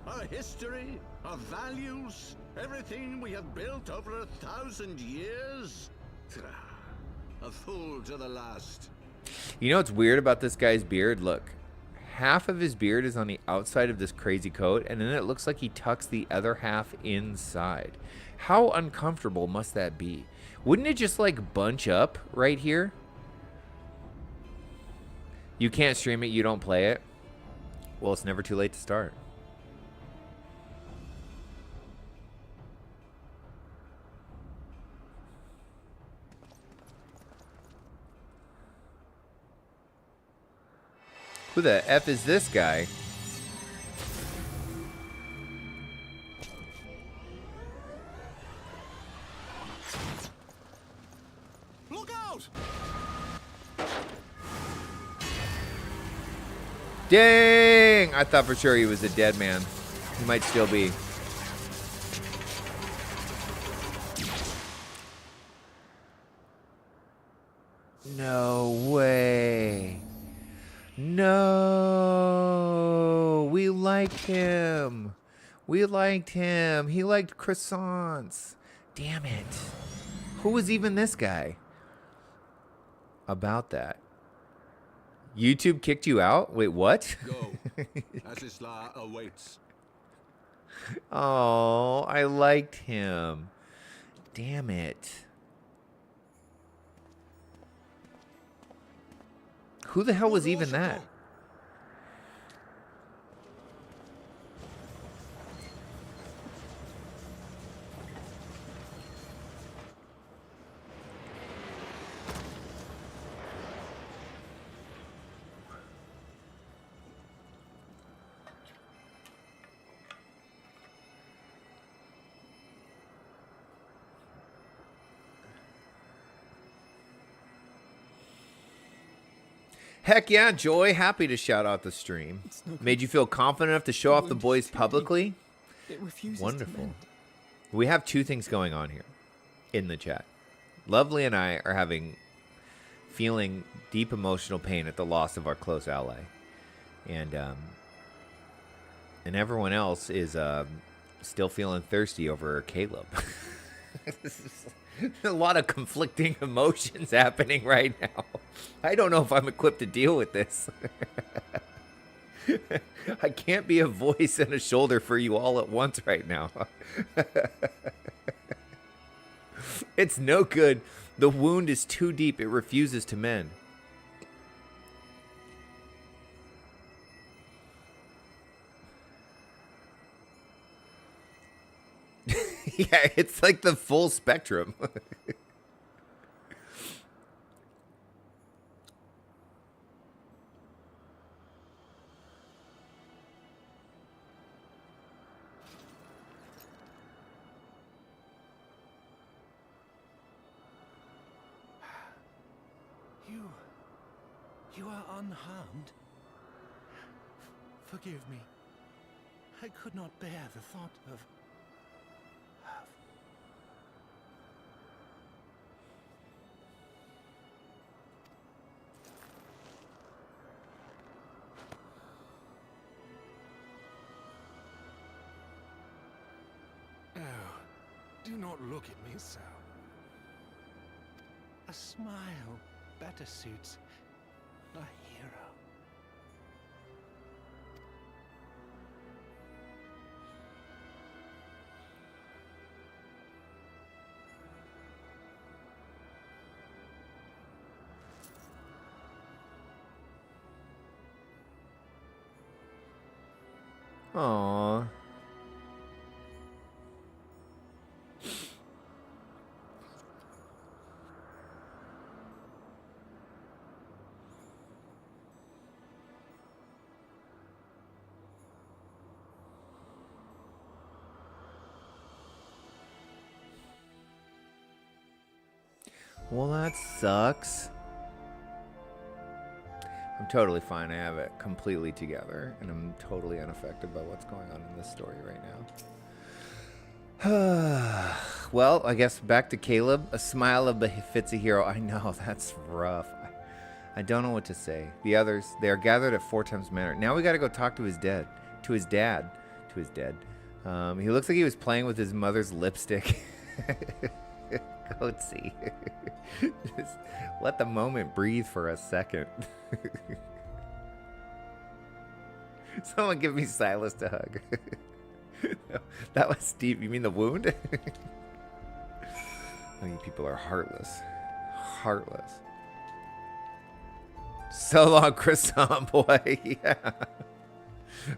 our history, our values, everything we have built over 1,000 years. A fool to the last. You know what's weird about this guy's beard? Look, half of his beard is on the outside of this crazy coat, and then it looks like he tucks the other half inside. How uncomfortable must that be? Wouldn't it just like bunch up right here? You can't stream it, you don't play it. Well, it's never too late to start. Who the F is this guy? Look out! Dang! I thought for sure he was a dead man. He might still be. No way. No, we liked him. We liked him. He liked croissants. Damn it. Who was even this guy? About that. YouTube kicked you out? Wait, what? Go. Asisla awaits. Oh, I liked him. Damn it. Who the hell was even that? Heck yeah, Joy. Happy to shout out the stream. Made you feel confident enough to show off the boys publicly? It refuses Wonderful. to mend. We have two things going on here in the chat. Lovely and I are feeling deep emotional pain at the loss of our close ally. And everyone else is still feeling thirsty over Caleb. A lot of conflicting emotions happening right now. I don't know if I'm equipped to deal with this. I can't be a voice and a shoulder for you all at once right now. It's no good. The wound is too deep. It refuses to mend. Yeah, it's like the full spectrum. You are unharmed? Forgive me. I could not bear the thought of... Oh, do not look at me so. A smile better suits a hero. Aww. Well, that sucks. I'm totally fine. I have it completely together, and I'm totally unaffected by what's going on in this story right now. Well, I guess back to Caleb. A smile of befits a hero. I know, that's rough. I don't know what to say. The others, they are gathered at 4 times manor. Now we got to go talk to his dad. to his dead. He looks like he was playing with his mother's lipstick. Goatsy. Just let the moment breathe for a second. Someone give me Silas to hug. That was Steve. You mean the wound? Oh, you people are heartless. Heartless. So long, croissant boy. Yeah.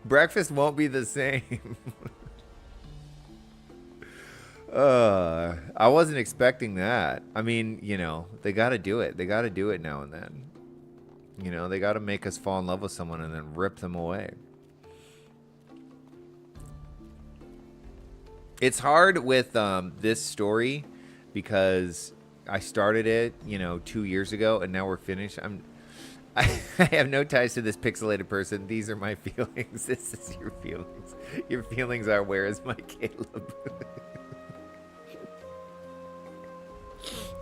Breakfast won't be the same. I wasn't expecting that. I mean, you know, they got to do it. They got to do it now and then. You know, they got to make us fall in love with someone and then rip them away. It's hard with this story because I started it, you know, 2 years ago, and now we're finished. I have no ties to this pixelated person. These are my feelings. This is your feelings. Your feelings are, where is my Caleb?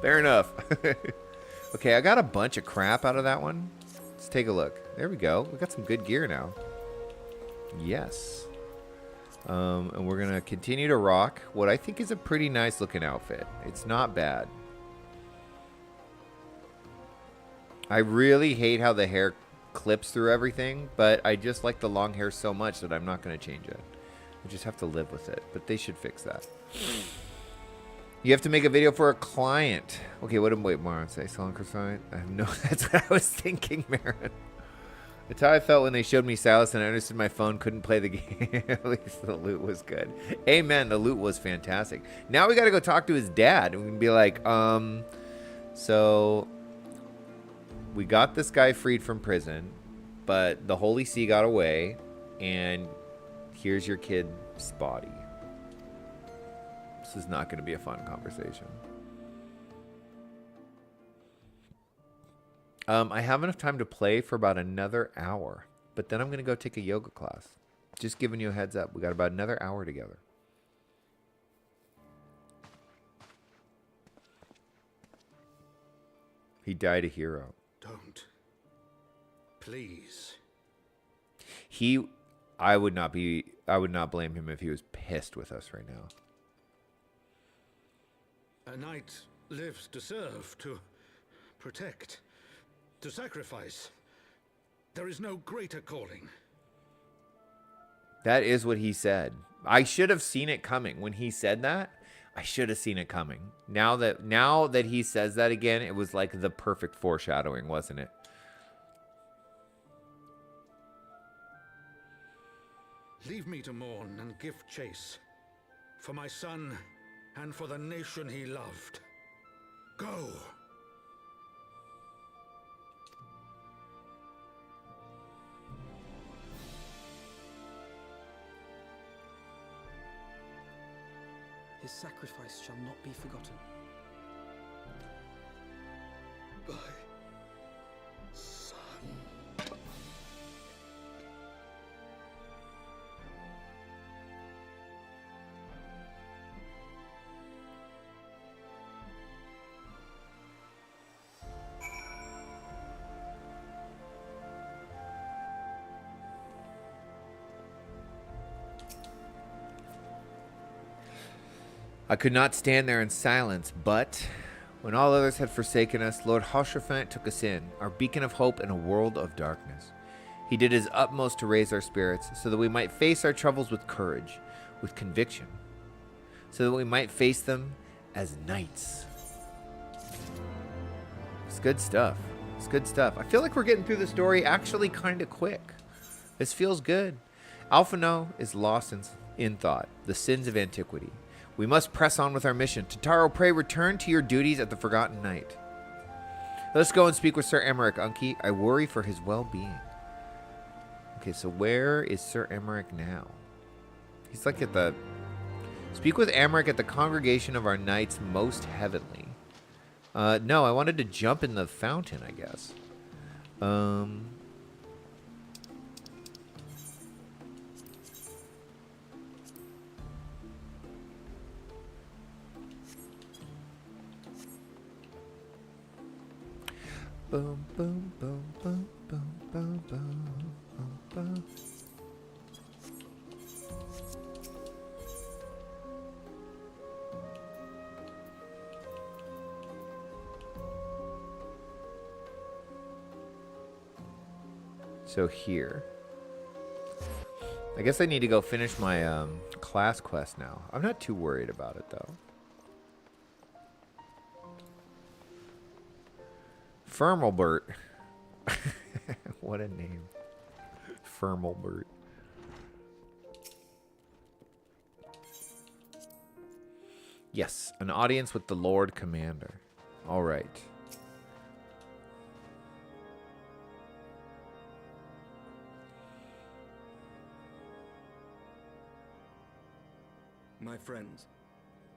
Fair enough. Okay, I got a bunch of crap out of that one. Let's take a look. There we go. We got some good gear now. Yes. And we're going to continue to rock what I think is a pretty nice looking outfit. It's not bad. I really hate how the hair clips through everything, but I just like the long hair so much that I'm not going to change it. I just have to live with it, but they should fix that. You have to make a video for a client. Okay, what did Maron say? Selling croissant? I have no, that's what I was thinking, Maron. That's how I felt when they showed me Silas and I understood my phone couldn't play the game. At least the loot was good. Amen, the loot was fantastic. Now we got to go talk to his dad and we can be like, so we got this guy freed from prison, but the Holy See got away, and here's your kid's body. This is not going to be a fun conversation. I have enough time to play for about another hour, but then I'm going to go take a yoga class. Just giving you a heads up. We got about another hour together. He died a hero. Don't. Please. I would not blame him if he was pissed with us right now. A knight lives to serve, to protect, to sacrifice. There is no greater calling. That is what he said. I should have seen it coming. When he said that, I should have seen it coming. Now that he says that again, it was like the perfect foreshadowing, wasn't it? Leave me to mourn and give chase. For my son and for the nation he loved. Go! His sacrifice shall not be forgotten. My son. I could not stand there in silence, but when all others had forsaken us, Lord Hoshaphat took us in, our beacon of hope in a world of darkness. He did his utmost to raise our spirits, so that we might face our troubles with courage, with conviction, so that we might face them as knights. It's good stuff. It's good stuff. I feel like we're getting through the story actually kind of quick. This feels good. Alphino is lost in thought, the sins of antiquity. We must press on with our mission. Totaro, pray return to your duties at the Forgotten Night. Let's go and speak with Sir Emmerich, Unki. I worry for his well-being. Okay, so where is Sir Emmerich now? He's like at the... Speak with Emmerich at the congregation of our knights most heavenly. No, I wanted to jump in the fountain, I guess. Boom, boom, boom, boom, boom, boom, boom, boom, boom. So here. I guess I need to go finish my class quest now. I'm not too worried about it, though. Firmalbert. What a name. Firmalbert. Yes, an audience with the Lord Commander. All right. My friends,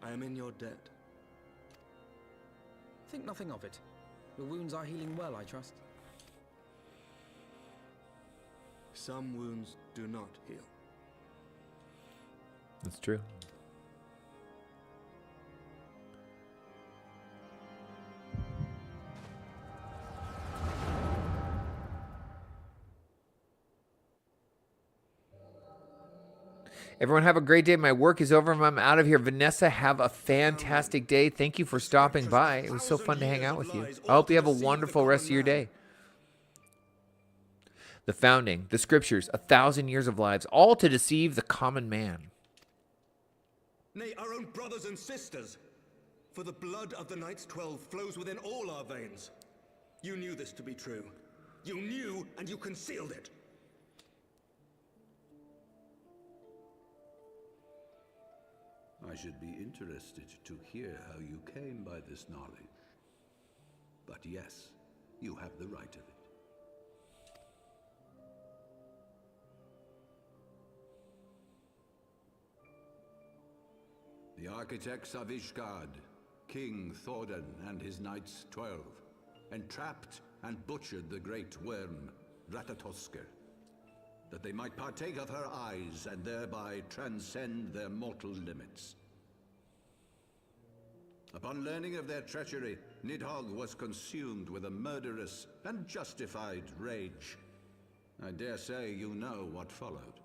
I am in your debt. Think nothing of it. Your wounds are healing well, I trust. Some wounds do not heal. That's true. Everyone have a great day. My work is over. I'm out of here. Vanessa, have a fantastic day. Thank you for stopping by. It was so fun to hang out with you. I hope you have a wonderful rest of your day. The founding, the scriptures, 1,000 years of lives, all to deceive the common man. Nay, our own brothers and sisters. For the blood of the Knights 12 flows within all our veins. You knew this to be true. You knew, and you concealed it. I should be interested to hear how you came by this knowledge. But yes, you have the right of it. The architects of Ishgard, King Thordan and his Knights 12, entrapped and butchered the great worm, Ratatosker, that they might partake of her eyes and thereby transcend their mortal limits. Upon learning of their treachery, Nidhogg was consumed with a murderous and justified rage. I dare say you know what followed.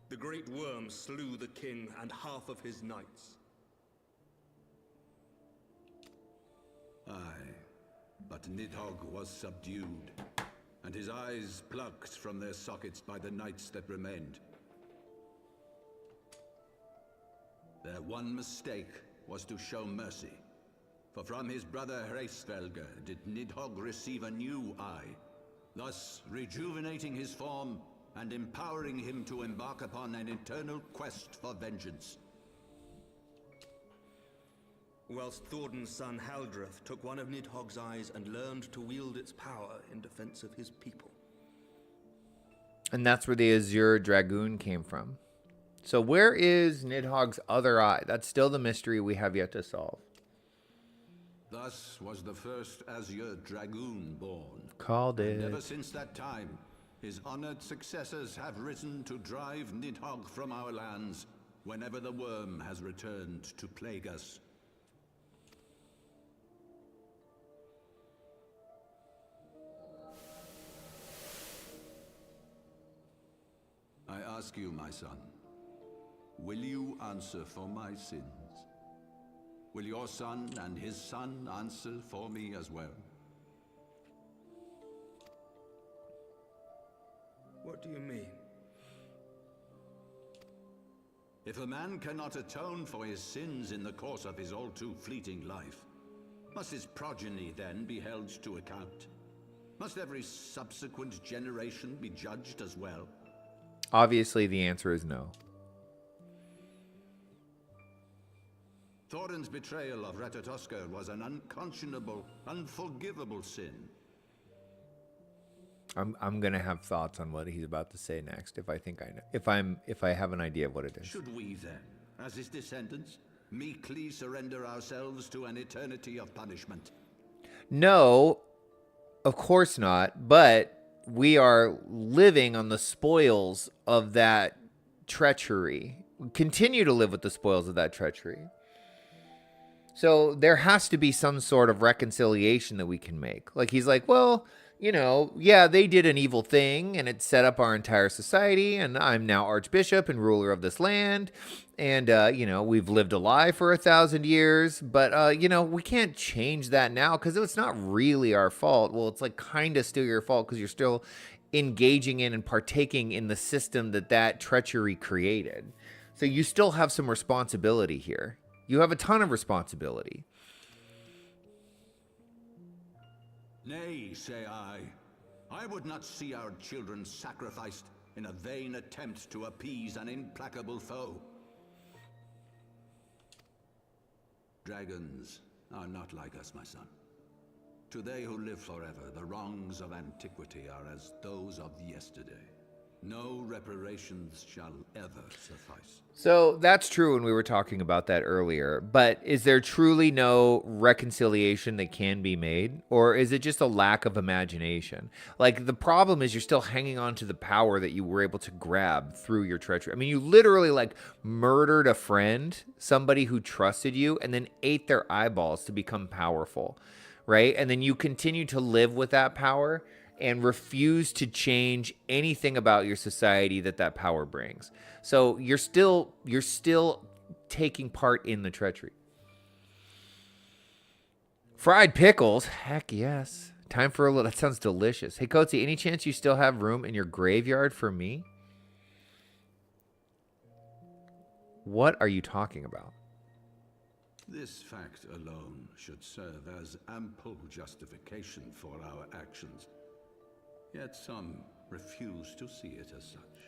The great worm slew the king and half of his knights. Aye, but Nidhogg was subdued, and his eyes plucked from their sockets by the knights that remained. Their one mistake was to show mercy, for from his brother Hreisvelger did Nidhogg receive a new eye, thus rejuvenating his form and empowering him to embark upon an eternal quest for vengeance. Whilst Thordan's son Haldreth took one of Nidhogg's eyes and learned to wield its power in defense of his people. And that's where the Azure Dragoon came from. So where is Nidhogg's other eye? That's still the mystery we have yet to solve. Thus was the first Azure Dragoon born. Called it. And ever since that time, his honored successors have risen to drive Nidhogg from our lands whenever the worm has returned to plague us. I ask you, my son, will you answer for my sins? Will your son and his son answer for me as well? What do you mean? If a man cannot atone for his sins in the course of his all too fleeting life, must his progeny then be held to account? Must every subsequent generation be judged as well? Obviously, the answer is no. Thordan's betrayal of Ratatosker was an unconscionable, unforgivable sin. I'm gonna have thoughts on what he's about to say next if I think I know. If I have an idea of what it is. Should we then, as his descendants, meekly surrender ourselves to an eternity of punishment? No, of course not. But we are living on the spoils of that treachery. We continue to live with the spoils of that treachery. So there has to be some sort of reconciliation that we can make. Like he's like, well, you know, yeah, they did an evil thing and it set up our entire society, and I'm now archbishop and ruler of this land. And, you know, we've lived a lie for 1,000 years, but, you know, we can't change that now because it's not really our fault. Well, it's like kind of still your fault because you're still engaging in and partaking in the system that treachery created. So you still have some responsibility here. You have a ton of responsibility. Nay, say I. I would not see our children sacrificed in a vain attempt to appease an implacable foe. Dragons are not like us, my son. To they who live forever, the wrongs of antiquity are as those of yesterday. No reparations shall ever suffice. So that's true, and we were talking about that earlier. But is there truly no reconciliation that can be made? Or is it just a lack of imagination? Like, the problem is you're still hanging on to the power that you were able to grab through your treachery. I mean, you literally, like, murdered a friend, somebody who trusted you, and then ate their eyeballs to become powerful, right? And then you continue to live with that power and refuse to change anything about your society that power brings. So you're still taking part in the treachery. Fried pickles? Heck yes. Time for a little. That sounds delicious. Hey, Coatsy, any chance you still have room in your graveyard for me? What are you talking about? This fact alone should serve as ample justification for our actions. Yet some refuse to see it as such.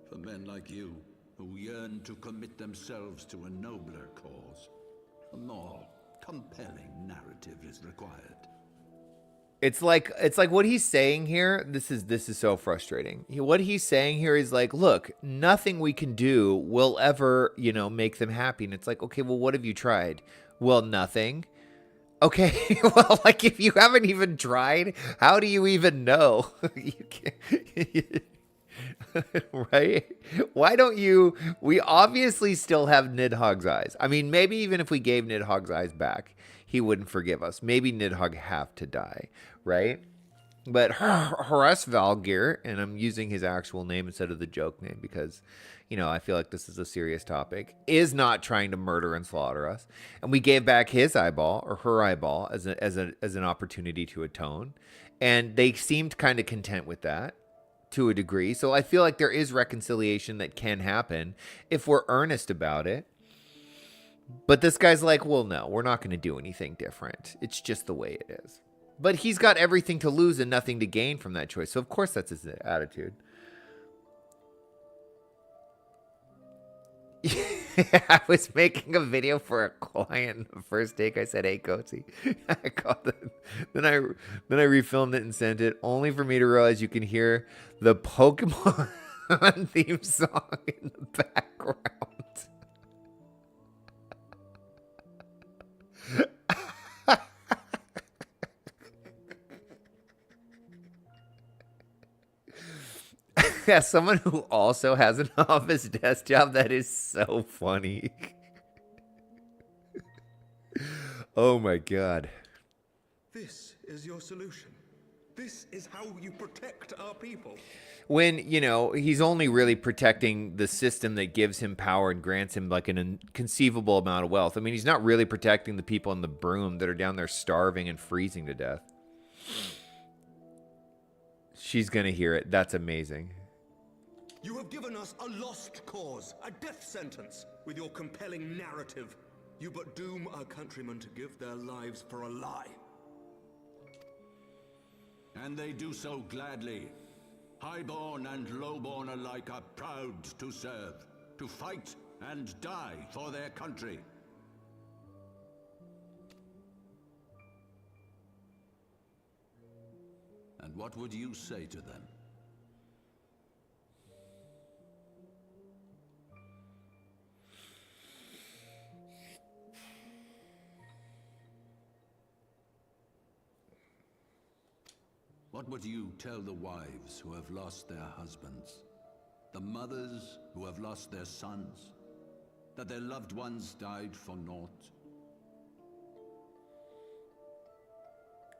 For men like you, who yearn to commit themselves to a nobler cause, a more compelling narrative is required. It's like what he's saying here. This is so frustrating. What he's saying here is like, look, nothing we can do will ever, you know, make them happy. And it's like, okay, well, what have you tried? Well, nothing. Okay, well, like, if you haven't even tried, how do you even know? You can't, right? Why don't you? We obviously still have Nidhogg's eyes. I mean, maybe even if we gave Nidhogg's eyes back, he wouldn't forgive us. Maybe Nidhogg have to die, right? But Hraesvelgir, and I'm using his actual name instead of the joke name because, you know, I feel like this is a serious topic, is not trying to murder and slaughter us. And we gave back his eyeball or her eyeball as an opportunity to atone. And they seemed kind of content with that to a degree. So I feel like there is reconciliation that can happen if we're earnest about it. But this guy's like, well, no, we're not going to do anything different. It's just the way it is. But he's got everything to lose and nothing to gain from that choice. So, of course, that's his attitude. I was making a video for a client. The first take, I said, "Hey, Coatsy." I called it. Then I refilmed it and sent it, only for me to realize you can hear the Pokemon theme song in the background. Yeah, someone who also has an office desk job. That is so funny. Oh my God. This is your solution. This is how you protect our people. When, you know, he's only really protecting the system that gives him power and grants him like an inconceivable amount of wealth. I mean, he's not really protecting the people in the broom that are down there starving and freezing to death. She's gonna hear it. That's amazing. You have given us a lost cause, a death sentence. With your compelling narrative, you but doom our countrymen to give their lives for a lie. And they do so gladly. Highborn and lowborn alike are proud to serve, to fight and die for their country. And what would you say to them? What would you tell the wives who have lost their husbands? The mothers who have lost their sons? That their loved ones died for naught?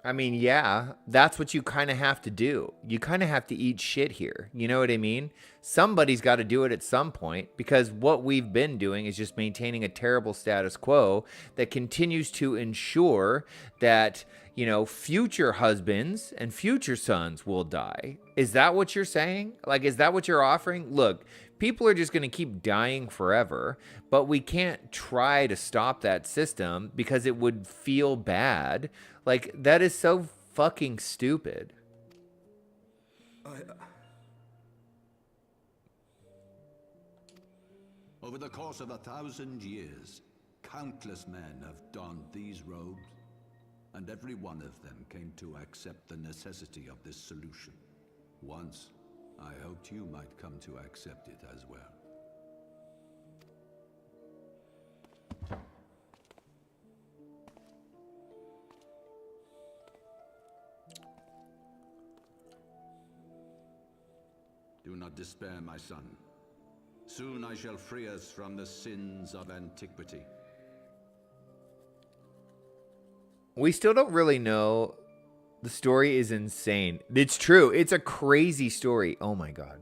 I mean, yeah, that's what you kind of have to do. You kind of have to eat shit here. You know what I mean? Somebody's got to do it at some point, because what we've been doing is just maintaining a terrible status quo that continues to ensure that, you know, future husbands and future sons will die. Is that what you're saying? Like, is that what you're offering? Look, people are just going to keep dying forever, but we can't try to stop that system because it would feel bad. Like, that is so fucking stupid. Over the course of 1,000 years, countless men have donned these robes, and every one of them came to accept the necessity of this solution. Once, I hoped you might come to accept it as well. Do not despair, my son. Soon I shall free us from the sins of antiquity. We still don't really know. The story is insane. It's true. It's a crazy story. Oh my God.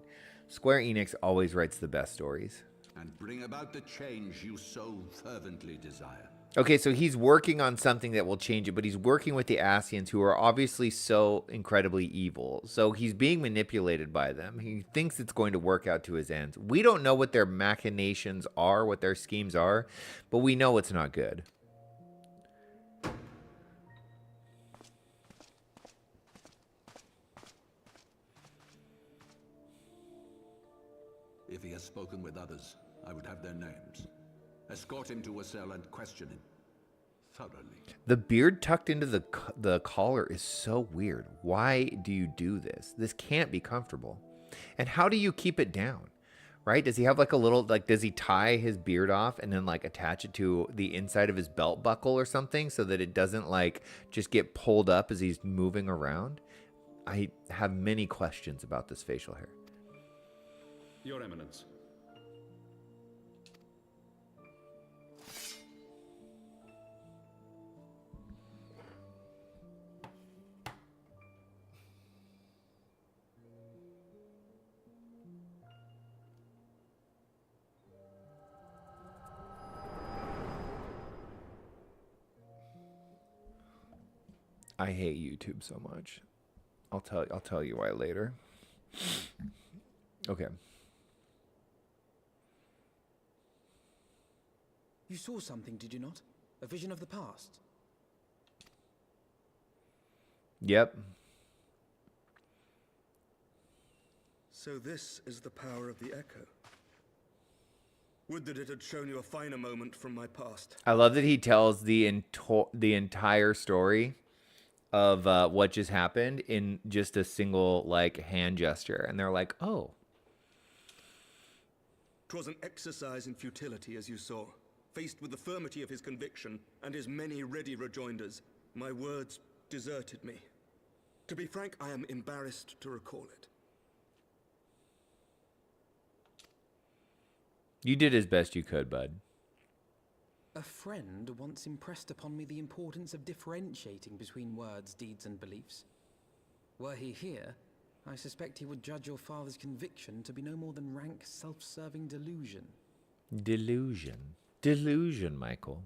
Square Enix always writes the best stories. And bring about the change you so fervently desire. Okay, so he's working on something that will change it, but he's working with the Ascians, who are obviously so incredibly evil. So he's being manipulated by them. He thinks it's going to work out to his ends. We don't know what their machinations are, what their schemes are, but we know it's not good. If he has spoken with others, I would have their names. Escort him to a cell and question him thoroughly. The beard tucked into the collar is so weird. Why do you do this? This can't be comfortable. And how do you keep it down? Right? Does he have like a little, like, does he tie his beard off and then like attach it to the inside of his belt buckle or something so that it doesn't like just get pulled up as he's moving around? I have many questions about this facial hair. Your Eminence. I hate YouTube so much. I'll tell you why later. Okay. You saw something, did you not? A vision of the past? Yep. So this is the power of the Echo. Would that it had shown you a finer moment from my past. I love that he tells the entire story of what just happened in just a single like hand gesture, and they're like, "Oh." 'Twas an exercise in futility, as you saw. Faced with the firmity of his conviction and his many ready rejoinders, my words deserted me. To be frank, I am embarrassed to recall it. You did as best you could, bud. A friend once impressed upon me the importance of differentiating between words, deeds, and beliefs. Were he here, I suspect he would judge your father's conviction to be no more than rank, self-serving delusion. Delusion. Delusion, Michael.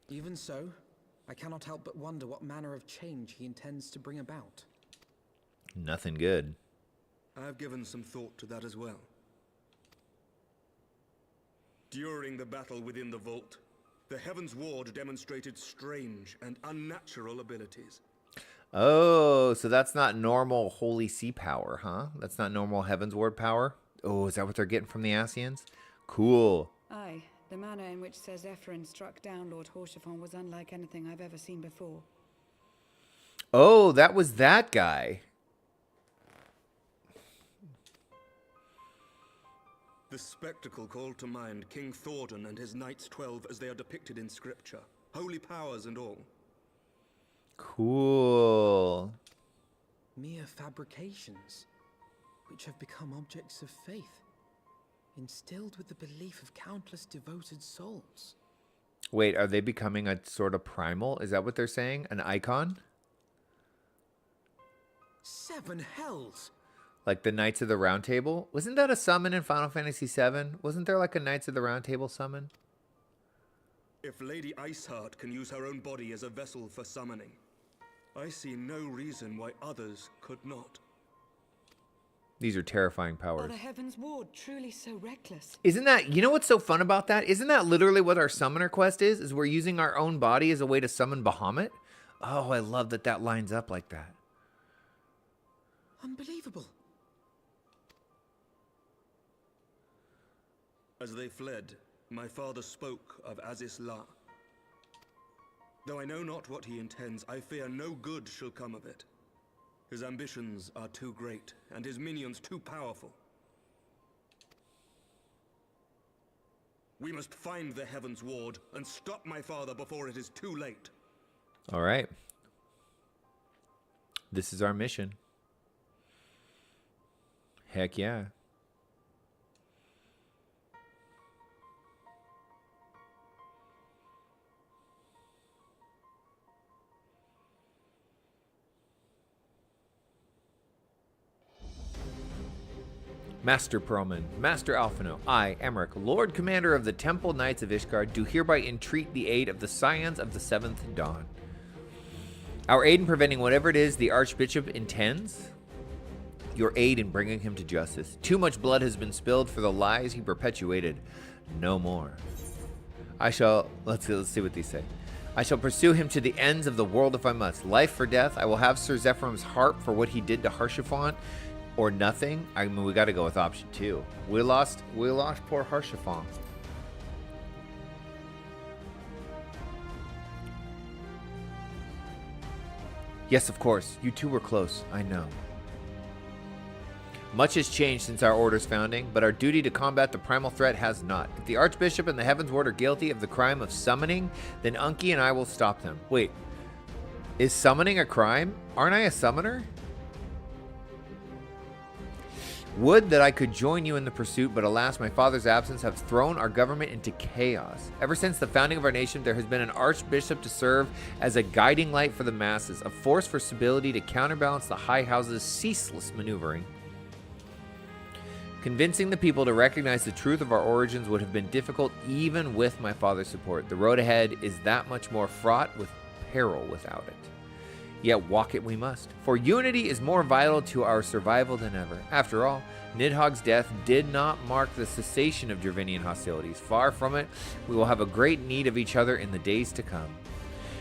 Even so, I cannot help but wonder what manner of change he intends to bring about. Nothing good. I have given some thought to that as well. During the battle within the vault, the Heavensward demonstrated strange and unnatural abilities. Oh, so that's not normal Holy See power, huh? That's not normal Heavensward power? Oh, is that what they're getting from the Ascians? Cool. Aye, the manner in which Ser Zephyrin struck down Lord Horshafon was unlike anything I've ever seen before. Oh, that was that guy. The spectacle called to mind King Thordan and his Knights 12 as they are depicted in scripture. Holy powers and all. Cool. Mere fabrications, which have become objects of faith, instilled with the belief of countless devoted souls. Wait, are they becoming a sort of primal? Is that what they're saying? An icon? 7 hells. Like the Knights of the Round Table? Wasn't that a summon in Final Fantasy VII? Wasn't there like a Knights of the Round Table summon? If Lady Iceheart can use her own body as a vessel for summoning, I see no reason why others could not. These are terrifying Are powers. the Heavensward truly so reckless? Isn't that, you know what's so fun about that? Isn't that literally what our summoner quest is? Is we're using our own body as a way to summon Bahamut? Oh, I love that that lines up like that. Unbelievable. As they fled, my father spoke of Aziz La. Though I know not what he intends, I fear no good shall come of it. His ambitions are too great, and his minions too powerful. We must find the Heavensward and stop my father before it is too late. All right. This is our mission. Heck yeah. Master Perlman, Master Alphino, I, Emmerich, Lord Commander of the Temple Knights of Ishgard, do hereby entreat the aid of the Scions of the Seventh Dawn. Our aid in preventing whatever it is the Archbishop intends. Your aid in bringing him to justice. Too much blood has been spilled for the lies he perpetuated. No more. I shall, let's see what these say. I shall pursue him to the ends of the world if I must. Life for death. I will have Sir Zephyrum's harp for what he did to Haurchefant. Or nothing. I mean, we got to go with option 2. We lost poor Haurchefant. Yes, of course. You two were close. I know. Much has changed since our order's founding, but our duty to combat the primal threat has not. If the Archbishop and the Heavensward are guilty of the crime of summoning, then Unki and I will stop them. Wait. Is summoning a crime? Aren't I a summoner? Would that I could join you in the pursuit, but alas, my father's absence has thrown our government into chaos. Ever since the founding of our nation, there has been an archbishop to serve as a guiding light for the masses, a force for stability to counterbalance the high house's ceaseless maneuvering. Convincing the people to recognize the truth of our origins would have been difficult even with my father's support. The road ahead is that much more fraught with peril without it. Yet walk it we must, for unity is more vital to our survival than ever. After all, Nidhogg's death did not mark the cessation of Dravinian hostilities. Far from it, we will have a great need of each other in the days to come.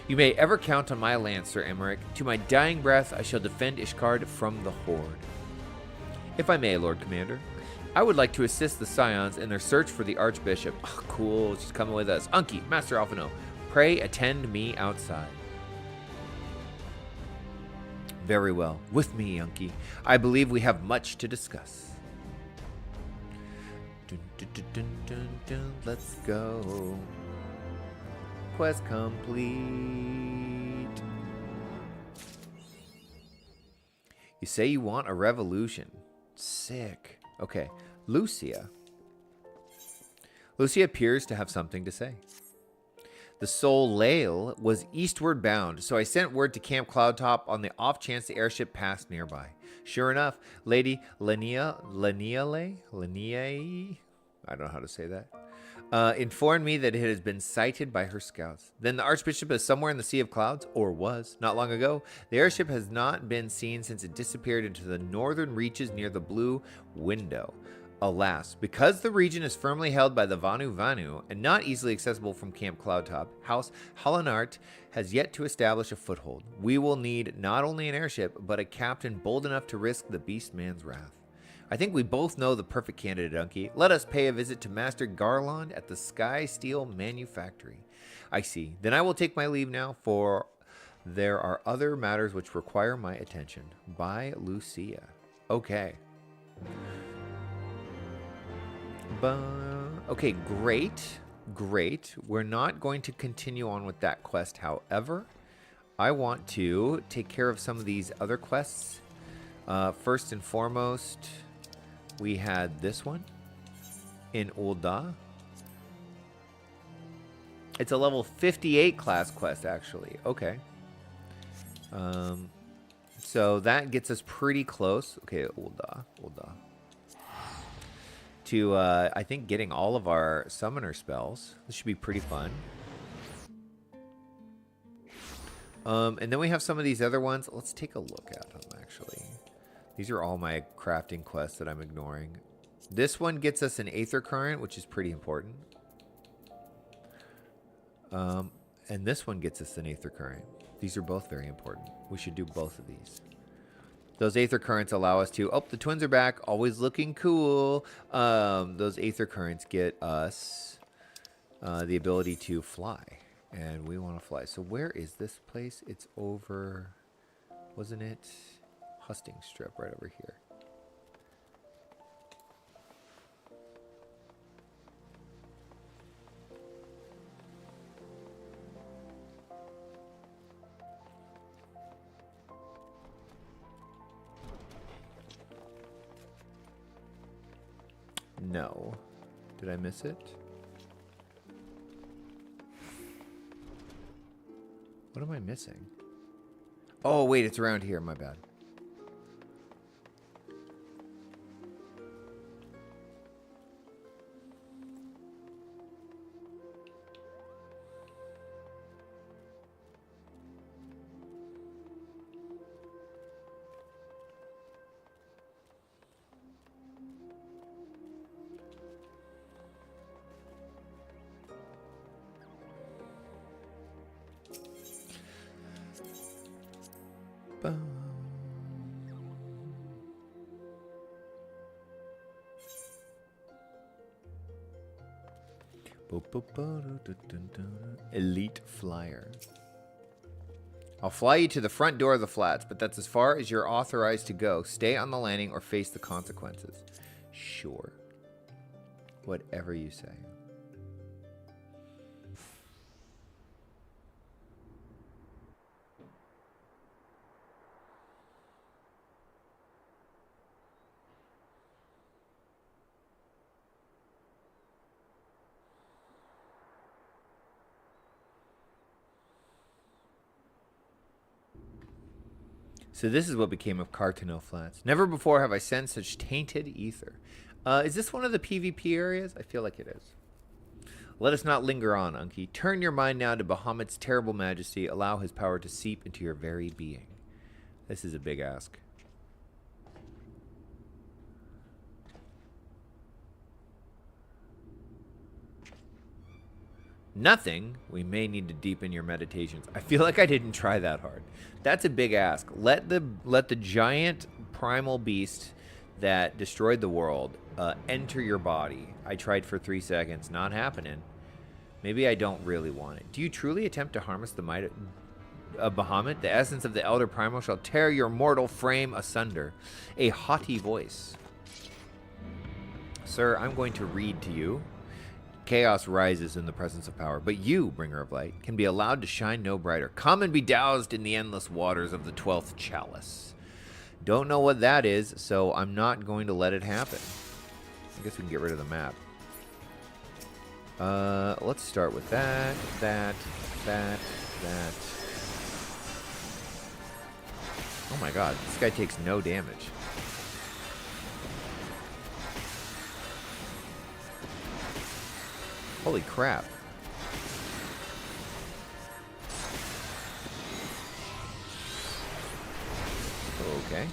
You may ever count on my lance, Sir Emmerich. To my dying breath, I shall defend Ishgard from the Horde. If I may, Lord Commander, I would like to assist the Scions in their search for the Archbishop. Oh, cool, she's coming with us. Unki, Master Alphino, pray attend me outside. Very well. With me, Unki. I believe we have much to discuss. Dun, dun, dun, dun, dun, dun. Let's go. Quest complete. You say you want a revolution. Sick. Okay. Lucia. Lucia appears to have something to say. The Sol Lael was eastward bound, so I sent word to Camp Cloudtop on the off chance the airship passed nearby. Sure enough, Lady Linnea, I don't know how to say that, informed me that it has been sighted by her scouts. Then the Archbishop is somewhere in the Sea of Clouds, or was, not long ago. The airship has not been seen since it disappeared into the northern reaches near the Blue Window. Alas, because the region is firmly held by the Vanu Vanu and not easily accessible from Camp Cloudtop, House Hallinart has yet to establish a foothold. We will need not only an airship, but a captain bold enough to risk the Beastman's wrath. I think we both know the perfect candidate, Unki. Let us pay a visit to Master Garland at the Sky Steel Manufactory. I see. Then I will take my leave now, for there are other matters which require my attention. Bye, Lucia. Okay. Okay, great. We're not going to continue on with that quest. However, I want to take care of some of these other quests. First and foremost, we had this one in Ul'dah. It's a level 58 class quest, actually. Okay. So that gets us pretty close. Okay, to, I think, getting all of our summoner spells. This should be pretty fun. And then we have some of these other ones. Let's take a look at them, actually. These are all my crafting quests that I'm ignoring. This one gets us an Aether Current, which is pretty important. And this one gets us an Aether Current. These are both very important. We should do both of these. Those Aether Currents allow us to... Oh, the twins are back. Always looking cool. Those Aether Currents get us the ability to fly. And we want to fly. So where is this place? It's over... Wasn't it? Husting Strip right over here. No. Did I miss it? What am I missing? Oh, wait, it's around here. My bad. Elite Flyer. I'll fly you to the front door of the flats, but that's as far as you're authorized to go. Stay on the landing or face the consequences. Sure. Whatever you say. So this is what became of Cartano Flats. Never before have I sensed such tainted ether. Is this one of the PvP areas? I feel like it is. Let us not linger on, Unki. Turn your mind now to Bahamut's terrible majesty. Allow his power to seep into your very being. This is a big ask. Nothing. We may need to deepen your meditations. I feel like I didn't try that hard. That's a big ask. Let the giant primal beast that destroyed the world enter your body. I tried for 3 seconds. Not happening. Maybe I don't really want it. Do you truly attempt to harness the might of Bahamut? The essence of the elder primal shall tear your mortal frame asunder. A haughty voice. Sir, I'm going to read to you. Chaos rises in the presence of power, but you, bringer of light, can be allowed to shine no brighter. Come and be doused in the endless waters of the 12th chalice. Don't know what that is, so I'm not going to let it happen. I guess we can get rid of the map. Let's start with that. Oh my god, this guy takes no damage. Holy crap. Okay.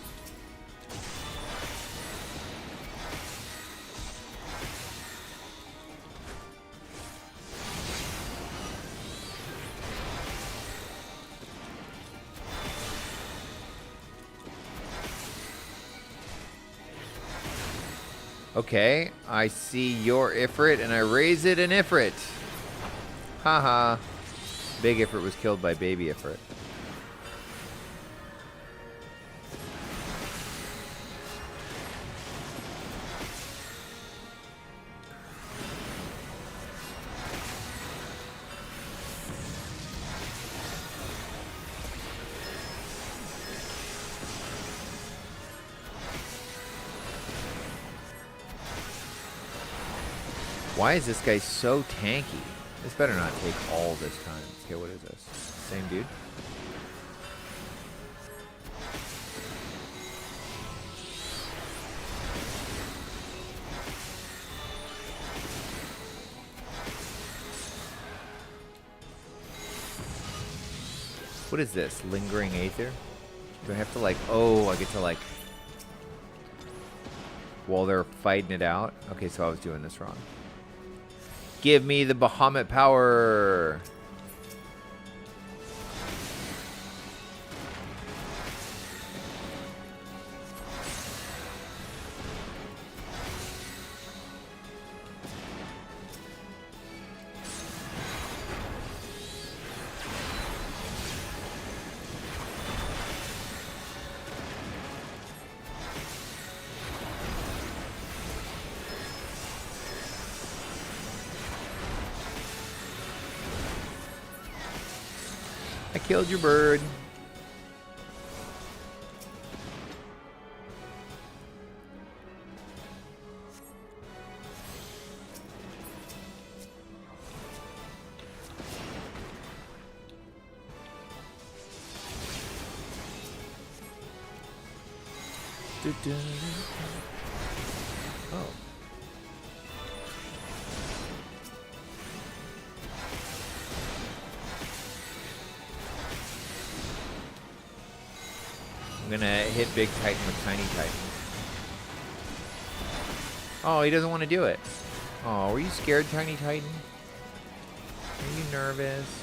Okay, I see your Ifrit, and I raise it an Ifrit. Haha. Big Ifrit was killed by baby Ifrit. Why is this guy so tanky? This better not take all this time. Okay, what is this? Same dude? What is this? Lingering Aether? Do I have to like... Oh, I get to like... While they're fighting it out? Okay, so I was doing this wrong. Give me the Bahamut power! I killed your bird. Oh. I'm gonna hit Big Titan with Tiny Titan. Oh, he doesn't want to do it. Oh, were you scared, Tiny Titan? Are you nervous?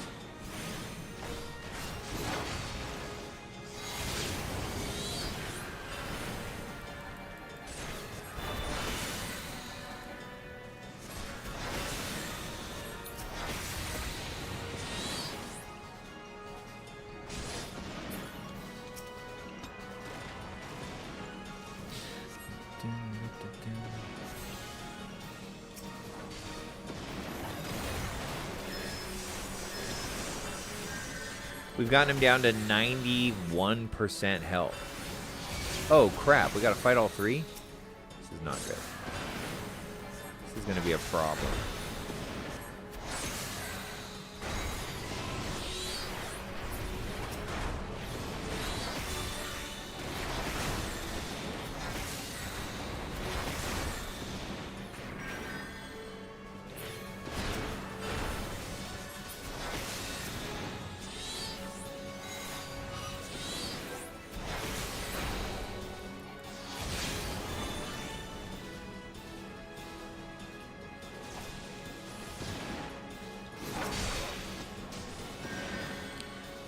We've gotten him down to 91% health. Oh crap, we gotta fight all three? This is not good. This is gonna be a problem.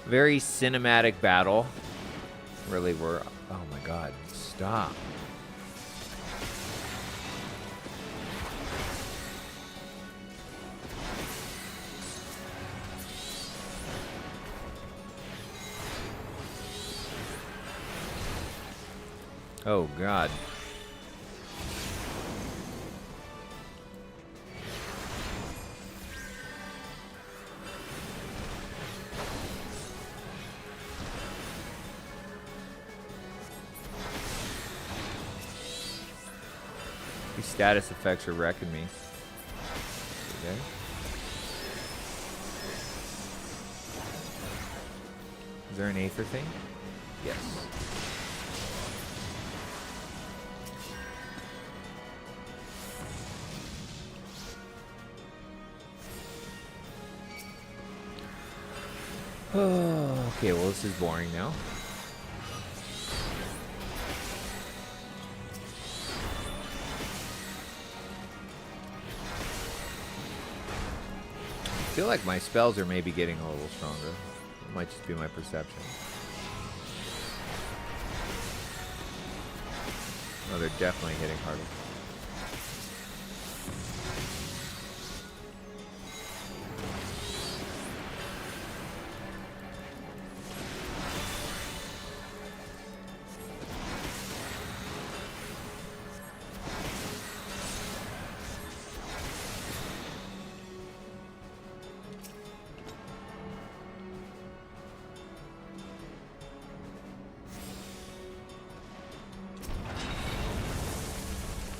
Very cinematic battle. Really were. Oh my god, stop. Oh god. These status effects are wrecking me. Okay. Is there an Aether thing? Yes. Oh, okay, well this is boring now. I feel like my spells are maybe getting a little stronger. It might just be my perception. Oh, they're definitely hitting harder.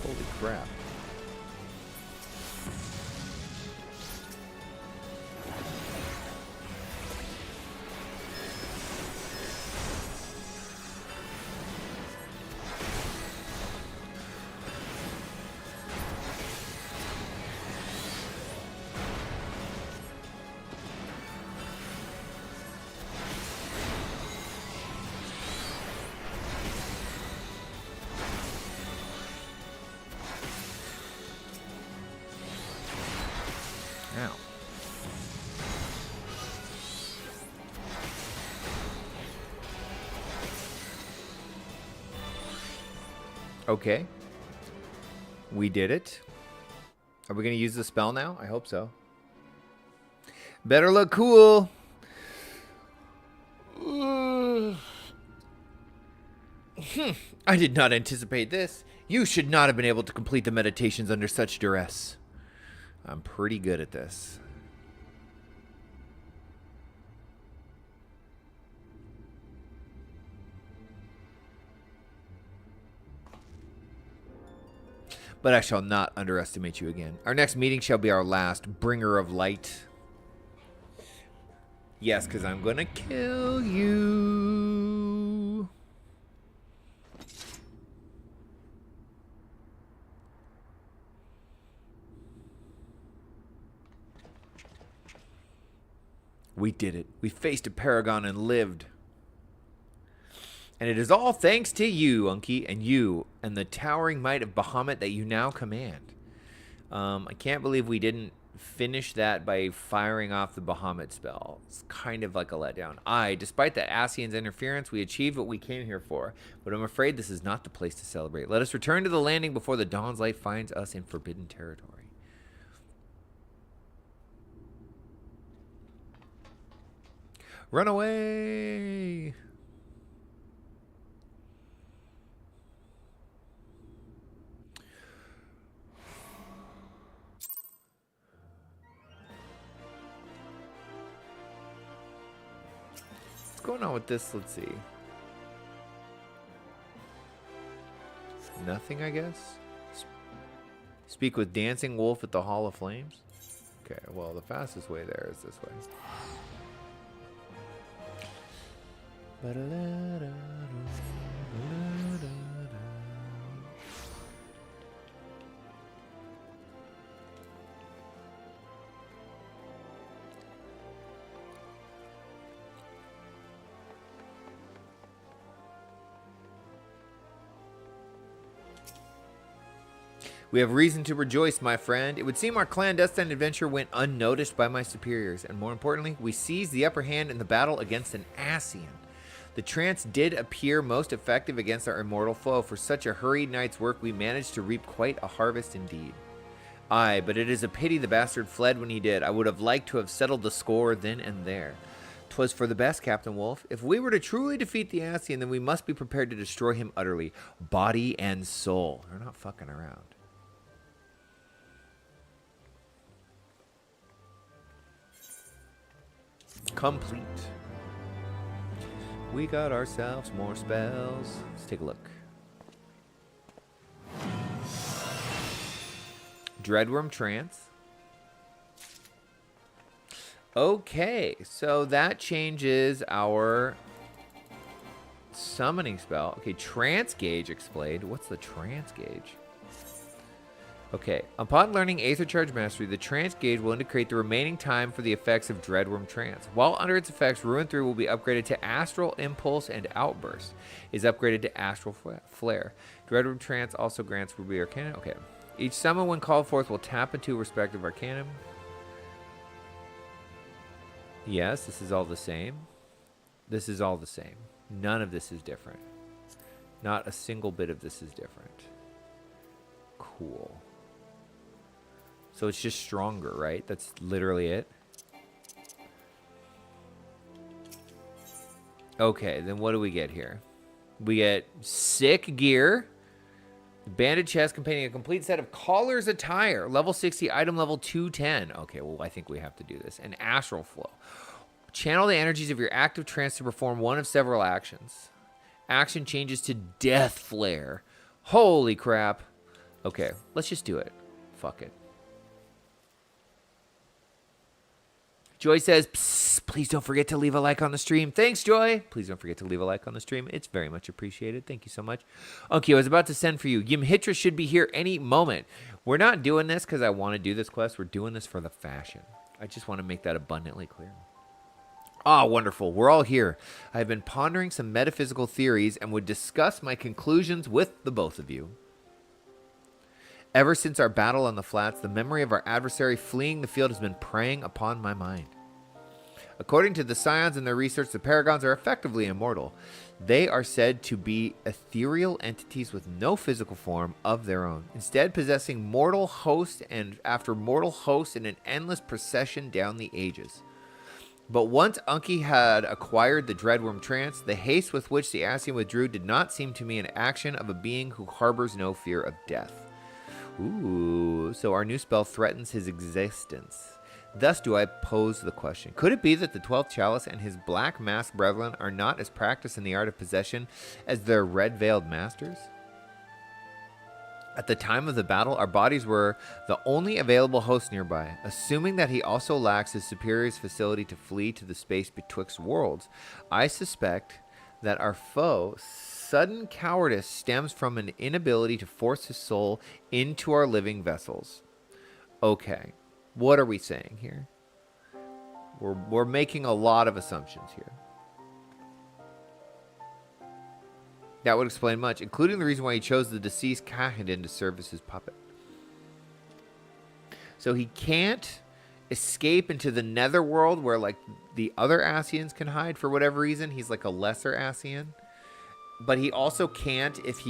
Holy crap. Ow. Okay. We did it. Are we going to use the spell now? I hope so. Better look cool. I did not anticipate this. You should not have been able to complete the meditations under such duress. I'm pretty good at this. But I shall not underestimate you again. Our next meeting shall be our last, bringer of light. Yes, because I'm going to kill you. We did it. We faced a paragon and lived. And it is all thanks to you, Unky, and you, and the towering might of Bahamut that you now command. I can't believe we didn't finish that by firing off the Bahamut spell. It's kind of like a letdown. Despite the Ascian's interference, we achieved what we came here for, but I'm afraid this is not the place to celebrate. Let us return to the landing before the dawn's light finds us in forbidden territory. Run away! What's going on with this? Let's see. Nothing, I guess. Speak with Dancing Wolf at the Hall of Flames. Okay, well, the fastest way there is this way. We have reason to rejoice, my friend. It would seem our clandestine adventure went unnoticed by my superiors, and more importantly, we seized the upper hand in the battle against an Ascian. The trance did appear most effective against our immortal foe. For such a hurried night's work, we managed to reap quite a harvest indeed. Aye, but it is a pity the bastard fled when he did. I would have liked to have settled the score then and there. 'Twas for the best, Captain Wolf. If we were to truly defeat the Ascian, then we must be prepared to destroy him utterly, body and soul. They're not fucking around. Complete. We got ourselves more spells. Let's take a look. Dreadworm Trance. Okay, so that changes our summoning spell. Okay, Trance Gauge explained. What's the Trance Gauge? Okay, upon learning Aether Charge Mastery, the Trance Gauge will indicate the remaining time for the effects of Dreadworm Trance. While under its effects, Ruin 3 will be upgraded to Astral Impulse and Outburst. Is upgraded to Astral Flare. Dreadworm Trance also grants Ruby Arcanum. Okay. Each summon when called forth will tap into a respective Arcanum. Yes, this is all the same. This is all the same. None of this is different. Not a single bit of this is different. Cool. So it's just stronger, right? That's literally it. Okay, then what do we get here? We get sick gear. Banded chest containing a complete set of Caller's attire. Level 60, item level 210. Okay, well, I think we have to do this. And Astral Flow. Channel the energies of your active trance to perform one of several actions. Action changes to Death Flare. Holy crap. Okay, let's just do it. Fuck it. Joy says, psst, please don't forget to leave a like on the stream. Thanks, Joy. Please don't forget to leave a like on the stream. It's very much appreciated. Thank you so much. Okay, I was about to send for you. Ymhitra should be here any moment. We're not doing this because I want to do this quest. We're doing this for the fashion. I just want to make that abundantly clear. Ah, wonderful. We're all here. I've been pondering some metaphysical theories and would discuss my conclusions with the both of you. Ever since our battle on the flats, the memory of our adversary fleeing the field has been preying upon my mind. According to the Scions and their research, the Paragons are effectively immortal. They are said to be ethereal entities with no physical form of their own, instead possessing mortal host and after mortal host in an endless procession down the ages. But once Unki had acquired the Dreadworm trance, the haste with which the Ascian withdrew did not seem to me an action of a being who harbors no fear of death. Ooh, so our new spell threatens his existence. Thus do I pose the question. Could it be that the 12th Chalice and his black masked brethren are not as practiced in the art of possession as their red-veiled masters? At the time of the battle, our bodies were the only available host nearby. Assuming that he also lacks his superior's facility to flee to the space betwixt worlds, I suspect that our foe's sudden cowardice stems from an inability to force his soul into our living vessels. Okay, what are we saying here? We're making a lot of assumptions here. That would explain much, including the reason why he chose the deceased Kahedin to serve as his puppet. So he can't escape into the netherworld where like the other Ascians can hide for whatever reason. He's like a lesser Ascian. But he also can't if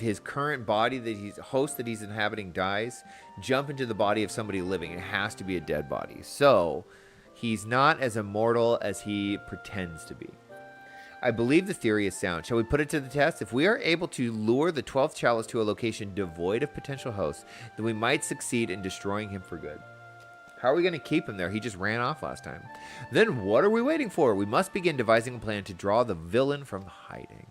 his current body that he's host that he's inhabiting dies, jump into the body of somebody living. It has to be a dead body. So he's not as immortal as he pretends to be. I believe the theory is sound. Shall we put it to the test? If we are able to lure the 12th Chalice to a location devoid of potential hosts, then we might succeed in destroying him for good. How are we going to keep him there? He just ran off last time. Then what are we waiting for? We must begin devising a plan to draw the villain from hiding.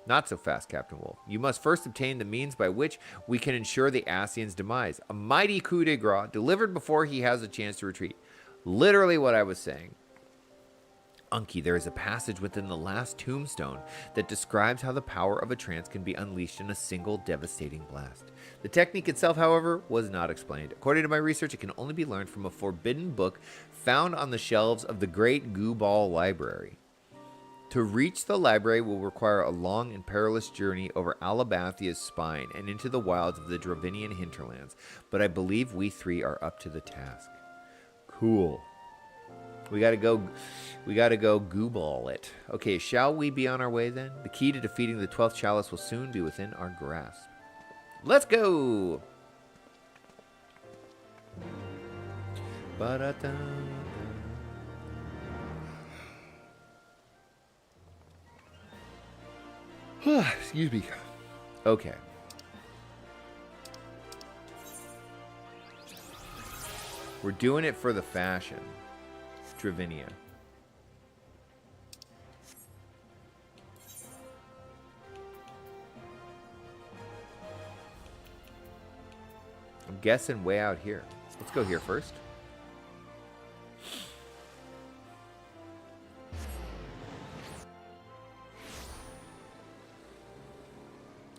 Not so fast, Captain Wolf. You must first obtain the means by which we can ensure the Ascian's demise. A mighty coup de grace delivered before he has a chance to retreat. Literally what I was saying. Unki, there is a passage within the last tombstone that describes how the power of a trance can be unleashed in a single devastating blast. The technique itself, however, was not explained. According to my research, it can only be learned from a forbidden book found on the shelves of the Great Gooball Library. To reach the library will require a long and perilous journey over Alabathia's spine and into the wilds of the Dravinian hinterlands, but I believe we three are up to the task. Cool. We gotta go Gooball it. Okay, shall we be on our way then? The key to defeating the 12th Chalice will soon be within our grasp. Let's go! Ba-da-da. Excuse me. Okay. We're doing it for the fashion. Dravinia. I'm guessing way out here. Let's go here first.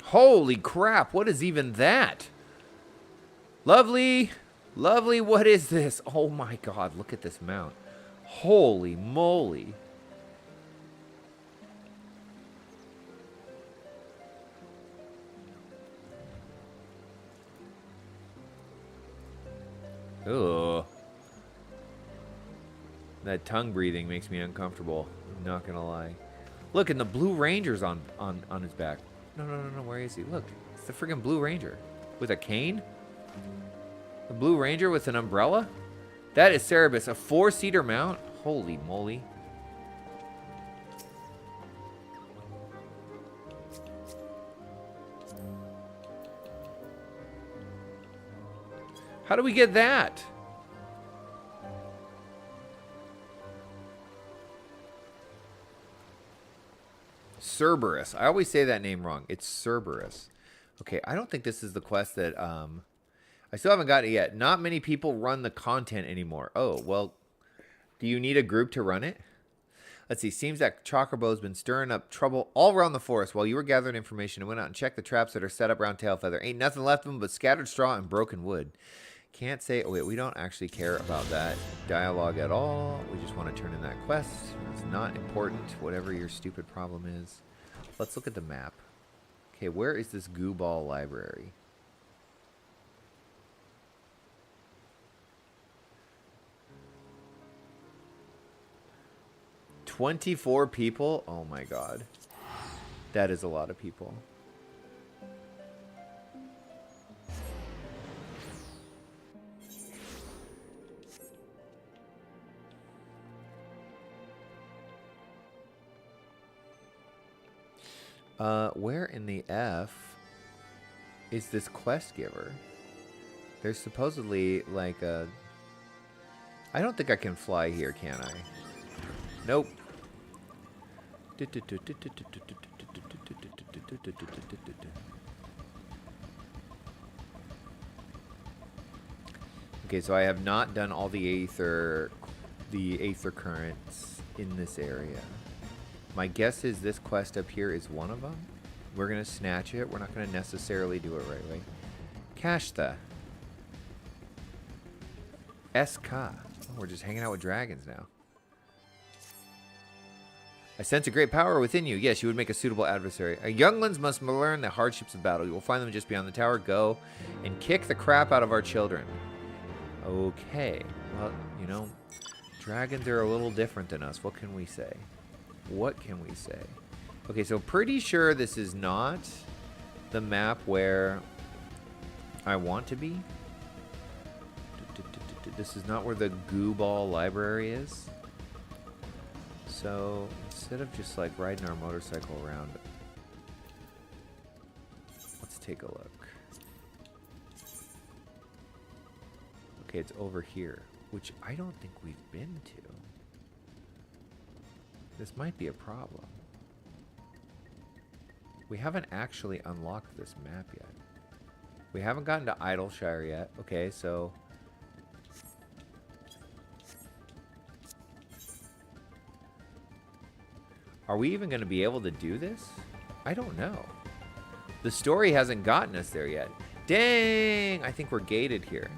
Holy crap, what is even that? Lovely, lovely, what is this? Oh my god, look at this mount. Holy moly. Ugh. That tongue breathing makes me uncomfortable. I'm not gonna lie. Look, and the Blue Ranger's on his back. No, where is he? Look, it's the friggin' Blue Ranger. With a cane? The Blue Ranger with an umbrella? That is Cerebus, a 4-seater mount? Holy moly. How do we get that? Cerberus. I always say that name wrong. It's Cerberus. Okay, I don't think this is the quest that I still haven't got it yet. Not many people run the content anymore. Oh, well, do you need a group to run it? Let's see. Seems that Chocobo's been stirring up trouble all around the forest. While you were gathering information, I went out and checked the traps that are set up around Tailfeather. Ain't nothing left of them but scattered straw and broken wood. Can't say... Oh, wait. We don't actually care about that dialogue at all. We just want to turn in that quest. It's not important, whatever your stupid problem is. Let's look at the map. Okay, where is this Gooball Library? 24 people? Oh my god. That is a lot of people. Where in the F is this quest giver? There's supposedly like a... I don't think I can fly here, can I? Nope. Okay, so I have not done all the aether currents in this area. My guess is this quest up here is one of them. We're going to snatch it. We're not going to necessarily do it right away. Kashta. SK. Oh, we're just hanging out with dragons now. I sense a great power within you. Yes, you would make a suitable adversary. Younglings must learn the hardships of battle. You will find them just beyond the tower. Go and kick the crap out of our children. Okay. Well, you know, dragons are a little different than us. What can we say? What can we say? Okay, so pretty sure this is not the map where I want to be. This is not where the goo ball library is. So instead of just like riding our motorcycle around, let's take a look. Okay, it's over here, which I don't think we've been to. This might be a problem. We haven't actually unlocked this map yet. We haven't gotten to Idleshire yet. Okay, so... Are we even going to be able to do this? I don't know. The story hasn't gotten us there yet. Dang! I think we're gated here.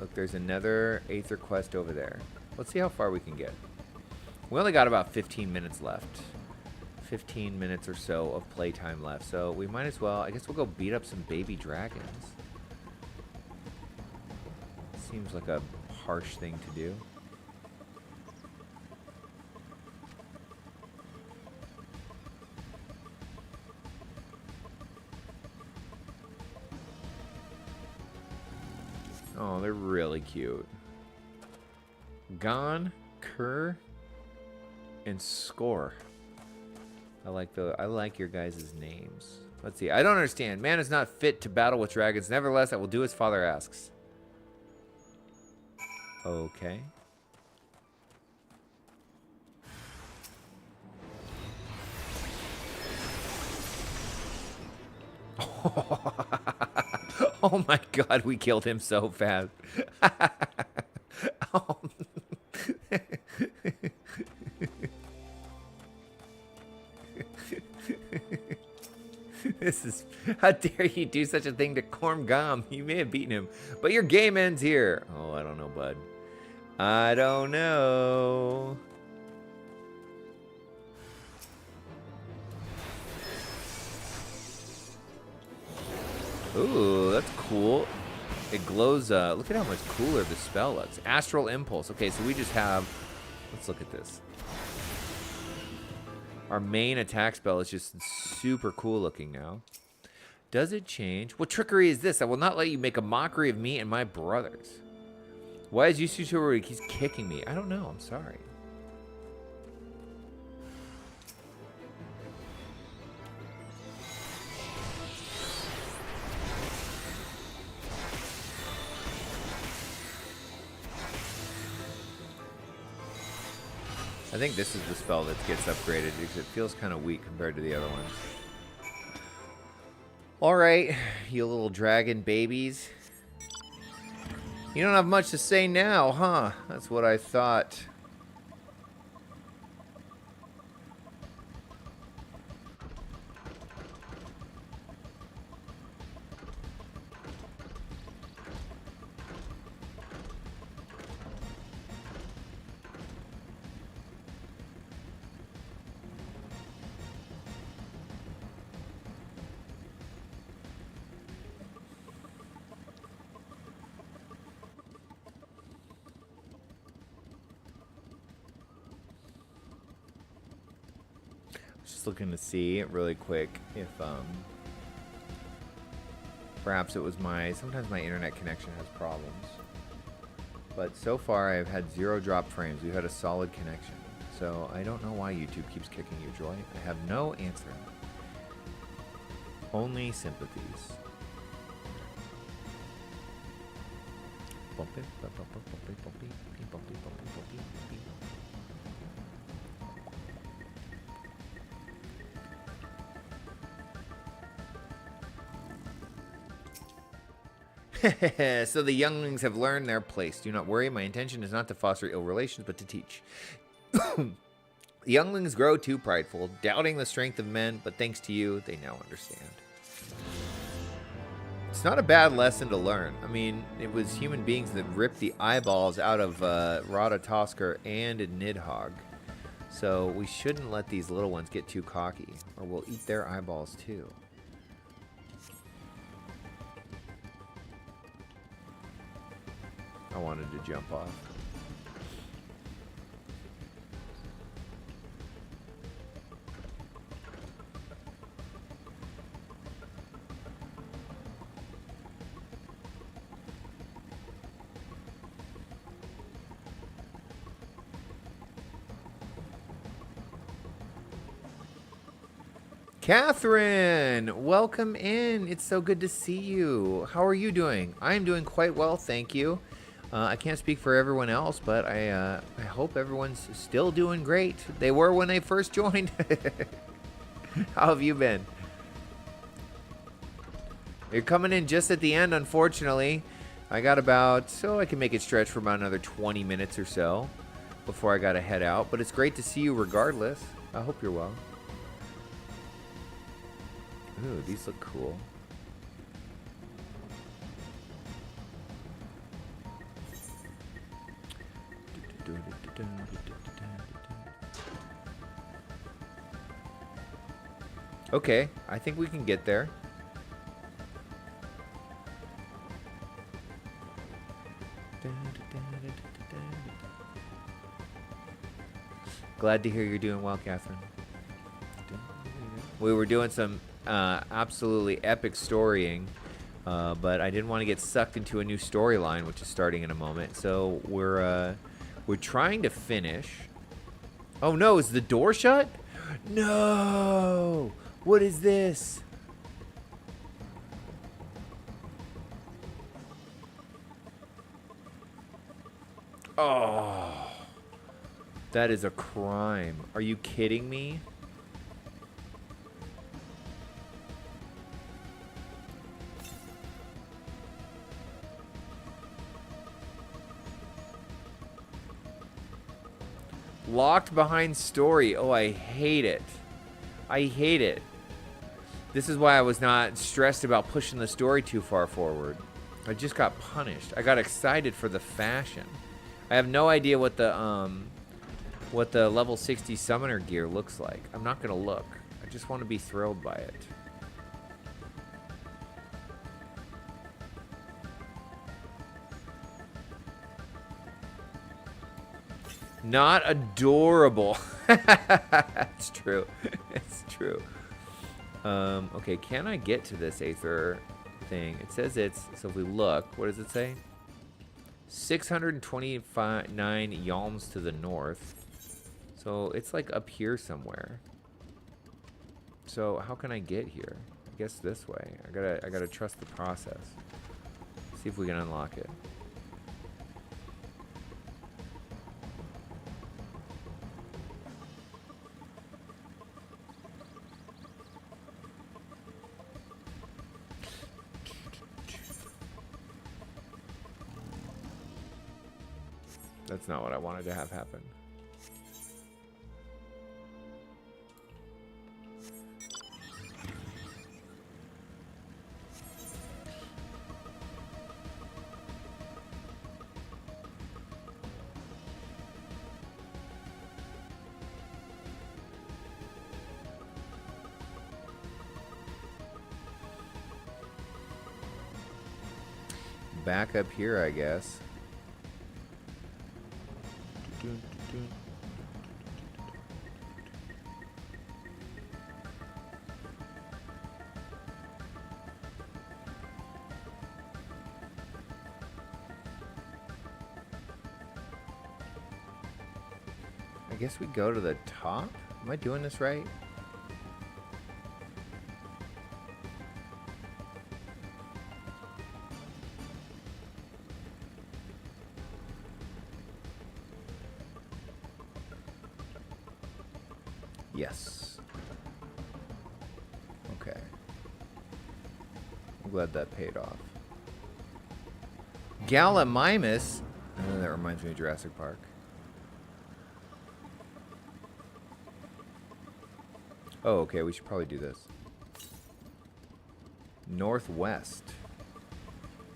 Look, there's another Aether quest over there. Let's see how far we can get. We only got about 15 minutes left. 15 minutes or so of playtime left. So we might as well, I guess we'll go beat up some baby dragons. Seems like a harsh thing to do. Oh, they're really cute. Gon, Kerr, and Score. I like your guys' names. Let's see. I don't understand. Man is not fit to battle with dragons. Nevertheless, I will do as father asks. Okay. Oh my god, we killed him so fast. Oh. This is... How dare you do such a thing to Corm Gom? You may have beaten him, but your game ends here. Oh, I don't know, bud. I don't know. Ooh, that's cool. It glows. Look at how much cooler the spell looks. Astral Impulse. Okay, so we just have... Let's look at this. Our main attack spell is just super cool looking now. Does it change? What trickery is this? I will not let you make a mockery of me and my brothers. Why is Yusutoru keeps kicking me? I don't know. I'm sorry. I think this is the spell that gets upgraded because it feels kind of weak compared to the other ones. Alright, you little dragon babies. You don't have much to say now, huh? That's what I thought. Just looking to see really quick if perhaps it was sometimes my internet connection has problems. But so far I've had 0 drop frames. We've had a solid connection. So I don't know why YouTube keeps kicking you, Joy. I have no answer. Only sympathies. Bumpy, bumpy, bumpy, bumpy, bumpy, bumpy, bumpy, bumpy. So the younglings have learned their place. Do not worry, my intention is not to foster ill relations, but to teach. The younglings grow too prideful, doubting the strength of men, but thanks to you, they now understand. It's not a bad lesson to learn. I mean, it was human beings that ripped the eyeballs out of Ratatoskr and Nidhogg. So we shouldn't let these little ones get too cocky, or we'll eat their eyeballs too. I wanted to jump off. Catherine, welcome in. It's so good to see you. How are you doing? I am doing quite well, thank you. I can't speak for everyone else, but I hope everyone's still doing great. They were when they first joined. How have you been? You're coming in just at the end, unfortunately. I got about, so I can make it stretch for about another 20 minutes or so before I got to head out. But it's great to see you regardless. I hope you're well. Ooh, these look cool. Okay, I think we can get there. Glad to hear you're doing well, Catherine. We were doing some absolutely epic storying, but I didn't want to get sucked into a new storyline, which is starting in a moment. So we're trying to finish. Oh no, is the door shut? No! What is this? Oh, that is a crime. Are you kidding me? Locked behind story. Oh, I hate it. I hate it. This is why I was not stressed about pushing the story too far forward. I just got punished. I got excited for the fashion. I have no idea what the level 60 summoner gear looks like. I'm not gonna look. I just want to be thrilled by it. Not adorable. It's true. It's true. Okay, can I get to this Aether thing? It says it's, so if we look, what does it say? 629 yalms to the north. So it's like up here somewhere. So how can I get here? I guess this way. I gotta trust the process. See if we can unlock it. That's not what I wanted to have happen. Back up here, I guess. I guess we go to the top? Am I doing this right? Yes. Okay. I'm glad that paid off. Gallimimus. Oh, that reminds me of Jurassic Park. Oh, okay, we should probably do this. Northwest.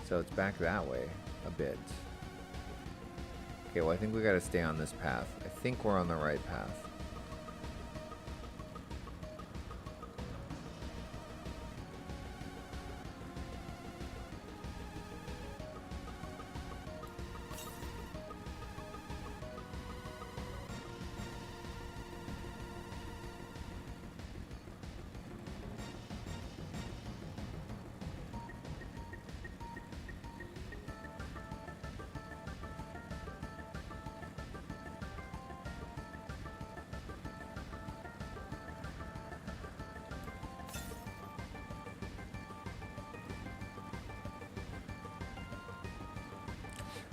So it's back that way a bit. Okay, well, I think we gotta stay on this path. I think we're on the right path.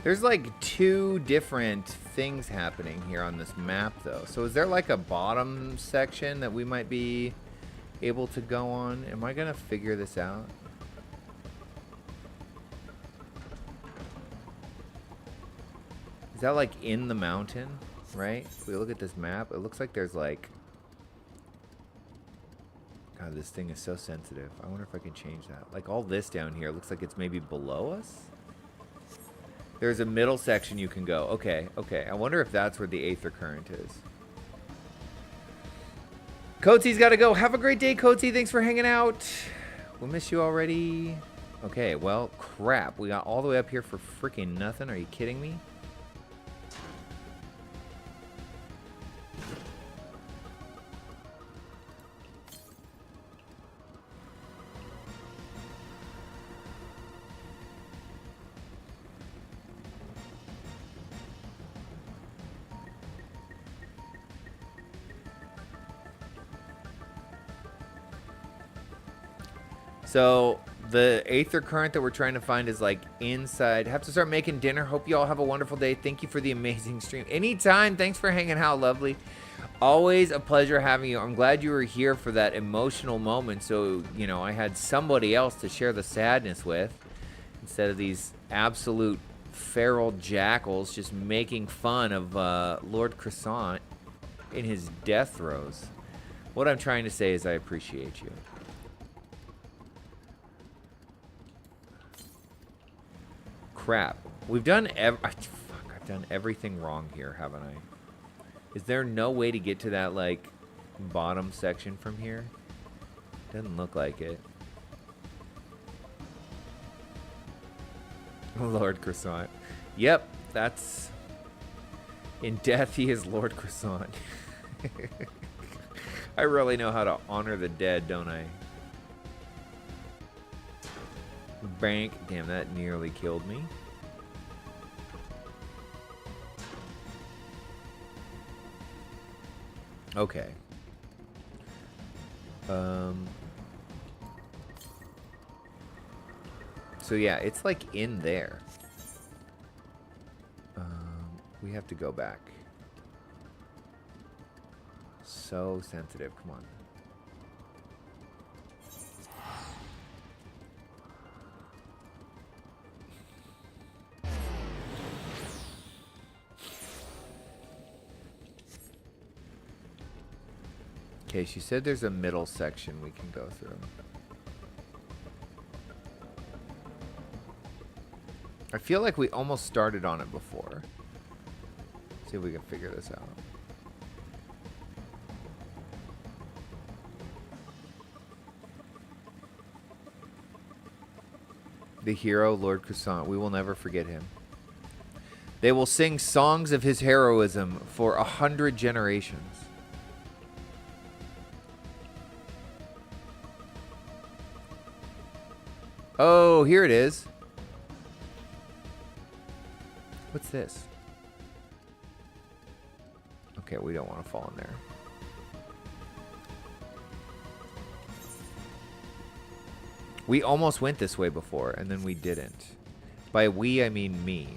There's like two different things happening here on this map, though. So is there like a bottom section that we might be able to go on? Am I gonna figure this out? Is that like in the mountain, right? If we look at this map, it looks like there's like... God, this thing is so sensitive. I wonder if I can change that. Like all this down here looks like it's maybe below us? There's a middle section you can go. Okay, okay. I wonder if that's where the Aether Current is. Coatsy's got to go. Have a great day, Coatsy. Thanks for hanging out. We'll miss you already. Okay, well, crap. We got all the way up here for freaking nothing. Are you kidding me? So the Aether Current that we're trying to find is like inside. Have to start making dinner. Hope you all have a wonderful day. Thank you for the amazing stream. Anytime. Thanks for hanging out, lovely. Always a pleasure having you. I'm glad you were here for that emotional moment. So, you know, I had somebody else to share the sadness with instead of these absolute feral jackals just making fun of Lord Croissant in his death throes. What I'm trying to say is I appreciate you. Crap. We've done I've done everything wrong here, haven't I? Is there no way to get to that, like, bottom section from here? Doesn't look like it. Lord Croissant. Yep, that's... In death, he is Lord Croissant. I really know how to honor the dead, don't I? Bank. Damn, that nearly killed me. Okay. So yeah, it's like in there. We have to go back. So sensitive. Come on. Okay, she said there's a middle section we can go through. I feel like we almost started on it before. See if we can figure this out. The hero, Lord Croissant. We will never forget him. They will sing songs of his heroism for 100 generations. Oh, here it is. What's this? Okay, Okay, we don't want to fall in there. We almost went this way before, and then we didn't. By we, I mean me.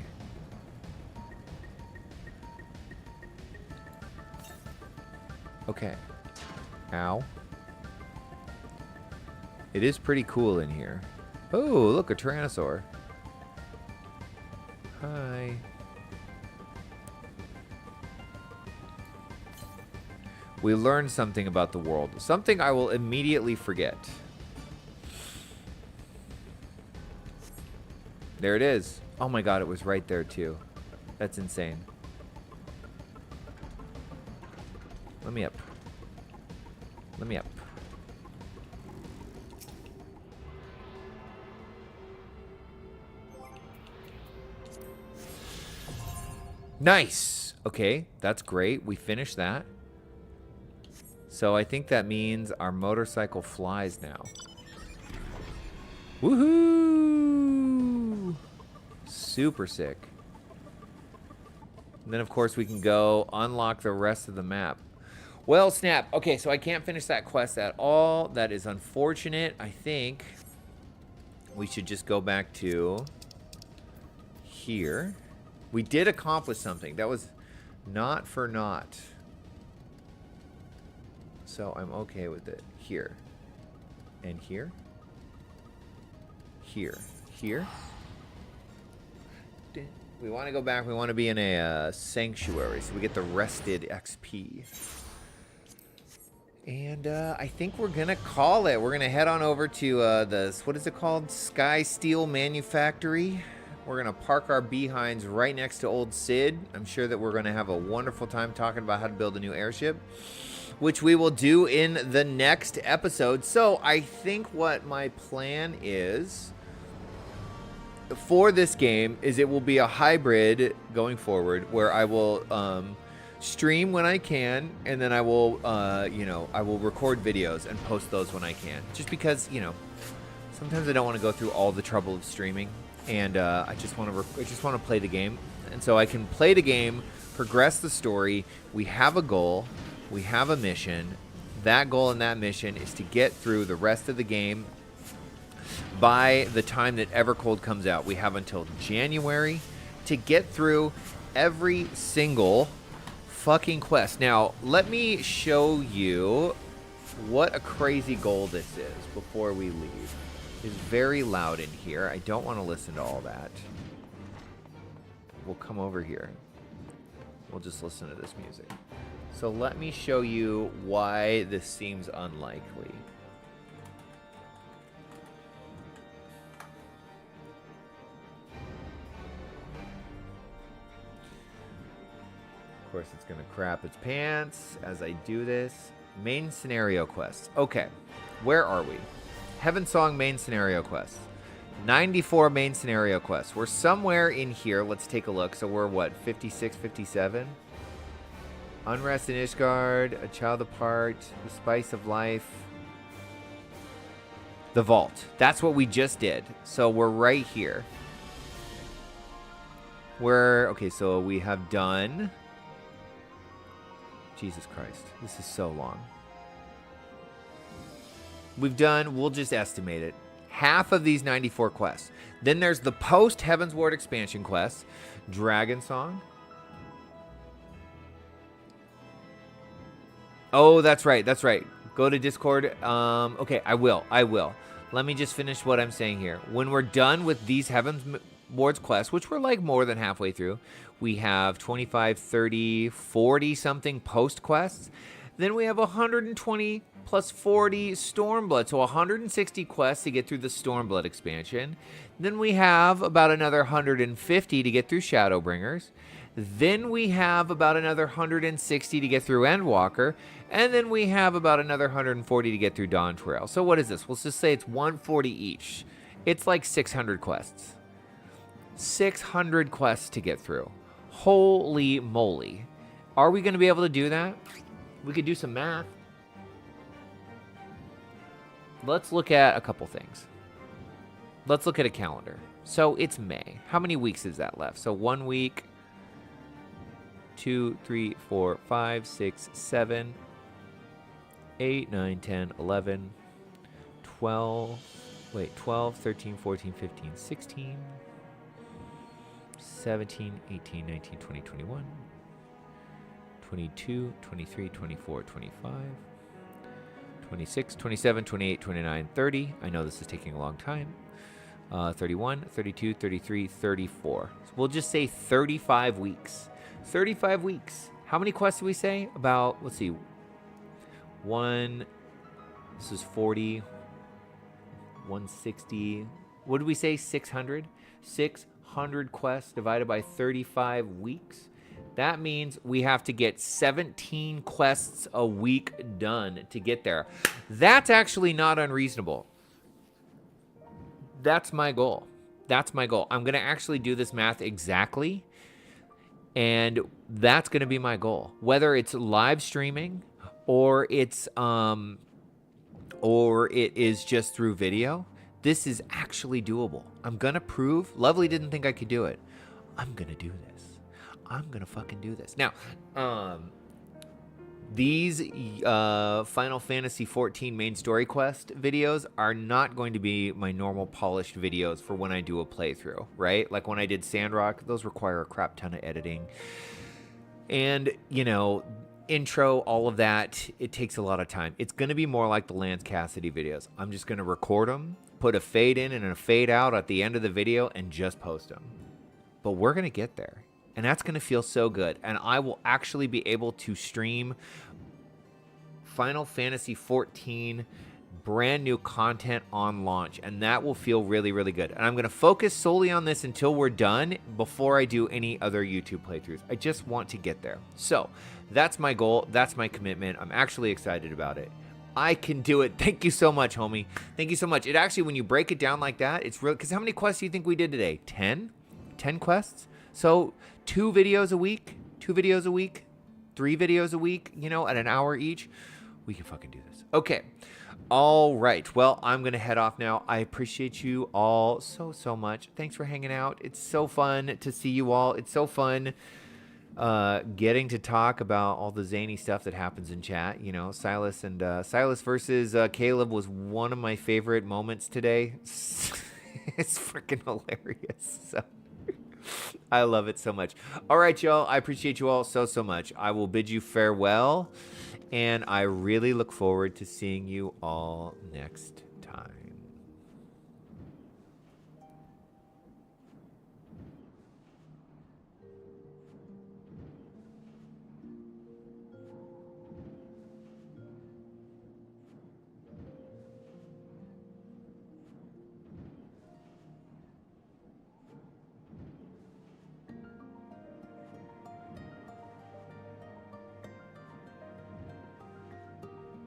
Okay. Ow. It is pretty cool in here. Oh, look, a Tyrannosaur. Hi. We learned something about the world. Something I will immediately forget. There it is. Oh my god, it was right there too. That's insane. Let me up. Let me up. Nice! Okay, that's great. We finished that. So I think that means our motorcycle flies now. Woohoo! Super sick. And then, of course, we can go unlock the rest of the map. Well, snap. Okay, so I can't finish that quest at all. That is unfortunate. I think we should just go back to here. We did accomplish something. That was not for naught. So I'm okay with it. Here. And here. Here. Here. We want to go back. We want to be in a sanctuary, so we get the rested XP. And I think we're going to call it. We're going to head on over to the, what is it called? Sky Steel Manufactory. We're going to park our behinds right next to old Sid. I'm sure that we're going to have a wonderful time talking about how to build a new airship, which we will do in the next episode. So I think what my plan is for this game is it will be a hybrid going forward where I will stream when I can, and then I will, you know, I will record videos and post those when I can. Just because, you know, sometimes I don't want to go through all the trouble of streaming, and I just want to play the game, and so I can play the game, progress the story. We have a goal, we have a mission. That goal and that mission is to get through the rest of the game by the time that Evercold comes out. We have until January to get through every single fucking quest. Now, let me show you what a crazy goal this is before we leave. It's very loud in here. I don't want to listen to all that. We'll come over here. We'll just listen to this music. So let me show you why this seems unlikely. Of course, it's going to crap its pants as I do this. Main scenario quests. Okay, where are we? Heavensward main scenario quests. 94 main scenario quests. We're somewhere in here. Let's take a look. So we're what, 56, 57? Unrest in Ishgard, A Child Apart, The Spice of Life, The Vault. That's what we just did. So we're right here. Okay, so we have done... Jesus Christ, this is so long. We've done, we'll just estimate it, half of these 94 quests. Then there's the post-Heavensward expansion quests. Dragon Song. Oh, that's right, that's right. Go to Discord. Okay, I will. Let me just finish what I'm saying here. When we're done with these Heavensward quests, which we're like more than halfway through, we have 25, 30, 40 something post quests. Then we have 120 plus 40 Stormblood. So 160 quests to get through the Stormblood expansion. Then we have about another 150 to get through Shadowbringers. Then we have about another 160 to get through Endwalker. And then we have about another 140 to get through Dawn Trail. So what is this? Let's just say it's 140 each. It's like 600 quests. 600 quests to get through. Holy moly. Are we going to be able to do that? We could do some math. Let's look at a couple things. Let's look at a calendar. So it's May. How many weeks is that left? So 1 week, 2, 3, 4, 5, 6, 7, 8, 9, 10, 11, 12, wait, 12, 13, 14, 15, 16, 17, 18, 19, 20, 21, 22, 23, 24, 25, 26, 27, 28, 29, 30. I know this is taking a long time. 31, 32, 33, 34. So we'll just say 35 weeks. 35 weeks. How many quests do we say? About, let's see, this is 40, 160. What did we say? 600? 600 quests divided by 35 weeks. That means we have to get 17 quests a week done to get there. That's actually not unreasonable. That's my goal. That's my goal. I'm going to actually do this math exactly. And that's going to be my goal. Whether it's live streaming or it is just through video, this is actually doable. I'm going to prove. Lovely didn't think I could do it. I'm going to do this. I'm going to fucking do this. Now, these Final Fantasy XIV main story quest videos are not going to be my normal polished videos for when I do a playthrough, right? Like when I did Sandrock, those require a crap ton of editing. And, you know, intro, all of that, it takes a lot of time. It's going to be more like the Lance Cassidy videos. I'm just going to record them, put a fade in and a fade out at the end of the video, and just post them. But we're going to get there. And that's going to feel so good. And I will actually be able to stream Final Fantasy XIV brand new content on launch. And that will feel really, really good. And I'm going to focus solely on this until we're done before I do any other YouTube playthroughs. I just want to get there. So that's my goal. That's my commitment. I'm actually excited about it. I can do it. Thank you so much, homie. Thank you so much. It actually, when you break it down like that, it's real. Because how many quests do you think we did today? 10? 10 quests? So 2 videos a week, 2 videos a week, 3 videos a week, you know, at an hour each. We can fucking do this. Okay. All right. Well, I'm going to head off now. I appreciate you all so, so much. Thanks for hanging out. It's so fun to see you all. It's so fun getting to talk about all the zany stuff that happens in chat. You know, Silas versus Caleb was one of my favorite moments today. It's freaking hilarious. So I love it so much. All right, y'all. I appreciate you all so, so much. I will bid you farewell, and I really look forward to seeing you all next time.